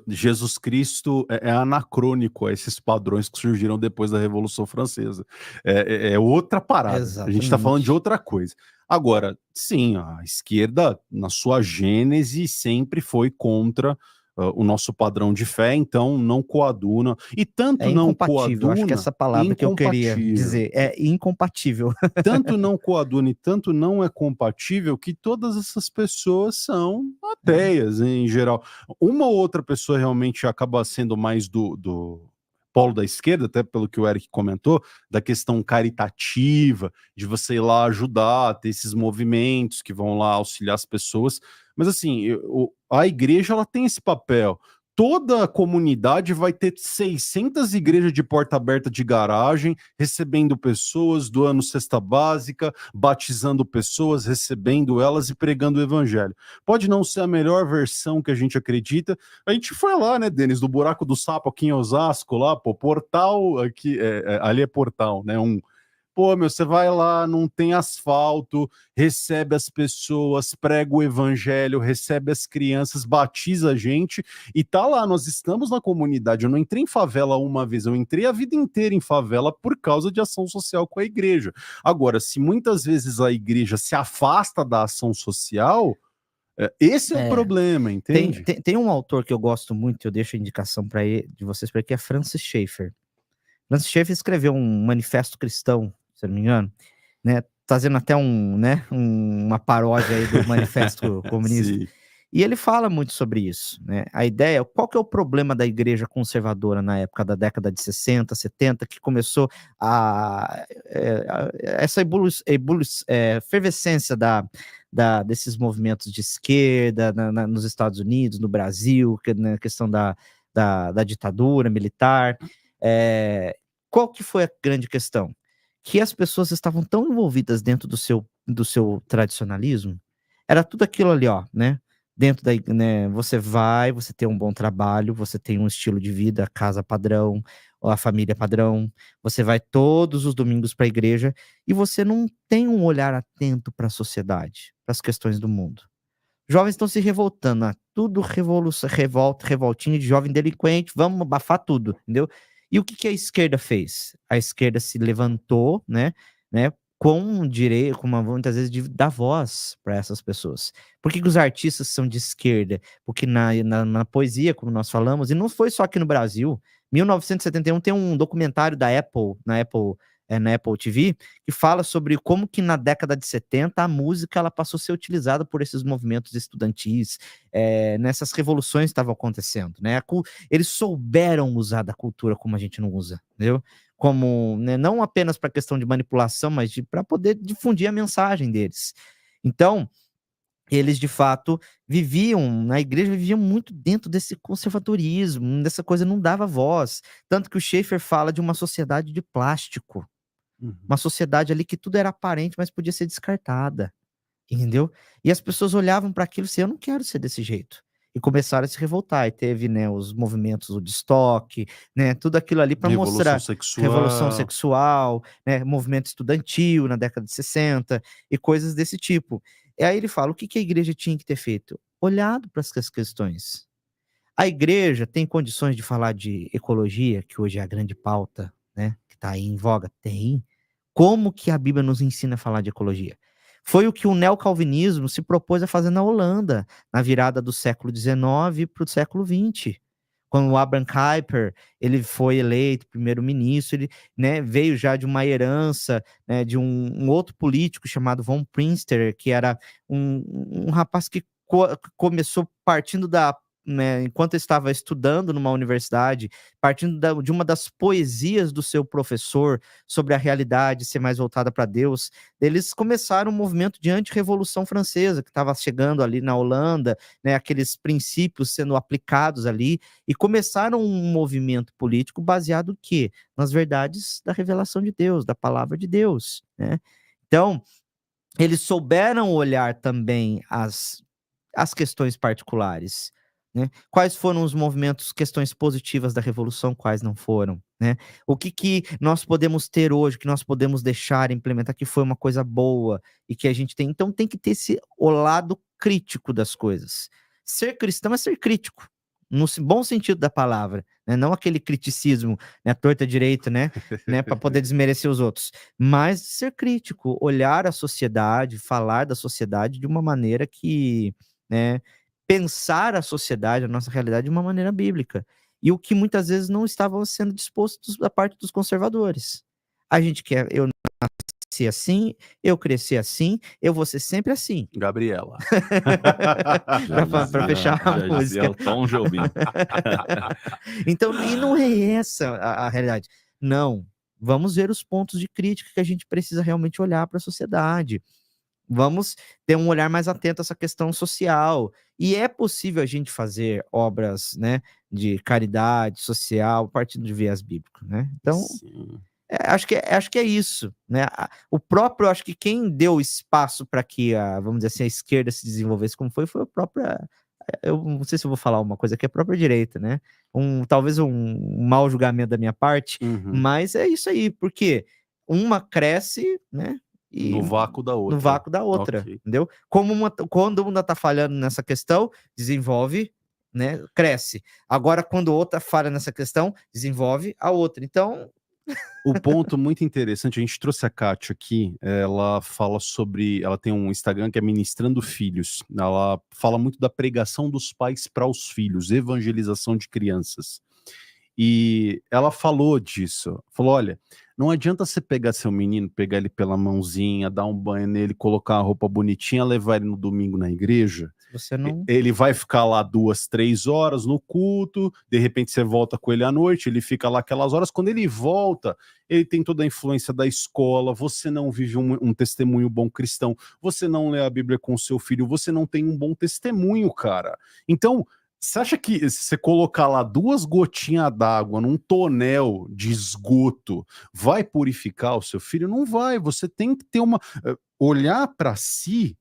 S2: Jesus Cristo é anacrônico a esses padrões que surgiram depois da Revolução Francesa. É outra parada. A gente está falando de
S3: Exatamente.
S2: outra coisa. Agora, sim, a esquerda, na sua gênese, sempre foi contra o nosso padrão de fé, então não coaduna. E tanto
S3: É
S2: não
S3: incompatível, acho que
S2: coaduna,
S3: essa palavra que eu queria
S2: incompatível.
S3: dizer é incompatível.
S2: Tanto não coaduna e tanto não é compatível que todas essas pessoas são ateias, em geral. Uma ou outra pessoa realmente acaba sendo mais do polo da esquerda, até pelo que o Eric comentou, da questão caritativa, de você ir lá ajudar, ter esses movimentos que vão lá auxiliar as pessoas. Mas assim, a igreja ela tem esse papel. Toda a comunidade vai ter 600 igrejas de porta aberta de garagem, recebendo pessoas, doando cesta básica, batizando pessoas, recebendo elas e pregando o evangelho. Pode não ser a melhor versão que a gente acredita. A gente foi lá, né, Denis, do Buraco do Sapo aqui em Osasco, lá, pô, portal aqui, ali é portal, né, Pô, meu, você vai lá, não tem asfalto, recebe as pessoas, prega o evangelho, recebe as crianças, batiza a gente e tá lá, nós estamos na comunidade. Eu não entrei em favela uma vez, eu entrei a vida inteira em favela por causa de ação social com a igreja. Agora, se muitas vezes a igreja se afasta da ação social, esse é o problema, entende?
S3: Tem um autor que eu gosto muito, eu deixo a indicação para de vocês, porque é Francis Schaeffer. Francis Schaeffer escreveu um manifesto cristão, se eu não me engano, né, fazendo até uma paródia aí do manifesto comunista.
S2: Sim.
S3: E ele fala muito sobre isso, né? A ideia, qual que é o problema da igreja conservadora na época da década de 60, 70, que começou essa efervescência desses movimentos de esquerda nos Estados Unidos, no Brasil, na questão da ditadura militar. Qual que foi a grande questão? Que as pessoas estavam tão envolvidas dentro do seu tradicionalismo, era tudo aquilo ali, ó, né? Dentro da, né, você tem um bom trabalho, você tem um estilo de vida, casa padrão, ou a família padrão, você vai todos os domingos para a igreja e você não tem um olhar atento para a sociedade, para as questões do mundo. Jovens estão se revoltando, tudo revoltinha de jovem delinquente, vamos abafar tudo, entendeu? E o que a esquerda fez? A esquerda se levantou, né, com direito, muitas vezes, de dar voz para essas pessoas. Por que os artistas são de esquerda? Porque na poesia, como nós falamos, e não foi só aqui no Brasil, 1971 tem um documentário da Apple, na Apple TV, que fala sobre como que na década de 70 a música ela passou a ser utilizada por esses movimentos estudantis, nessas revoluções que estavam acontecendo, né? Eles souberam usar da cultura como a gente não usa, entendeu? Como, né, não apenas para questão de manipulação, mas para poder difundir a mensagem deles. Então, eles de fato na igreja viviam muito dentro desse conservadorismo, dessa coisa, não dava voz. Tanto que o Schaeffer fala de uma sociedade de plástico. Uma sociedade ali que tudo era aparente, mas podia ser descartada, entendeu? E as pessoas olhavam para aquilo e diziam, eu não quero ser desse jeito. e começaram a se revoltar. E teve, né, os movimentos do Woodstock, né, tudo aquilo ali para mostrar revolução sexual, né, movimento estudantil na década de 60 e coisas desse tipo. E aí ele fala, o que a igreja tinha que ter feito? Olhado para essas questões. A igreja tem condições de falar de ecologia, que hoje é a grande pauta, né, que está aí em voga? Tem. Como que a Bíblia nos ensina a falar de ecologia? Foi o que o neocalvinismo se propôs a fazer na Holanda, na virada do século XIX para o século XX. Quando o Abraham Kuyper ele foi eleito primeiro-ministro, ele, né, veio já de uma herança, né, de um outro político chamado von Prinster, que era um rapaz que começou partindo da, né, enquanto estava estudando numa universidade, partindo de uma das poesias do seu professor sobre a realidade ser mais voltada para Deus, eles começaram um movimento de anti-revolução francesa, que estava chegando ali na Holanda, né, aqueles princípios sendo aplicados ali, e começaram um movimento político baseado no quê? Nas verdades da revelação de Deus, da palavra de Deus, né? Então, eles souberam olhar também as questões particulares, né? Quais foram os movimentos, questões positivas da Revolução, quais não foram, né? O que nós podemos ter hoje, que nós podemos deixar, implementar, que foi uma coisa boa e que a gente tem. Então tem que ter o lado crítico das coisas. Ser cristão é ser crítico, no bom sentido da palavra, né? Não aquele criticismo, né, torta direita, né, para poder desmerecer os outros, mas ser crítico, olhar a sociedade, falar da sociedade de uma maneira que, né, pensar a sociedade, a nossa realidade de uma maneira bíblica. E o que muitas vezes não estavam sendo dispostos da parte dos conservadores. A gente quer, eu nasci assim, eu cresci assim, eu vou ser sempre assim.
S2: Gabriela.
S3: Para fechar a música.
S4: Tom Jobim.
S3: Então, e não é essa a realidade. Não. Vamos ver os pontos de crítica que a gente precisa realmente olhar para a sociedade. Vamos ter um olhar mais atento a essa questão social. E é possível a gente fazer obras, né, de caridade social partindo de viés bíblico, né? Então, acho que é isso, né? O próprio, acho que quem deu espaço para que vamos dizer assim, a esquerda se desenvolvesse como foi a própria, eu não sei se eu vou falar uma coisa que é a própria direita, né? Talvez um mau julgamento da minha parte, mas é isso aí, porque uma cresce, né? E
S2: no vácuo da outra.
S3: No vácuo da outra, okay. Entendeu? Quando uma tá falhando nessa questão, desenvolve, né? Cresce. Agora, quando outra falha nessa questão, desenvolve a outra. Então...
S2: O ponto muito interessante, a gente trouxe a Kátia aqui, ela fala sobre, ela tem um Instagram que é Ministrando Filhos, ela fala muito da pregação dos pais para os filhos, evangelização de crianças. E ela falou disso, falou, olha, não adianta você pegar seu menino, pegar ele pela mãozinha, dar um banho nele, colocar uma roupa bonitinha, levar ele no domingo na igreja.
S3: Você não...
S2: Ele vai ficar lá 2, 3 horas no culto, de repente você volta com ele à noite, ele fica lá aquelas horas, quando ele volta, ele tem toda a influência da escola, você não vive um testemunho bom cristão, você não lê a Bíblia com o seu filho, você não tem um bom testemunho, cara. Então... Você acha que se você colocar lá 2 gotinhas d'água num tonel de esgoto vai purificar o seu filho? Não vai. Você tem que ter olhar para si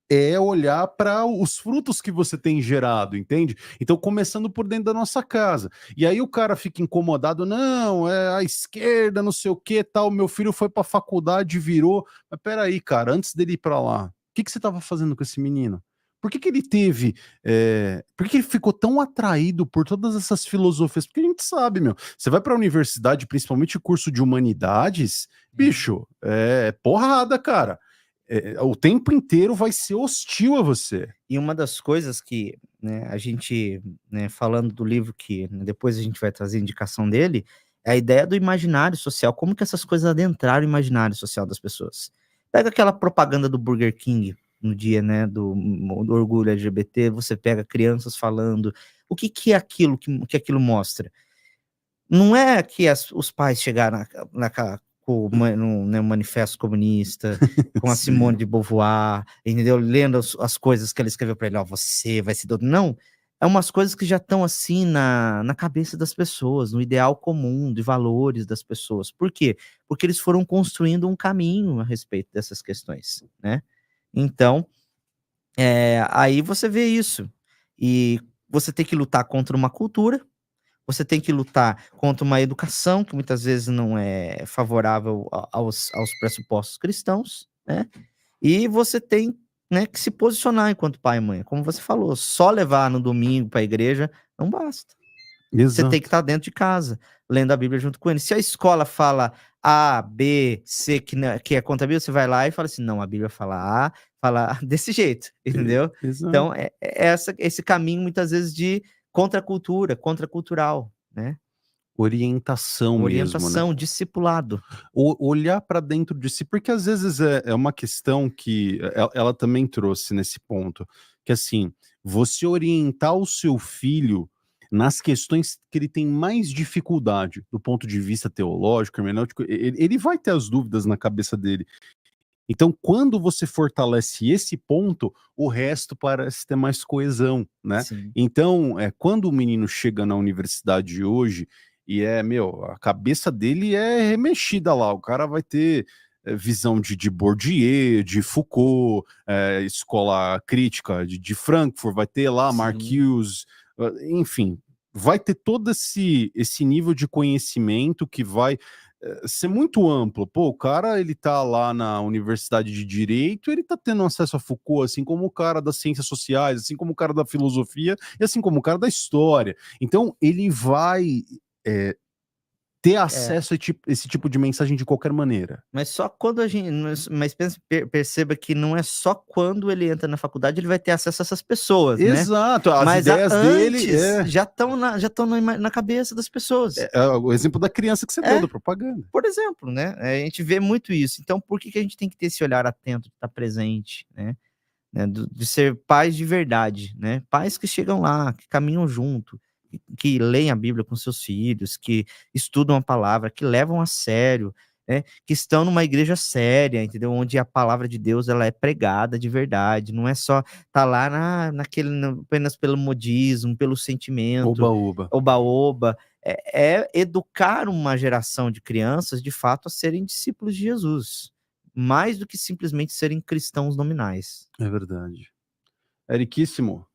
S2: é olhar para os frutos que você tem gerado, entende? Então, começando por dentro da nossa casa. E aí o cara fica incomodado, não, é a esquerda, não sei o que, tal, meu filho foi para a faculdade e virou. Mas peraí, cara, antes dele ir para lá, o que você estava fazendo com esse menino? Por que ele teve... por que ele ficou tão atraído por todas essas filosofias? Porque a gente sabe, meu. Você vai para a universidade, principalmente curso de humanidades, bicho, é porrada, cara. O tempo inteiro vai ser hostil a você.
S3: E uma das coisas que, né, a gente, né, falando do livro que, né, depois a gente vai trazer a indicação dele, é a ideia do imaginário social. Como que essas coisas adentraram o imaginário social das pessoas? Pega aquela propaganda do Burger King, no dia, né, do orgulho LGBT, você pega crianças falando, o que é aquilo que aquilo mostra? Não é que os pais chegaram com no manifesto comunista, com a Simone de Beauvoir, entendeu? Lendo as coisas que ela escreveu para ele, você vai se doutrinar. Não, é umas coisas que já estão assim na cabeça das pessoas, no ideal comum de valores das pessoas. Por quê? Porque eles foram construindo um caminho a respeito dessas questões, né? Então, aí você vê isso. E você tem que lutar contra uma cultura, você tem que lutar contra uma educação que muitas vezes não é favorável aos pressupostos cristãos, né? E você tem, né, que se posicionar enquanto pai e mãe. Como você falou, só levar no domingo para a igreja não basta. Você tem que estar dentro de casa, lendo a Bíblia junto com ele. Se a escola fala A, B, C, que é contra a Bíblia, você vai lá e fala assim, não, a Bíblia fala A, fala desse jeito, entendeu?
S2: Exato.
S3: Então, esse caminho, muitas vezes, de contracultura, contracultural, né?
S2: Orientação mesmo, né?
S3: Discipulado.
S2: Olhar para dentro de si, porque às vezes é uma questão que ela também trouxe nesse ponto, que assim, você orientar o seu filho nas questões que ele tem mais dificuldade, do ponto de vista teológico, hermenêutico, ele vai ter as dúvidas na cabeça dele. Então, quando você fortalece esse ponto, o resto parece ter mais coesão, né?
S3: Sim.
S2: Então, quando o menino chega na universidade hoje, e a cabeça dele é remexida lá, o cara vai ter visão de Bourdieu, de Foucault, escola crítica de Frankfurt, vai ter lá
S3: Sim.
S2: Marcuse, enfim, vai ter todo esse nível de conhecimento que vai ser muito amplo. Pô, o cara, ele tá lá na Universidade de Direito, ele tá tendo acesso a Foucault, assim como o cara das ciências sociais, assim como o cara da filosofia, e assim como o cara da história. Então, ele vai ter acesso a esse tipo de mensagem de qualquer maneira.
S3: Mas só quando a gente. Mas perceba que não é só quando ele entra na faculdade ele vai ter acesso a essas pessoas, né?
S2: Exato, as
S3: Mas
S2: ideias
S3: antes
S2: dele
S3: já estão na cabeça das pessoas.
S2: é o exemplo da criança que você deu, da propaganda.
S3: Por exemplo, né? A gente vê muito isso. Então, por que a gente tem que ter esse olhar atento, de estar presente, né? De ser pais de verdade, né? Pais que chegam lá, que caminham junto, que leem a Bíblia com seus filhos, que estudam a palavra, que levam a sério, né? Que estão numa igreja séria, entendeu? Onde a palavra de Deus ela é pregada de verdade, não é só tá lá apenas pelo modismo, pelo sentimento,
S2: Oba-oba.
S3: oba-oba. É educar uma geração de crianças, de fato, a serem discípulos de Jesus, mais do que simplesmente serem cristãos nominais.
S2: É verdade. Eriquíssimo.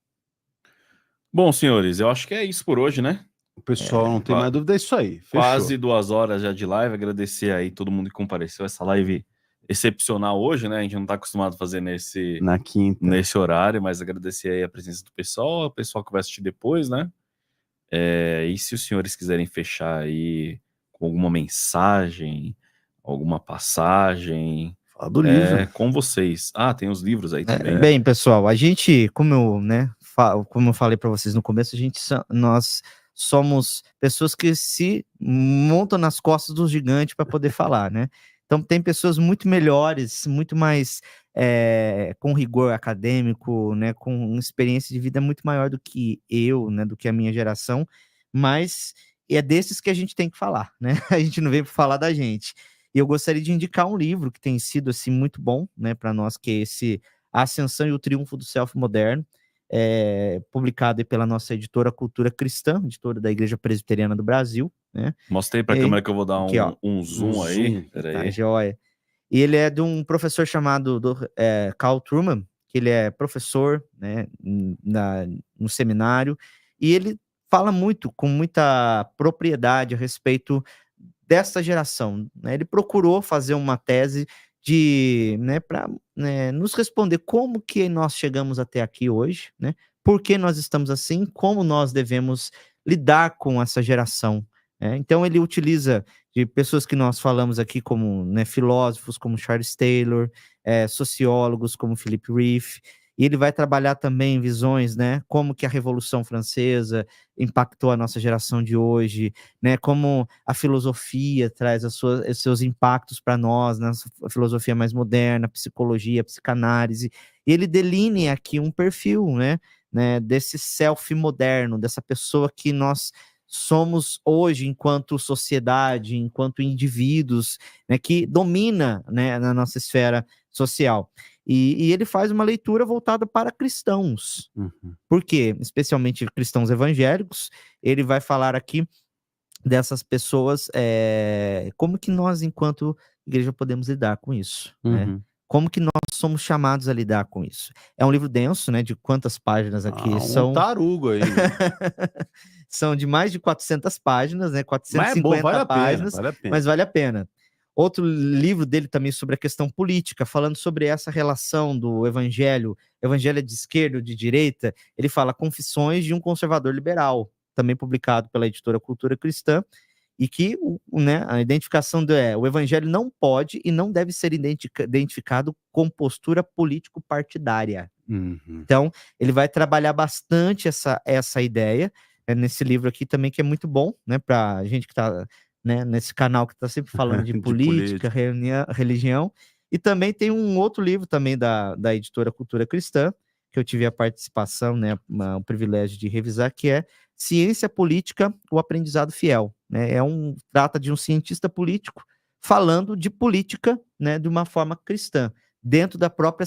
S4: Bom, senhores, eu acho que é isso por hoje, né?
S2: O pessoal não tem mais dúvida, é isso aí. Fechou.
S4: Quase 2 horas já de live. Agradecer aí todo mundo que compareceu. Essa live excepcional hoje, né? A gente não tá acostumado a fazer
S2: Na quinta.
S4: nesse horário, mas agradecer aí a presença do pessoal, o pessoal que vai assistir depois, né? E se os senhores quiserem fechar aí com alguma mensagem, alguma passagem,
S2: Fala do livro.
S4: com vocês. Ah, tem os livros aí também.
S3: Bem, pessoal, a gente, como eu falei para vocês no começo, nós somos pessoas que se montam nas costas dos gigantes para poder falar, né? Então tem pessoas muito melhores, muito mais com rigor acadêmico, né? Com experiência de vida muito maior do que eu, né? Do que a minha geração, mas é desses que a gente tem que falar, né? A gente não veio para falar da gente. E eu gostaria de indicar um livro que tem sido assim muito bom, né, para nós, que é esse A Ascensão e o Triunfo do Self Moderno, publicado pela nossa editora Cultura Cristã, editora da Igreja Presbiteriana do Brasil, né?
S4: Mostrei para a câmera que eu vou dar
S3: aqui, ó,
S4: um zoom aí. Peraí.
S3: Tá, joia. E ele é de um professor chamado Carl Trueman, que ele é professor, né, no seminário, e ele fala com muita propriedade a respeito dessa geração, né? Ele procurou fazer uma tese para nos responder como que nós chegamos até aqui hoje, né? Por que nós estamos assim, como nós devemos lidar com essa geração. Então ele utiliza de pessoas que nós falamos aqui como, né, filósofos como Charles Taylor, sociólogos como Philip Rieff, e ele vai trabalhar também visões, né, como que a Revolução Francesa impactou a nossa geração de hoje, né, como a filosofia traz os seus impactos para nós, né, a filosofia mais moderna, a psicologia, a psicanálise, e ele delinea aqui um perfil, né, desse self moderno, dessa pessoa que nós somos hoje enquanto sociedade, enquanto indivíduos, né, que domina, né, na nossa esfera social. E ele faz uma leitura voltada para cristãos.
S2: Uhum.
S3: Por quê? Especialmente cristãos evangélicos. Ele vai falar aqui dessas pessoas, como que nós, enquanto igreja, podemos lidar com isso, né? Como que nós somos chamados a lidar com isso. É um livro denso, né? De quantas páginas aqui são?
S2: Um tarugo aí. Né?
S3: São de mais de 400 páginas, né?
S2: Mas é bom,
S3: 450 páginas,
S2: vale a pena.
S3: mas vale a pena. Outro livro dele também sobre a questão política, falando sobre essa relação do evangelho de esquerda ou de direita, ele fala Confissões de um Conservador Liberal, também publicado pela editora Cultura Cristã, e que né, a identificação o evangelho não pode e não deve ser identificado com postura político-partidária.
S2: Uhum.
S3: Então, ele vai trabalhar bastante essa ideia, nesse livro aqui também, que é muito bom, né, para gente que está, né, nesse canal que está sempre falando de política, religião. E também tem um outro livro também da editora Cultura Cristã, que eu tive a participação, né, o privilégio de revisar, que é Ciência Política, o Aprendizado Fiel. Né? Trata de um cientista político falando de política, né, de uma forma cristã, dentro da própria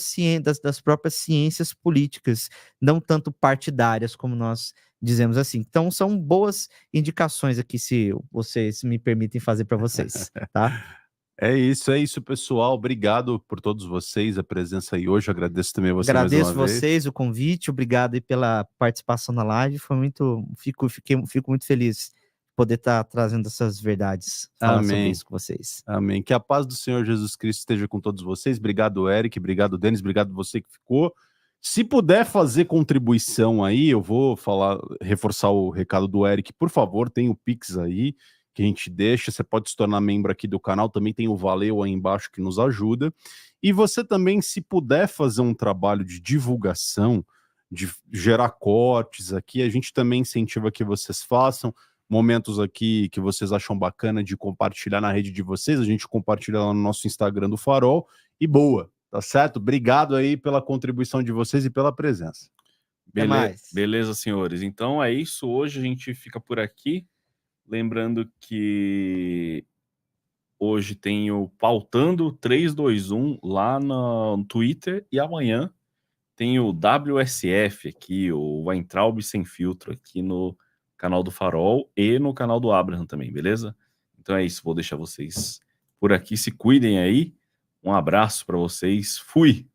S3: das próprias ciências políticas, não tanto partidárias, como nós dizemos assim. Então, são boas indicações aqui, se vocês me permitem fazer para vocês, tá?
S2: É isso, pessoal. Obrigado por todos vocês, a presença aí hoje. Agradeço também a você mais
S3: Agradeço
S2: uma vez.
S3: vocês o convite, obrigado aí pela participação na live. Foi fico muito feliz de poder estar trazendo essas verdades, falar sobre isso com vocês.
S2: Amém. Que a paz do Senhor Jesus Cristo esteja com todos vocês. Obrigado, Eric. Obrigado, Denis. Obrigado você que ficou. Se puder fazer contribuição aí, eu vou reforçar o recado do Eric. Por favor, tem o Pix aí que a gente deixa, você pode se tornar membro aqui do canal, também tem o Valeu aí embaixo que nos ajuda, e você também, se puder fazer um trabalho de divulgação, de gerar cortes aqui, a gente também incentiva que vocês façam, momentos aqui que vocês acham bacana de compartilhar na rede de vocês, a gente compartilha lá no nosso Instagram do Farol, e boa, tá certo? Obrigado aí pela contribuição de vocês e pela presença.
S4: Beleza, senhores, então é isso, hoje a gente fica por aqui. Lembrando que hoje tem o Pautando 321 lá no Twitter e amanhã tem o WSF aqui, o Weintraub Sem Filtro, aqui no canal do Farol e no canal do Abraham também, beleza? Então é isso, vou deixar vocês por aqui, se cuidem aí, um abraço para vocês, fui!